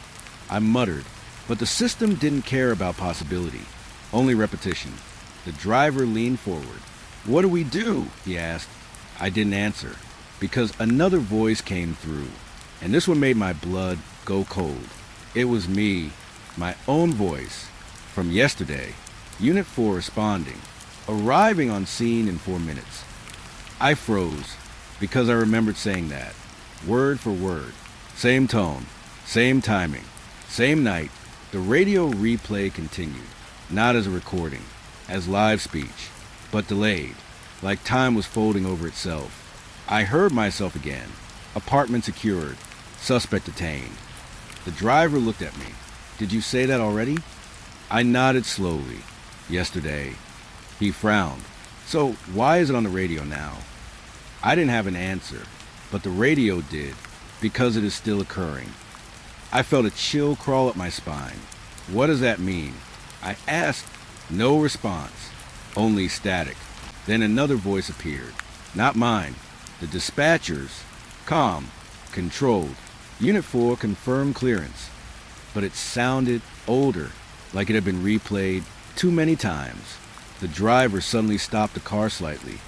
I muttered, but the system didn't care about possibility, only repetition. The driver leaned forward. What do we do? He asked. I didn't answer, because another voice came through, and this one made my blood go cold. It was me, my own voice, from yesterday. Unit 4 responding, arriving on scene in 4 minutes. I froze, because I remembered saying that, word for word. Same tone, same timing, same night. The radio replay continued, not as a recording, as live speech, but delayed, like time was folding over itself. I heard myself again. Apartment secured. Suspect detained. The driver looked at me. Did you say that already? I nodded slowly. Yesterday. He frowned. So why is it on the radio now? I didn't have an answer, but the radio did, because it is still occurring. I felt a chill crawl up my spine. What does that mean? I asked. No response. Only static. Then another voice appeared. Not mine. The dispatcher's. Calm. Controlled. Unit 4 confirmed clearance. But it sounded older, like it had been replayed too many times. The driver suddenly stopped the car slightly.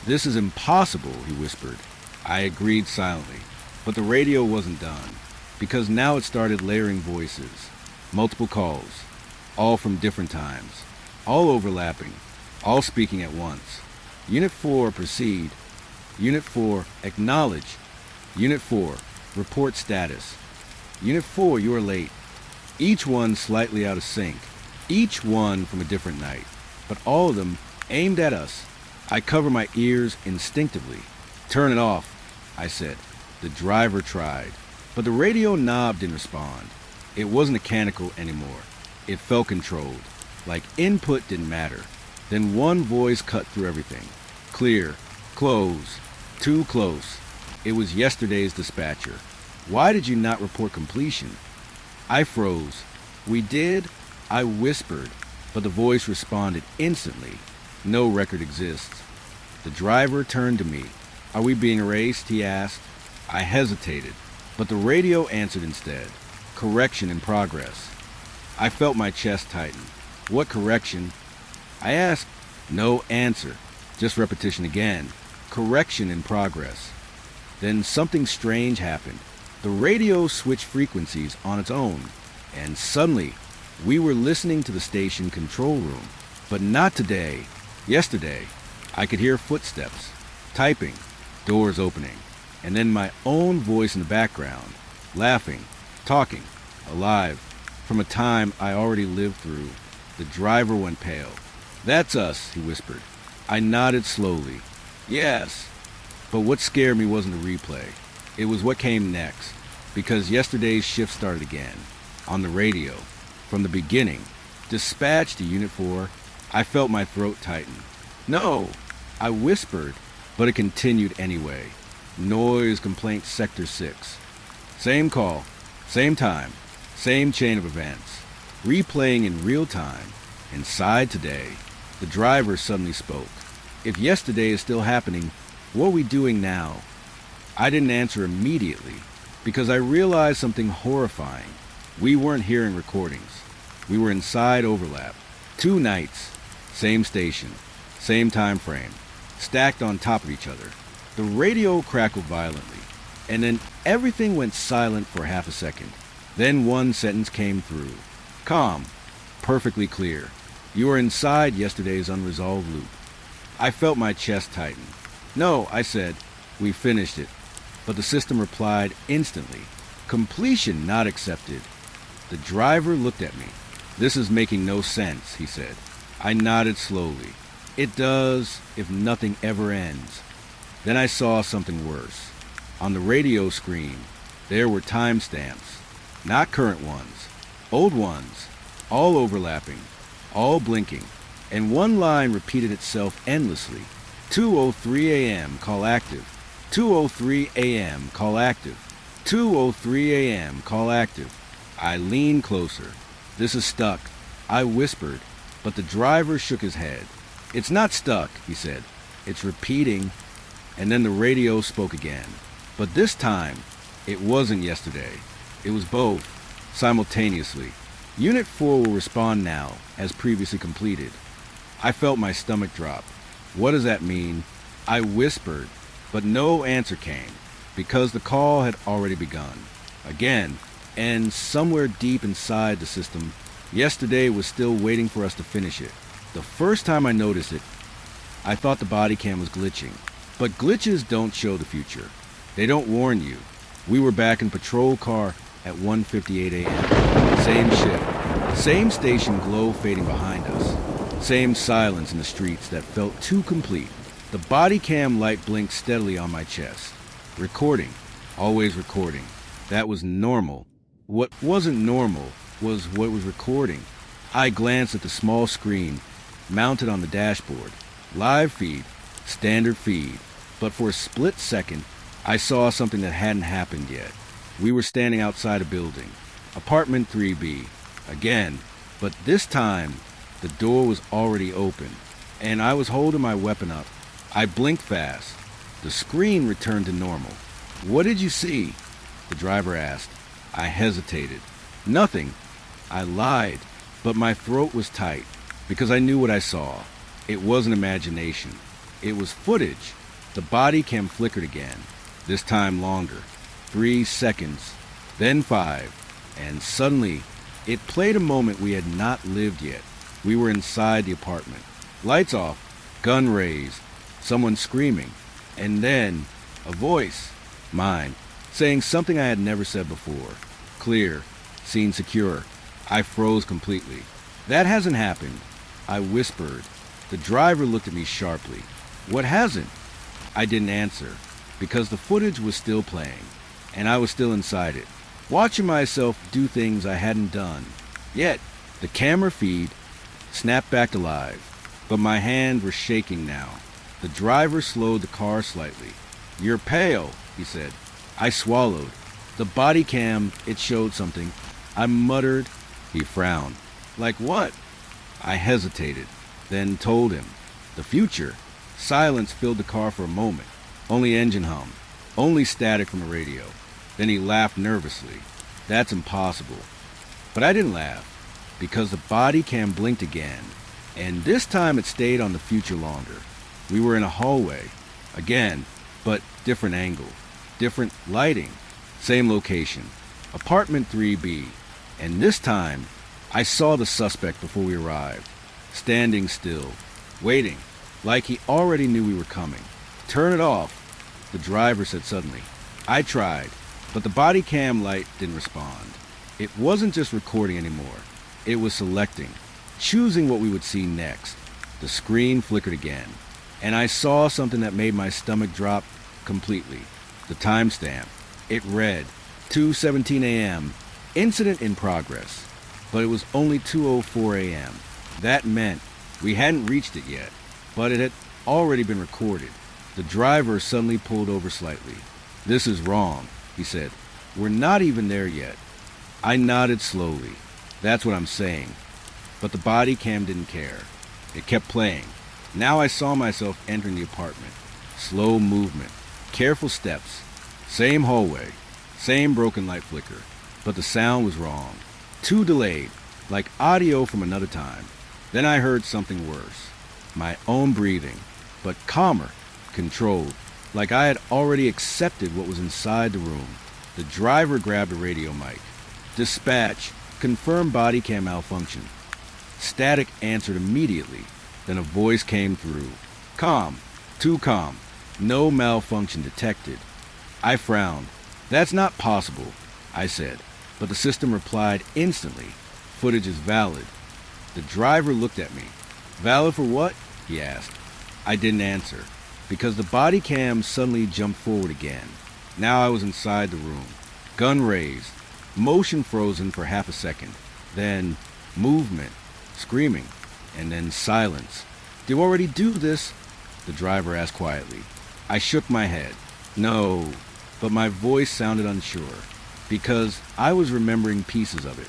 This is impossible, he whispered. I agreed silently. But the radio wasn't done, because now it started layering voices. Multiple calls. All from different times. All overlapping. All speaking at once. Unit 4, proceed. Unit 4, acknowledge. Unit 4, report status. Unit 4, you are late. Each one slightly out of sync. Each one from a different night. But all of them aimed at us. I cover my ears instinctively. Turn it off, I said. The driver tried. But the radio knob didn't respond. It wasn't mechanical anymore. It felt controlled. Like input didn't matter. Then one voice cut through everything. Clear. Close. Too close. It was yesterday's dispatcher. Why did you not report completion? I froze. We did? I whispered, but the voice responded instantly. No record exists. The driver turned to me. Are we being erased? He asked. I hesitated, but the radio answered instead. Correction in progress. I felt my chest tighten. What correction? I asked. No answer. Just repetition again. Correction in progress. Then something strange happened. The radio switched frequencies on its own, and suddenly we were listening to the station control room. But not today. Yesterday, I could hear footsteps, typing, doors opening, and then my own voice in the background, laughing, talking, alive, from a time I already lived through. The driver went pale. "That's us," he whispered. I nodded slowly. "Yes." But what scared me wasn't the replay. It was what came next, because yesterday's shift started again. On the radio. From the beginning. "Dispatch to Unit 4. I felt my throat tighten. "No!" I whispered, but it continued anyway. Noise complaint Sector 6. Same call, same time, same chain of events. Replaying in real time. Inside today. The driver suddenly spoke. "If yesterday is still happening, what are we doing now?" I didn't answer immediately, because I realized something horrifying. We weren't hearing recordings. We were inside overlap. 2 nights, same station, same time frame, stacked on top of each other. The radio crackled violently, and then everything went silent for half a second. Then one sentence came through. Calm, perfectly clear. "You were inside yesterday's unresolved loop." I felt my chest tighten. "No," I said. "We finished it." But the system replied instantly. "Completion not accepted." The driver looked at me. "This is making no sense," he said. I nodded slowly. "It does, if nothing ever ends." Then I saw something worse. On the radio screen, there were timestamps. Not current ones. Old ones. All overlapping. All blinking. And one line repeated itself endlessly. 2:03 a.m. call active. 2:03 a.m. call active. 2:03 a.m. call active. I leaned closer. "This is stuck," I whispered, but the driver shook his head. "It's not stuck," he said. "It's repeating." And then the radio spoke again. But this time, it wasn't yesterday. It was both, simultaneously. "Unit 4 will respond now, as previously completed." I felt my stomach drop. "What does that mean?" I whispered, but no answer came, because the call had already begun. Again, and somewhere deep inside the system, yesterday was still waiting for us to finish it. The first time I noticed it, I thought the body cam was glitching. But glitches don't show the future. They don't warn you. We were back in patrol car at 1:58 a.m. Same shift. Same station glow fading behind us. Same silence in the streets that felt too complete. The body cam light blinked steadily on my chest. Recording. Always recording. That was normal. What wasn't normal was what was recording. I glanced at the small screen mounted on the dashboard. Live feed. Standard feed. But for a split second, I saw something that hadn't happened yet. We were standing outside a building. Apartment 3B. Again. But this time, the door was already open, and I was holding my weapon up. I blinked fast. The screen returned to normal. "What did you see?" the driver asked. I hesitated. "Nothing." I lied, but my throat was tight, because I knew what I saw. It wasn't imagination. It was footage. The body cam flickered again, this time longer. 3 seconds, then 5, and suddenly, it played a moment we had not lived yet. We were inside the apartment. Lights off, gun raised, someone screaming, and then a voice, mine, saying something I had never said before. Clear, scene secure. I froze completely. "That hasn't happened," I whispered. The driver looked at me sharply. "What hasn't?" I didn't answer, because the footage was still playing, and I was still inside it, watching myself do things I hadn't done. Yet, the camera feed snapped back to live, but my hands were shaking now. The driver slowed the car slightly. "You're pale," he said. I swallowed. The body cam, it showed something. I muttered. He frowned. "Like what?" I hesitated, then told him. "The future." Silence filled the car for a moment. Only engine hum. Only static from the radio. Then he laughed nervously. "That's impossible." But I didn't laugh, because the body cam blinked again, and this time it stayed on the future longer. We were in a hallway, again, but different angle, different lighting, same location, apartment 3B, and this time I saw the suspect before we arrived, standing still, waiting, like he already knew we were coming. "Turn it off," the driver said suddenly. I tried, but the body cam light didn't respond. It wasn't just recording anymore. It was selecting, choosing what we would see next. The screen flickered again, and I saw something that made my stomach drop completely. The timestamp. It read 2:17 a.m. Incident in progress. But it was only 2:04 a.m. That meant we hadn't reached it yet, but it had already been recorded. The driver suddenly pulled over slightly. "This is wrong," he said. "We're not even there yet." I nodded slowly. "That's what I'm saying." But the body cam didn't care. It kept playing. Now I saw myself entering the apartment. Slow movement, careful steps, same hallway, same broken light flicker. But the sound was wrong. Too delayed, like audio from another time. Then I heard something worse. My own breathing, but calmer, controlled, like I had already accepted what was inside the room. The driver grabbed a radio mic. "Dispatch, confirm body cam malfunction." Static answered immediately. Then a voice came through. "Calm, too calm. No malfunction detected." I frowned. "That's not possible," I said. But the system replied instantly. "Footage is valid." The driver looked at me. "Valid for what?" he asked. I didn't answer, because the body cam suddenly jumped forward again. Now I was inside the room. Gun raised. Motion frozen for half a second. Then movement. Screaming. And then silence. "Do you already do this?" the driver asked quietly. I shook my head. "No," but my voice sounded unsure, because I was remembering pieces of it.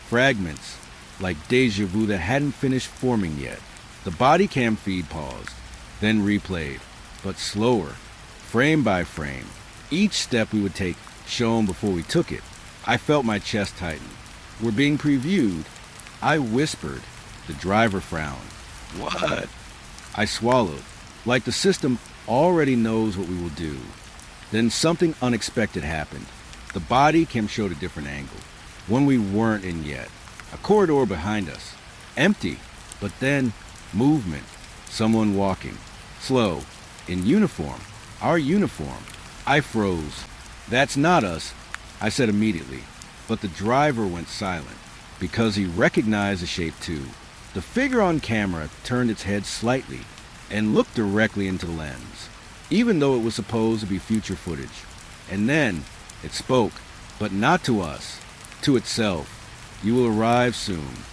Fragments, like deja vu that hadn't finished forming yet. The body cam feed paused, then replayed, but slower, frame by frame. Each step we would take shown before we took it. I felt my chest tighten. "We're being previewed." I whispered. The driver frowned. "What?" I swallowed, like the system already knows what we will do. Then something unexpected happened. The body cam showed a different angle, one we weren't in yet. A corridor behind us, empty, but then movement. Someone walking, slow, in uniform, our uniform. I froze. "That's not us," I said immediately, but the driver went silent, because he recognized the shape too. The figure on camera turned its head slightly and looked directly into the lens, even though it was supposed to be future footage. And then it spoke, but not to us, to itself. "You will arrive soon."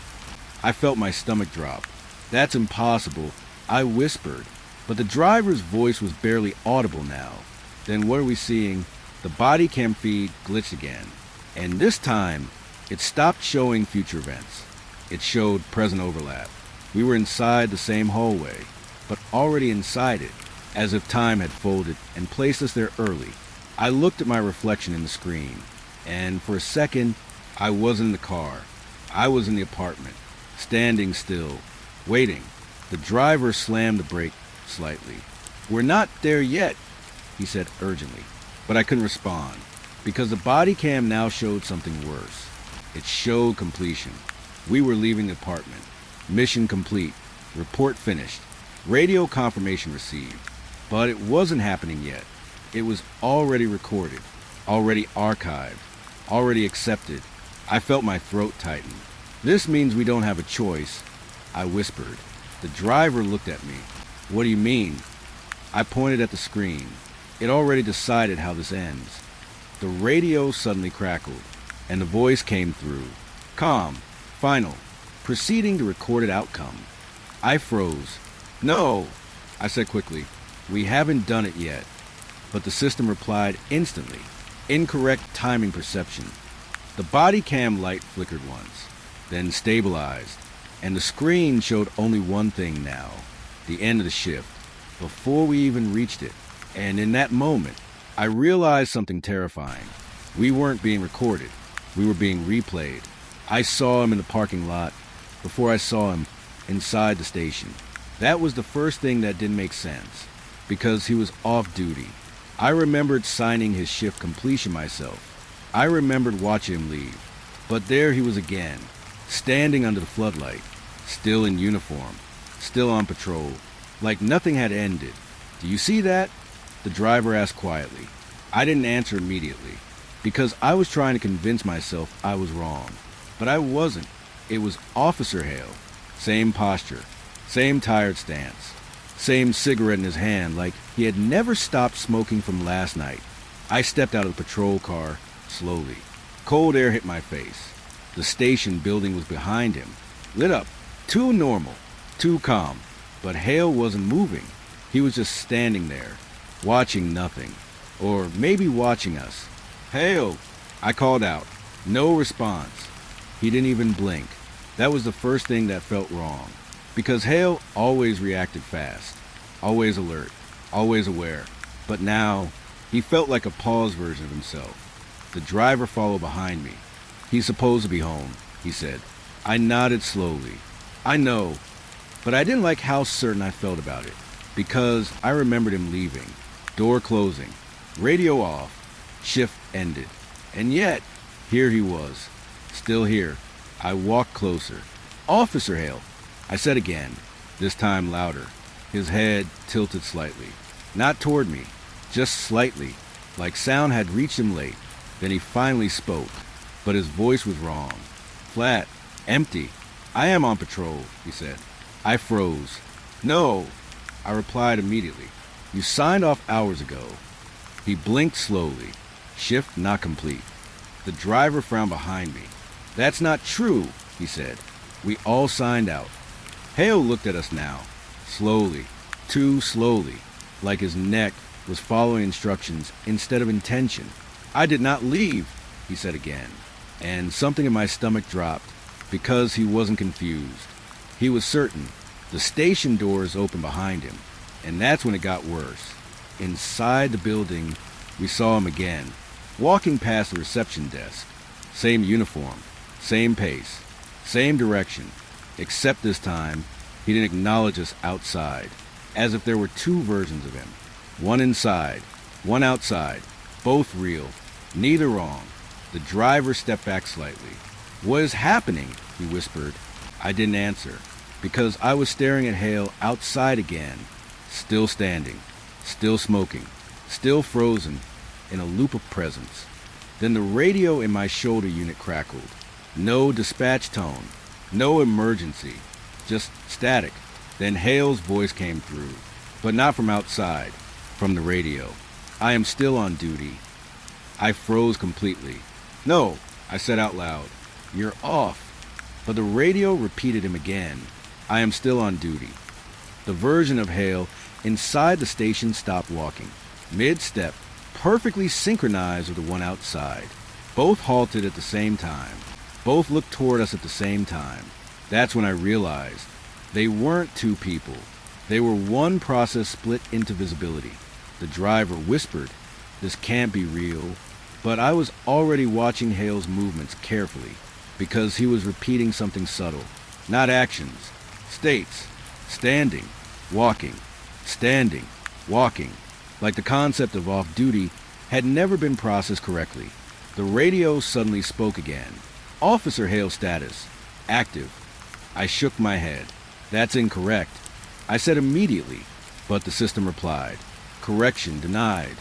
I felt my stomach drop. "That's impossible," I whispered, but the driver's voice was barely audible now. Then what are we seeing? The body cam feed glitched again, and this time it stopped showing future events. It showed present overlap. We were inside the same hallway, but already inside it, as if time had folded and placed us there early. I looked at my reflection in the screen, and for a second, I wasn't in the car. I was in the apartment, standing still, waiting. The driver slammed the brake slightly. "We're not there yet," he said urgently, but I couldn't respond, because the body cam now showed something worse. It showed completion. We were leaving the apartment. Mission complete. Report finished. Radio confirmation received. But it wasn't happening yet. It was already recorded, already archived, already accepted. I felt my throat tighten. "This means we don't have a choice," I whispered. The driver looked at me. "What do you mean?" I pointed at the screen. It already decided how this ends. The radio suddenly crackled, and the voice came through. "Calm. Final. Proceeding to recorded outcome." I froze. "No," I said quickly. "We haven't done it yet." But the system replied instantly. "Incorrect timing perception." The body cam light flickered once, then stabilized, and the screen showed only one thing now, the end of the shift, before we even reached it. And in that moment, I realized something terrifying. We weren't being recorded. We were being replayed. I saw him in the parking lot before I saw him inside the station. That was the first thing that didn't make sense, because he was off duty. I remembered signing his shift completion myself. I remembered watching him leave. But there he was again, standing under the floodlight, still in uniform, still on patrol, like nothing had ended. "Do you see that?" the driver asked quietly. I didn't answer immediately, because I was trying to convince myself I was wrong. But I wasn't. It was Officer Hale, Same posture, same tired stance, same cigarette in his hand like he had never stopped smoking from last night. I stepped out of the patrol car slowly. Cold air hit my face. The station building was behind him, lit up, too normal, too calm. But Hale wasn't moving. He was just standing there, watching nothing. Or maybe watching us. "Hale!" I called out. No response. He didn't even blink. That was the first thing that felt wrong. Because Hale always reacted fast. Always alert. Always aware. But now, he felt like a paused version of himself. The driver followed behind me. "He's supposed to be home," he said. I nodded slowly. "I know." But I didn't like how certain I felt about it. Because I remembered him leaving. Door closing. Radio off. Shift ended. And yet, here he was. Still here. I walked closer. "Officer Hale," I said again, this time louder. His head tilted slightly. Not toward me, just slightly, like sound had reached him late. Then he finally spoke, but his voice was wrong. Flat, empty. "I am on patrol," he said. I froze. "No," I replied immediately. "You signed off hours ago." He blinked slowly. Shift not complete. The driver frowned behind me. "That's not true," he said. "We all signed out." Hale looked at us now, slowly, too slowly, like his neck was following instructions instead of intention. "I did not leave," he said again, and something in my stomach dropped because he wasn't confused. He was certain. The station doors opened behind him, and that's when it got worse. Inside the building, we saw him again, walking past the reception desk. Same uniform, same pace, same direction, except this time, he didn't acknowledge us outside, as if there were two versions of him. One inside, one outside, both real, neither wrong. The driver stepped back slightly. "What is happening?" he whispered. I didn't answer, because I was staring at Hale outside again, still standing, still smoking, still frozen, in a loop of presence. Then the radio in my shoulder unit crackled. No dispatch tone, no emergency, just static. Then Hale's voice came through, but not from outside, from the radio. "I am still on duty." I froze completely. "No," I said out loud. "You're off." But the radio repeated him again. "I am still on duty." The version of Hale inside the station stopped walking, mid-step, perfectly synchronized with the one outside. Both halted at the same time. Both looked toward us at the same time. That's when I realized they weren't two people. They were one process split into visibility. The driver whispered, "This can't be real." But I was already watching Hale's movements carefully, because he was repeating something subtle. Not actions. States. Standing. Walking. Standing. Walking. Like the concept of off-duty had never been processed correctly. The radio suddenly spoke again. "Officer Hale status. Active." I shook my head. "That's incorrect." I said immediately, but the system replied. "Correction denied."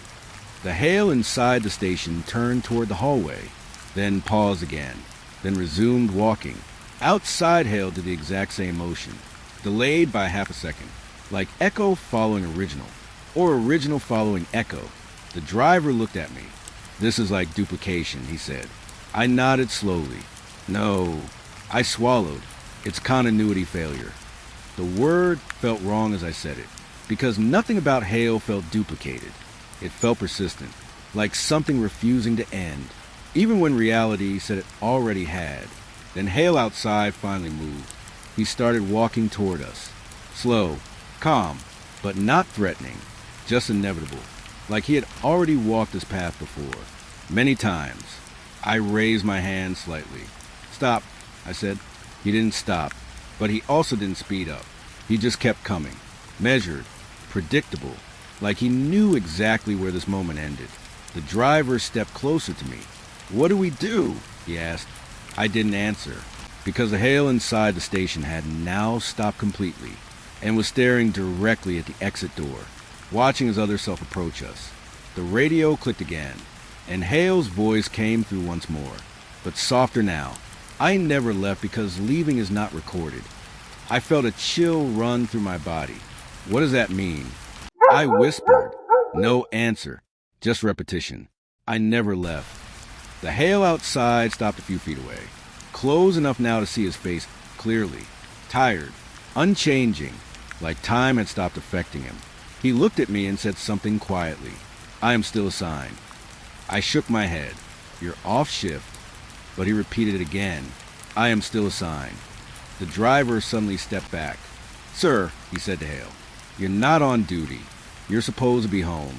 The Hale inside the station turned toward the hallway, then paused again, then resumed walking. Outside Hale did the exact same motion, delayed by half a second, like echo following original, or original following echo. The driver looked at me. "This is like duplication," he said. I nodded slowly. "No." I swallowed. "It's continuity failure." The word felt wrong as I said it, because nothing about Hale felt duplicated. It felt persistent, like something refusing to end, even when reality said it already had. Then Hale outside finally moved. He started walking toward us. Slow, calm, but not threatening, just inevitable, like he had already walked this path before, many times. I raised my hand slightly. "Stop," I said. He didn't stop, but he also didn't speed up. He just kept coming, measured, predictable, like he knew exactly where this moment ended. The driver stepped closer to me. "What do we do?" he asked. I didn't answer, because the Hale inside the station had now stopped completely and was staring directly at the exit door, watching his other self approach us. The radio clicked again, and Hale's voice came through once more, but softer now. "I never left because leaving is not recorded. I felt a chill run through my body. What does that mean? I whispered. No answer, just repetition. I never left. The hail outside stopped a few feet away, close enough now to see his face clearly, tired, unchanging, like time had stopped affecting him. He looked at me and said something quietly. I am still assigned. I shook my head. You're off shift. But he repeated it again. I am still assigned. The driver suddenly stepped back. Sir, he said to Hale, you're not on duty. You're supposed to be home.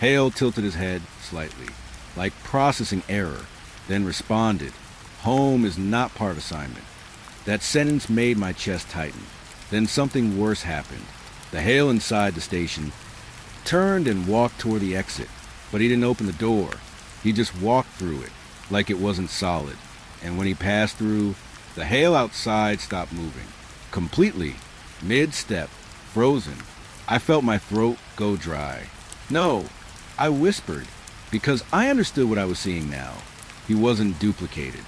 Hale tilted his head slightly, like processing error, then responded, home is not part of assignment. That sentence made my chest tighten. Then something worse happened. The Hale inside the station turned and walked toward the exit, but he didn't open the door. He just walked through it, like it wasn't solid. And when he passed through, the Hale outside stopped moving. Completely. Mid-step. Frozen. I felt my throat go dry. No, I whispered, because I understood what I was seeing now. He wasn't duplicated.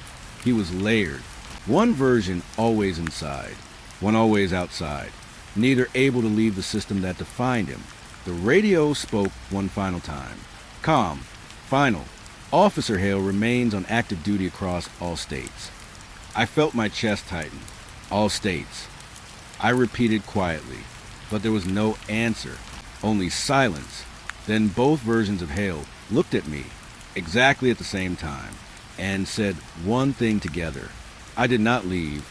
He was layered. One version always inside, one always outside, neither able to leave the system that defined him. The radio spoke one final time. Calm. Final. Officer Hale remains on active duty across all states. I felt my chest tighten. All states. I repeated quietly, but there was no answer, only silence. Then both versions of Hale looked at me, exactly at the same time, and said one thing together. I did not leave.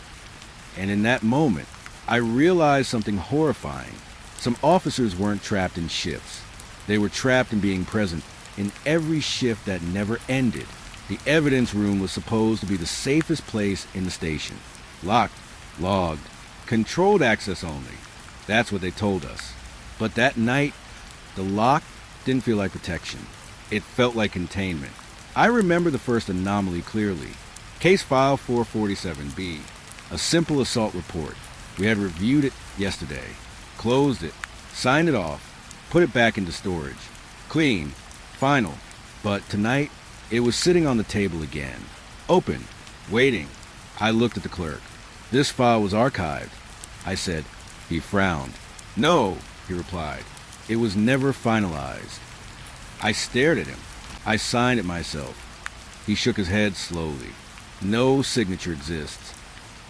And in that moment, I realized something horrifying. Some officers weren't trapped in shifts. They were trapped in being present in every shift that never ended. The evidence room was supposed to be the safest place in the station. Locked, logged, controlled access only. That's what they told us. But that night, the lock didn't feel like protection. It felt like containment. I remember the first anomaly clearly. Case file 447B. A simple assault report. We had reviewed it yesterday, closed it, signed it off, put it back into storage. Clean, final. But tonight, it was sitting on the table again. Open, waiting. I looked at the clerk. This file was archived. I said. He frowned. No, he replied. It was never finalized. I stared at him. I signed it myself. He shook his head slowly. No signature exists.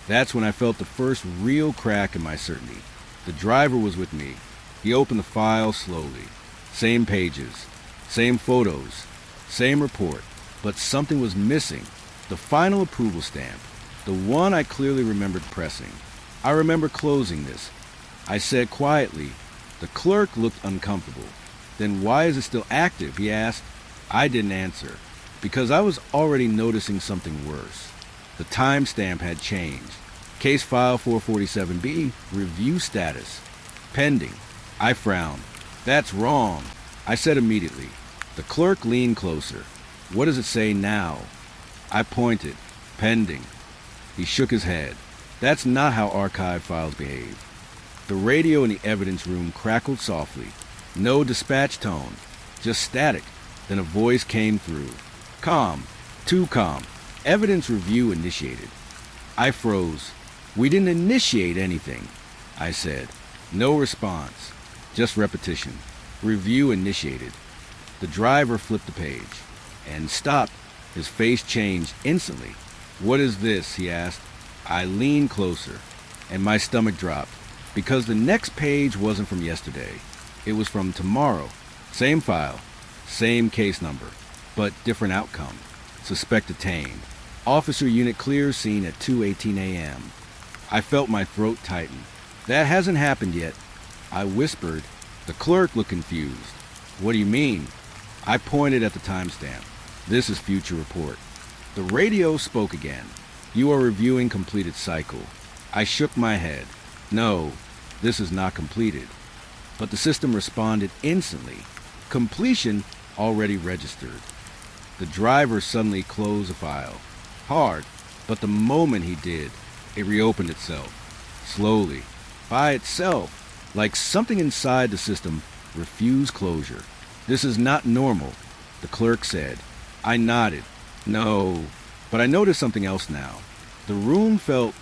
That's when I felt the first real crack in my certainty. The driver was with me. He opened the file slowly. Same pages, same photos, same report. But something was missing. The final approval stamp. The one I clearly remembered pressing. I remember closing this. I said quietly. The clerk looked uncomfortable. Then why is it still active? He asked. I didn't answer, because I was already noticing something worse. The timestamp had changed. Case file 447B, review status. Pending. I frowned. That's wrong, I said immediately. The clerk leaned closer. What does it say now? I pointed. Pending. He shook his head. That's not how archive files behave. The radio in the evidence room crackled softly. No dispatch tone, just static. Then a voice came through. Calm, too calm. Evidence review initiated. I froze. We didn't initiate anything, I said. No response, just repetition. Review initiated. The driver flipped the page and stopped. His face changed instantly. What is this? He asked. I leaned closer, and my stomach dropped, because the next page wasn't from yesterday. It was from tomorrow. Same file, same case number, but different outcome. Suspect detained. Officer unit clears scene at 2:18 a.m. I felt my throat tighten. That hasn't happened yet. I whispered. The clerk looked confused. What do you mean? I pointed at the timestamp. This is future report. The radio spoke again. You are reviewing completed cycle. I shook my head. No, this is not completed. But the system responded instantly. Completion already registered. The driver suddenly closed the file. Hard, but the moment he did, it reopened itself. Slowly. By itself. Like something inside the system refused closure. This is not normal, the clerk said. I nodded. No. But I noticed something else now. The room felt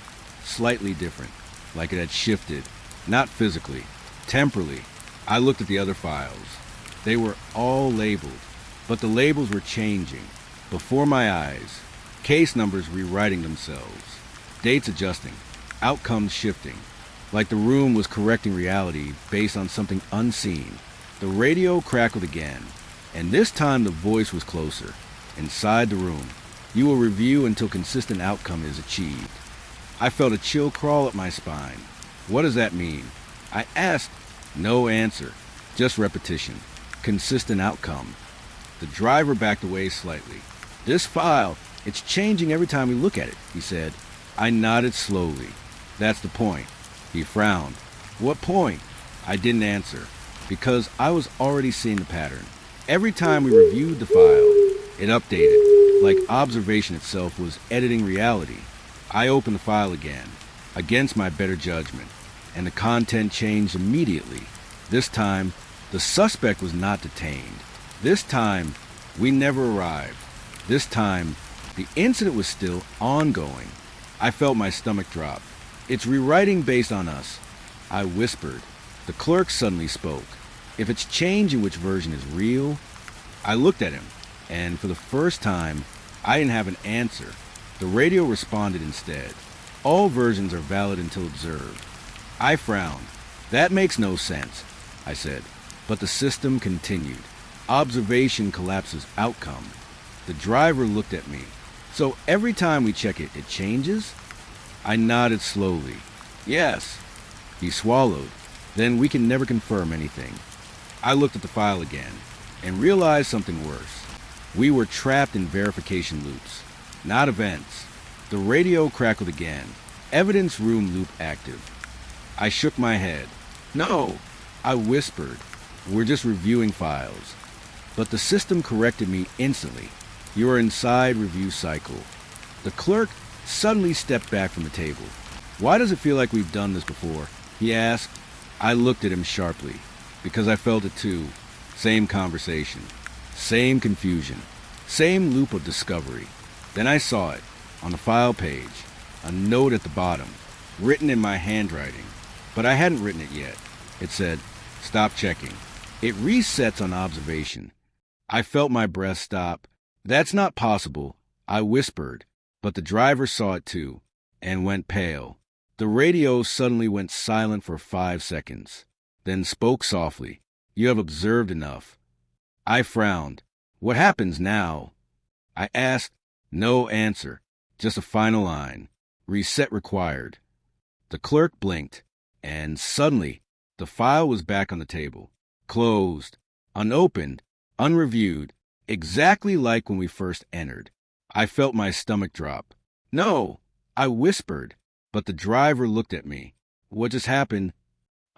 slightly different. like it had shifted, not physically, temporally. I looked at the other files. They were all labeled, but the labels were changing. Before my eyes, case numbers rewriting themselves, dates adjusting, outcomes shifting, like the room was correcting reality based on something unseen. The radio crackled again, and this time the voice was closer. Inside the room, you will review until consistent outcome is achieved. I felt a chill crawl up my spine. What does that mean? I asked. No answer, just repetition. Consistent outcome. The driver backed away slightly. This file, it's changing every time we look at it, he said. I nodded slowly. That's the point. He frowned. What point? I didn't answer, because I was already seeing the pattern. Every time we reviewed the file, it updated, like observation itself was editing reality. I opened the file again, against my better judgment, and the content changed immediately. This time, the suspect was not detained. This time, we never arrived. This time, the incident was still ongoing. I felt my stomach drop. It's rewriting based on us. I whispered. The clerk suddenly spoke. If it's changing which version is real. I looked at him, and for the first time, I didn't have an answer. The radio responded instead. All versions are valid until observed. I frowned. That makes no sense, I said. But the system continued. Observation collapses outcome. The driver looked at me. So every time we check it, it changes? I nodded slowly. Yes. He swallowed. Then we can never confirm anything. I looked at the file again and realized something worse. We were trapped in verification loops, not events. The radio crackled again. Evidence room loop active. I shook my head. No, I whispered. We're just reviewing files. But the system corrected me instantly. You are inside review cycle. The clerk suddenly stepped back from the table. Why does it feel like we've done this before? He asked. I looked at him sharply, because I felt it too. Same conversation, same confusion, same loop of discovery. Then I saw it, on the file page, a note at the bottom, written in my handwriting. But I hadn't written it yet. It said, stop checking. It resets on observation. I felt my breath stop. That's not possible, I whispered, but the driver saw it too, and went pale. The radio suddenly went silent for 5 seconds, then spoke softly. You have observed enough. I frowned. What happens now? I asked. No answer, just a final line. Reset required. The clerk blinked, and suddenly, the file was back on the table. Closed, unopened, unreviewed, exactly like when we first entered. I felt my stomach drop. No, I whispered, but the driver looked at me. What just happened?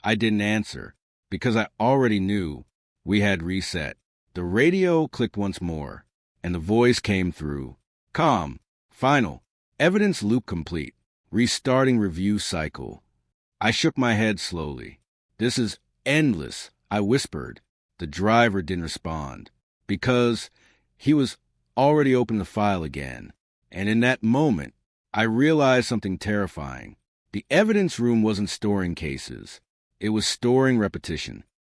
I didn't answer, because I already knew. We had reset. The radio clicked once more, and the voice came through. Calm, final, evidence loop complete, restarting review cycle. I shook my head slowly. This is endless, I whispered. The driver didn't respond, because he was already opening the file again. And in that moment, I realized something terrifying. The evidence room wasn't storing cases. It was storing repetition.